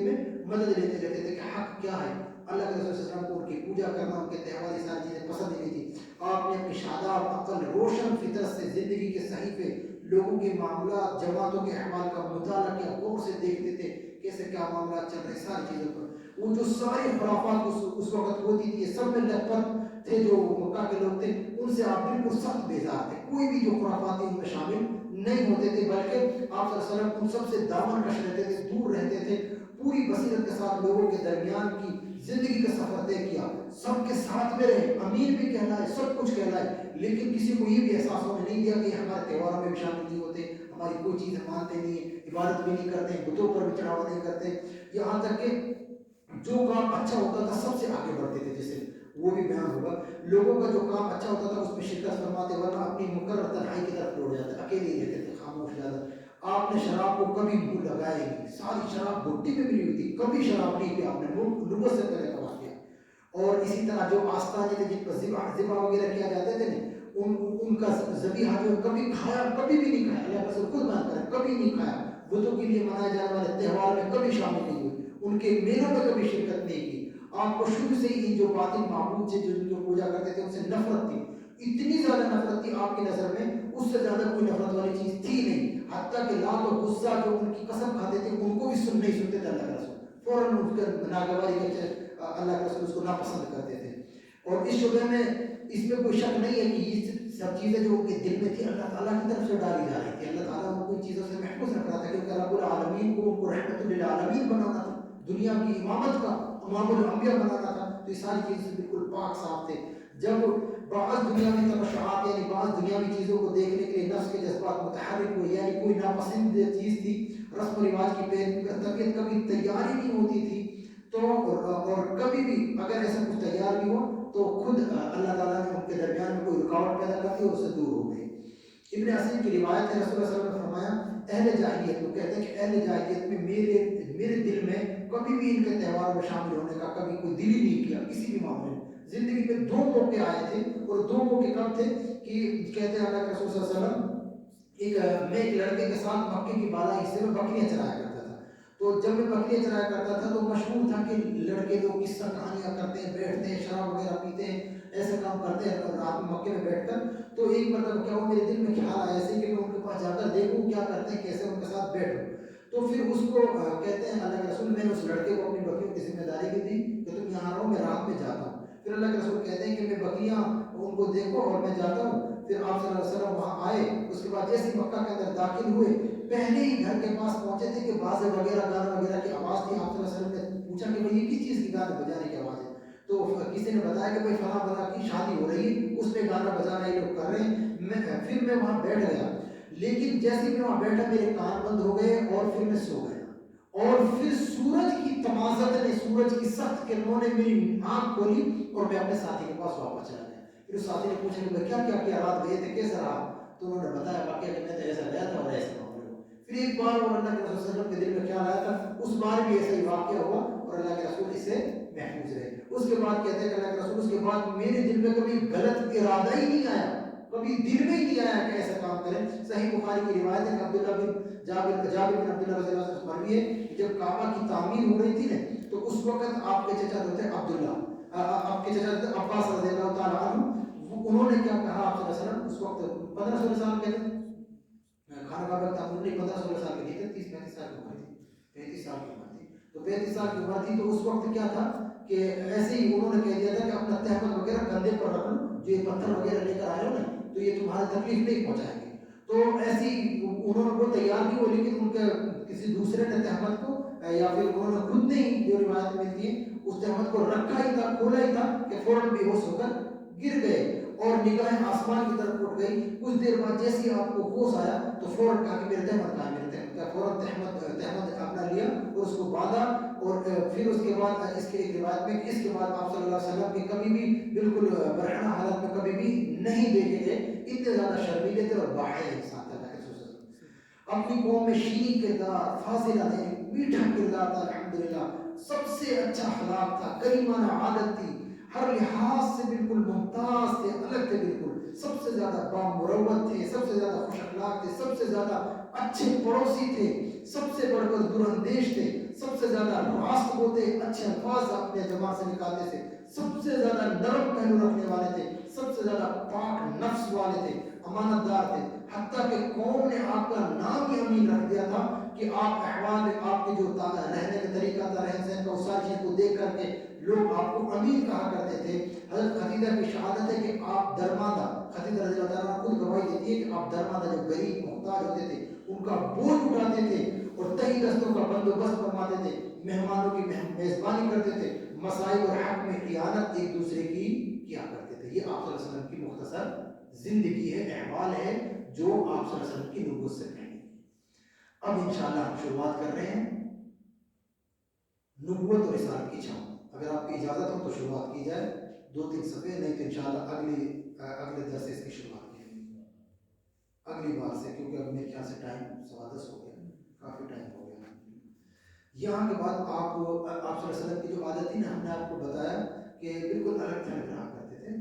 میں مدد لیتے رہتے تھے کہ حق کیا ہے. اللہ کے رسول صلی اللہ علیہ وسلم کو ان کی پوجا کرنا، ان کے تہوار، یہ ساری چیزیں پسند نہیں تھی. آپ نے اپنی شاداب عقل، روشن فطرت سے زندگی کے صحیفے، لوگوں کے معاملات، جماعتوں کے احوال کا مطالعہ کیا، غور سے دیکھتے تھے کیسے کیا معاملات چل رہے ساری چیزوں پر. وہ جو ساری خرافات اس وقت ہوتی تھی، یہ سب میں لطفت تھے. جو مکہ کے لوگ تھے ان سے آپ بالکل سخت بیزار تھے. کوئی بھی جو خرافات تھی ان میں شامل نہیں ہوتے تھے، بلکہ آپ صلی اللہ علیہ وسلم ان سب سے دامن کش رہتے تھے، دور رہتے تھے. پوری بصیرت کے ساتھ لوگوں کے درمیان کی زندگی کا سفر طے کیا. سب کے ساتھ میں رہے، امیر بھی کہلائے، سب کچھ کہلائے، لیکن کسی کو یہ بھی احساس ہونے نہیں دیا کہ ہمارے تہواروں میں بھی شامل نہیں ہوتے، ہماری کوئی چیز مانتے نہیں ہیں. عبادت بھی نہیں کرتے, بتوں پر بھی چڑھاوا نہیں کرتے, یہاں تک کہ جو کام اچھا ہوتا تھا سب سے آگے بڑھتے تھے, جیسے وہ بھی بیان ہوگا. لوگوں کا جو کام اچھا ہوتا تھا اس میں شرکت فرماتے, ورنہ اپنی مقرر تنہائی کی طرف لوٹ جاتے, اکیلے ہی رہتے تھے, خاموش زیادہ. آپ نے شراب کو کبھی منہ لگایا ہی نہیں, ساری شراب گھٹی میں بھی نہیں ہوتی, کبھی شراب نہیں پیا آپ نے, لغت سے پہلے کا واقعہ. اور اسی طرح جو آستانے تھے جن پر ذبح وغیرہ کیا جاتے تھے نا, ان کا ذبیحہ جو کبھی کھایا, کبھی بھی نہیں کھایا, اللہ رسول خود بیان کرے کبھی نہیں کھایا. بتوں کے لیے منائے جانے والے تہوار میں کبھی شامل نہیں ہوئے, ان کے میلوں میں کبھی شرکت نہیں کی. آپ کو شروع سے ہی جو باطل معبود سے جو پوجا کرتے تھے ان سے نفرت تھی, اتنی زیادہ نفرت تھی آپ کی نظر میں, اس سے زیادہ کوئی نفرت والی چیز تھی نہیں. حتیٰ کہ لات و غصہ جو ان کی قسم کھاتے تھے ان کو بھی نہیں سنتے تھے اللہ کے رسول, فوراً ان کے ناگواری کرتے, اللہ کے رسول اس کو ناپسند کرتے تھے. اور اس شعبے میں اس میں کوئی شک نہیں ہے کہ یہ سب چیزیں جو ان کے دل میں تھی اللہ تعالیٰ کی طرف سے ڈالی جا رہی تھی. اللہ تعالیٰ ان کو ان چیزوں سے محفوظ رکھ رہا تھا, کیونکہ رب العالمین کو ان کو رحمت للعالمین بنانا تھا, دنیا کی امامت کا امام الانبیاء بنانا تھا. تو یہ ساری چیزیں بالکل پاک صاف تھے. جب بعض دنیاوی تماشات یعنی بعض دنیاوی چیزوں کو دیکھنے کے لیے نفس کے جذبات متحرک ہوئے, یعنی کوئی ناپسندیدہ چیز تھی, رسم و رواج کی پیروی کا طبیعت کبھی تیار ہی نہیں ہوتی تھی, تو اور کبھی بھی اگر ایسا کچھ تیار بھی ہو تو خود اللہ تعالیٰ نے ان کے درمیان میں کوئی رکاوٹ پیدا کر دی اور اس سے دور ہو گئی. ابن عسیر کی روایت ہے, رسول اللہ صلی اللہ علیہ وسلم نے فرمایا اہل جاہلیت کو کہتے ہیں کہ اہل جاہلیت میں میرے دل میں کبھی بھی ان کے تہوار میں شامل ہونے کا کبھی کوئی دل ہی نہیں کیا کسی بھی معاملے میں. زندگی میں 2 موقع آئے تھے, اور 2 موقع کب تھے کہ کہتے ہیں اللہ کے رسول صلی اللہ علیہ وسلم میں ایک لڑکے کے ساتھ مکے کی بالا حصے میں بکریاں چرایا کرتا تھا. تو جب میں بکریاں چرایا کرتا تھا تو مشہور تھا کہ لڑکے لوگ قصہ کہانیاں کرتے ہیں, بیٹھتے ہیں, شراب وغیرہ پیتے ہیں, ایسے کام کرتے ہیں رات میں مکے میں بیٹھ کر. تو ایک مرتبہ کیا ہوا, میرے دل میں خیال آیا ایسے کہ میں ان کے پاس جا کر دیکھوں کیا کرتے ہیں, کیسے ان کے ساتھ بیٹھوں. تو پھر اس کو کہتے ہیں اللہ کے رسول میں نے اس لڑکے کو اپنی بکریوں کی ذمہ داری کی دی کہ تم یہاں رہو, میں رات میں جاتا ہوں. پھر اللہ کے رسول کہتے ہیں کہ میں بکریاں ان کو دیکھو اور میں جاتا ہوں. پھر آپ صلی اللہ علیہ وسلم وہاں آئے, اس کے بعد جیسے مکہ کے اندر داخل ہوئے, پہلے ہی گھر کے پاس پہنچے تھے کہ بازے وغیرہ گانا وغیرہ کی آواز تھی. آپ صلی اللہ علیہ وسلم نے پوچھا کہ بھئی یہ کس چیز کی گانا بجانے کی آواز ہے؟ تو کسی نے بتایا کہ بھئی فلاں فلاں کی شادی ہو رہی ہے, اس میں گانا بجانا یہ لوگ کر رہے ہیں. پھر میں وہاں بیٹھ گیا, لیکن جیسے میں وہاں بیٹھا میرے کان بند ہو گئے اور پھر میں سو گیا. اور پھر سورج کی تمازت نے, سورج کی سخت کرنوں نے میری آنکھ کھولی اور میں اپنے ساتھی کے پاس واپس چلا گیا. پھر اس ساتھی نے پوچھا کہ بھئی کیا کیا رات گئے تھے, کیسا رہا؟ تو انہوں نے بتایا واقعہ کہ میں تو ایسا گیا تھا اور ایسا معاملہ ہوا. پھر ایک بار اور اللہ کے رسول صلی اللہ علیہ وسلم کے دل میں خیال آیا تھا, اس بار بھی ایسا ہی واقعہ ہوا اور اللہ کے رسول اس سے محفوظ رہے. اس کے بعد کہتے ہیں کہ اللہ کے رسول اس کے بعد میرے دل میں کبھی غلط ارادہ ہی نہیں آیا, کبھی دل میں ہی نہیں آیا کہ ایسا کام کریں. صحیح بخاری کی روایت ہے کہ عبداللہ بن جابر بن عبداللہ رضی اللہ عنہ سے مروی ہے کہ جب کعبہ کی تعمیر ہو رہی تھی نا, تو اس وقت آپ کے چچا ہوتے عبداللہ, آپ کے چچا ہوتے عباس رضی اللہ تعالیٰ عنہ, انہوں نے کیا کہا آپ صلی اللہ علیہ وسلم اس وقت 15-16 سال کے تھے, خانہ کعبہ کی تعمیر نہیں 15-16 سال کے تھے, 30-35 سال کی عمر تھی, 35 سال کی عمر تھی. تو 35 سال کی عمر تھی, تو اس وقت کیا تھا کہ ایسے ہی انہوں نے کہہ دیا تھا کہ اپنا تہمت وغیرہ کندھے پر رکھ لو, جو یہ پتھر وغیرہ لے کر آئے ہو نا تو یہ تمہاری تکلیف نہیں پہنچائیں گے. تو ایسی انہوں نے وہ تیار نہیں ہو, لیکن ان کے کسی دوسرے نے تہمت کو یا پھر انہوں نے خود نے ہی, جو روایت ملتی ہے, اس تہمت کو رکھا ہی تھا, کھولا ہی تھا کہ فوراً بے ہوش ہو کر گر گئے اور نگاہیں آسمان کی طرف اٹھ گئی. کچھ دیر بعد جیسے ہی آپ کو ہوش آیا تو فوراً کہا کہ میرے تہمت کہاں, میرے تہمت, فوراً تہمت اپنا لیا اور اس کو باندھا. اور پھر اس کے بعد اس کے ایک روایت میں کہ اس کے بعد آپ صلی اللہ علیہ وسلم کے کبھی بھی بالکل برہنہ حالت میں کبھی بھی نہیں دیکھے گئے, اتنے زیادہ شرمیلے تھے اور باحیا انسان تھا. اپنی قوم میں شیریں کردار, فاضلہ تھے, میٹھا کردار تھا, الحمدللہ سب سے اچھا اخلاق تھا, کریمانہ عادت تھی, ہر لحاظ سے بالکل ممتاز تھے, الگ تھے بالکل, سب سے زیادہ بامروت تھے, سب سے زیادہ خوش اخلاق تھے, سب سے زیادہ اچھے پڑوسی تھے, سب سے بڑھ کر دور اندیش تھے, سب سے زیادہ راست ہوتے, اچھے الفاظ اپنے زبان سے نکالتے تھے, سب سے زیادہ نرم پہلو رکھنے والے تھے, سب سے زیادہ پاک نفس والے تھے, امانت دار تھے. حتیٰ کہ قوم نے آپ کا نام ہی امین رکھ دیا تھا کہ آپ احوال, آپ کے جو رہنے کا طریقہ تھا, رہن سہن کا, اس ساری چیز کو دیکھ کر کے لوگ آپ کو امین کہا کرتے تھے. حضرت خدیجہ کی شہادت ہے کہ آپ درماندہ, خدیجہ رضی اللہ عنہا خود گواہی دیتی ہے کہ آپ درماندہ, جو غریب محتاج ہوتے تھے ان کا بوجھ اٹھاتے تھے اور تہی دستوں کا بندوبست فرماتے تھے, مہمانوں کی میزبانی کرتے تھے, مسائل اور حق میں خیانت ایک دوسرے کی کیا کرتے تھے. یہ آپ صلی اللہ علیہ وسلم کی مختصر زندگی ہے, احوال ہے جو آپ صلی اللہ علیہ وسلم کی نبوت سے پہلے. اب انشاءاللہ ہم شروعات کر رہے ہیں نبوت اور رسالت کی چھاؤں. اگر آپ کی اجازت ہو تو شروعات کی جائے 2-3 صفحے، نہیں تو انشاءاللہ اگلے درس سے اس کی شروعات کی جائے اگلی بار سے، کیونکہ اب میرے خیال سے ٹائم 10:15 ہو گیا، کافی ٹائم ہو گیا. یہاں کے بعد آپ صلی اللہ علیہ وسلم کی جو عادت تھی نا، ہم نے آپ کو بتایا کہ بالکل الگ تھلگ رہا کرتے تھے.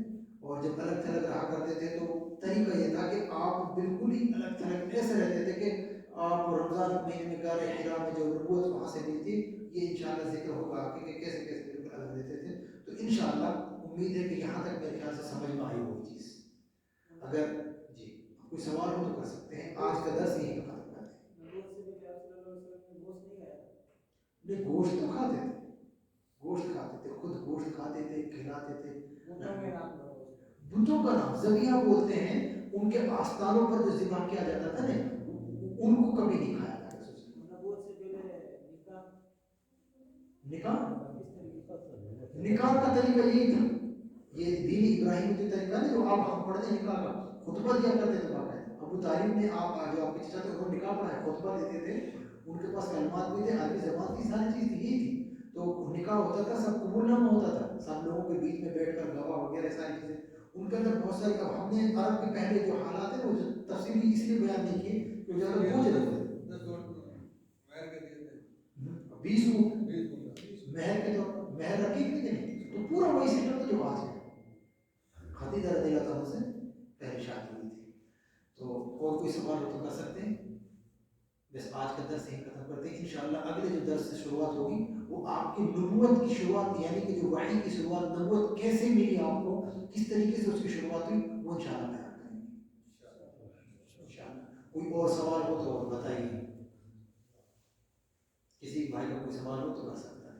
اور جب الگ تھلگ رہا کرتے تھے تو طریقہ یہ تھا کہ آپ بالکل ہی الگ تھلگ ایسے رہتے تھے کہ آپ رمضان کے مہینے میں غار حرا میں جو نبوت وہاں سے ملتی، یہ انشاءاللہ ذکر ہوگا کہ کیسے کیسے بالکل الگ رہتے تھے. تو انشاءاللہ امید ہے کہ یہاں تک میرے خیال سے سمجھ میں آئی ہوگی چیز. اگر جی کوئی سوال ہو تو کر سکتے ہیں. آج کا درس یہی ختم کرتے ہیں. نہیں، گوشت تو کھاتے تھے، گوشت کھاتے تھے، خود گوشت کھاتے تھے، کھلاتے تھے. بتوں کا نام ذبیحہ بولتے ہیں. ان کے آستانوں پر جو ذبح کیا جاتا تھا نا، ان کو کبھی نہیں کھایا تھا. نکاح کا طریقہ یہی تھا. یہ دین ابراہیم جو طریقہ نا، جو اب ہم پڑھتے ہیں نکاح کا خطبہ دیا کرتے تھے باقاعدہ. ابو طالب نے جو آپ کے چچا تھے انہوں نے نکاح پڑھایا، خطبہ دیتے تھے. ان کے پاس کلمات بھی تھے، عربی زبان کی ساری چیز یہی تھی. تو نکاح ہوتا تھا، سب قبول نامہ ہوتا تھا، سب لوگوں کے بیچ میں بیٹھ کر گواہ وغیرہ ساری چیزیں. ان کے اندر بہت ساری. اب ہم نے عرب کے پہلے جو حالات ہیں وہ تفصیلی اس لیے بیان نہیں کیے کہ زیادہ بوجھ رہے تھے. 20 مہر کے طور پر مہر رکھی کہ نہیں، تو پورا وہی سسٹم تھا جو آج ہے. خدیجہ رضی اللہ عنہ سے پہلے شادی ہوئی تھی. تو اور کوئی سوال ہو تو کر سکتے ہیں. بس آج کا درس یہیں ختم کرتے ہیں. انشاءاللہ اگلے جو درس سے شروعات ہوگی وہ آپ کی نبوت کی شروعات، یعنی کہ جو وحی کی شروعات، نبوت کیسے ملی آپ کو، کس طریقے سے اس کی شروعات ہوئی، وہ انشاءاللہ بیان کریں گے انشاءاللہ. کوئی اور سوال ہو تو بتائیے. کسی بھائی کا کوئی سوال ہو تو کر سکتا ہے.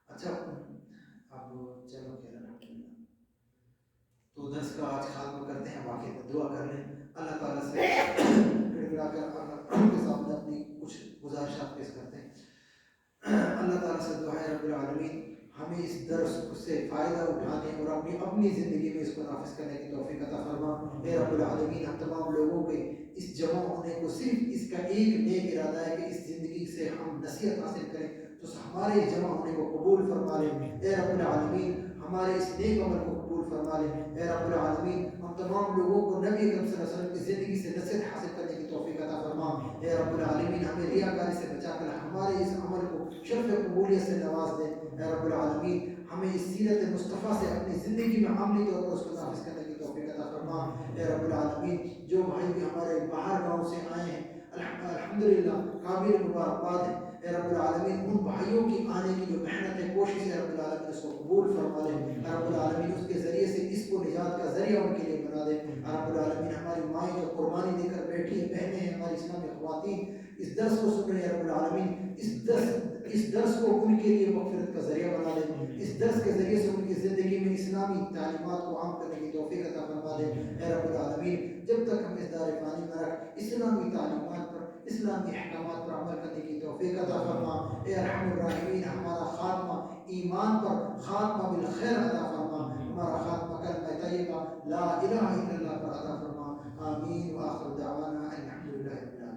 اچھا اب چلو خیر الحمدللہ. تو درس کا آج خاتمہ کرتے ہیں. واقعی میں دعا کر لیں اللہ تعالیٰ سے گڑ گڑا کر ان کے سامنے اپنی کچھ گزارشات پیش کرتے ہیں. اللہ تعالیٰ سے دعا ہے رب العالمین ہمیں اس درس سے فائدہ اٹھانے اور اپنی زندگی میں اس کو نافذ کرنے کی توفیق عطا فرما. اے رب العالمین ہم تمام لوگوں کے اس جمع ہونے کو صرف اس کا ایک نیک ارادہ ہے کہ اس زندگی سے ہم نصیحت حاصل کریں، تو ہمارے اس جمع ہونے کو قبول فرما لیں. اے رب العالمین ہمارے اس نیک عمل کو قبول فرما لیں. اے رب العالمین ہم تمام لوگوں کو نبی اکرم صلی اللہ علیہ وسلم کی زندگی سے نصیحت حاصل کرنے کی توفیق عطا فرما. اے رب العالمین ہمیں ریاکاری سے بچا کر ہمارے اس عمل کو شرف قبولیت سے نواز دے. اے رب العالمین ہمیں اس سیرت مصطفیٰ سے اپنی زندگی میں عملی طور پر اس کو نافذ کرنے کی توفیق عطا فرما. اے رب العالمین جو بھائی بھی ہمارے باہر گاؤں سے آئے ہیں الحمدللہ قابل مبارکباد ہے. اے رب العالمین ان بھائیوں کی آنے کی جو محنت ہے، کوشش ہے، رب العالمین اس کو قبول فرما لے. رب العالمین اس کے ذریعے سے اس کو نجات کا ذریعہ ان کے لیے بنا دے. رب العالمین ہماری مائیں جو قربانی دے کر بیٹھی ہیں، بہنیں ہیں، ہماری اسلامی خواتین اس درس کو سن رہے ہیں، رب العالمین اس درس کو ان کے لیے مغفرت کا ذریعہ بنا دے. اس درس کے ذریعے سے ان کی زندگی میں اسلامی تعلیمات کو عام کرنے کی توفیق عطا فرما دے. اے رب العالمین جب تک ہم اس دار فانی میں رکھ اسلامی تعلیمات پر، اسلامی احکامات پر عمل کرنے کی توفیق عطا فرما. اے ارحم الراحمین ہمارا خاتمہ ایمان پر، خاتمہ بالخیر عطا فرما. ہمارا خاتمہ کلمہ طیبہ لا الہ الا اللہ پر عطا فرما. آمین. وآخر دعوانا الحمدللہ رب العالمین.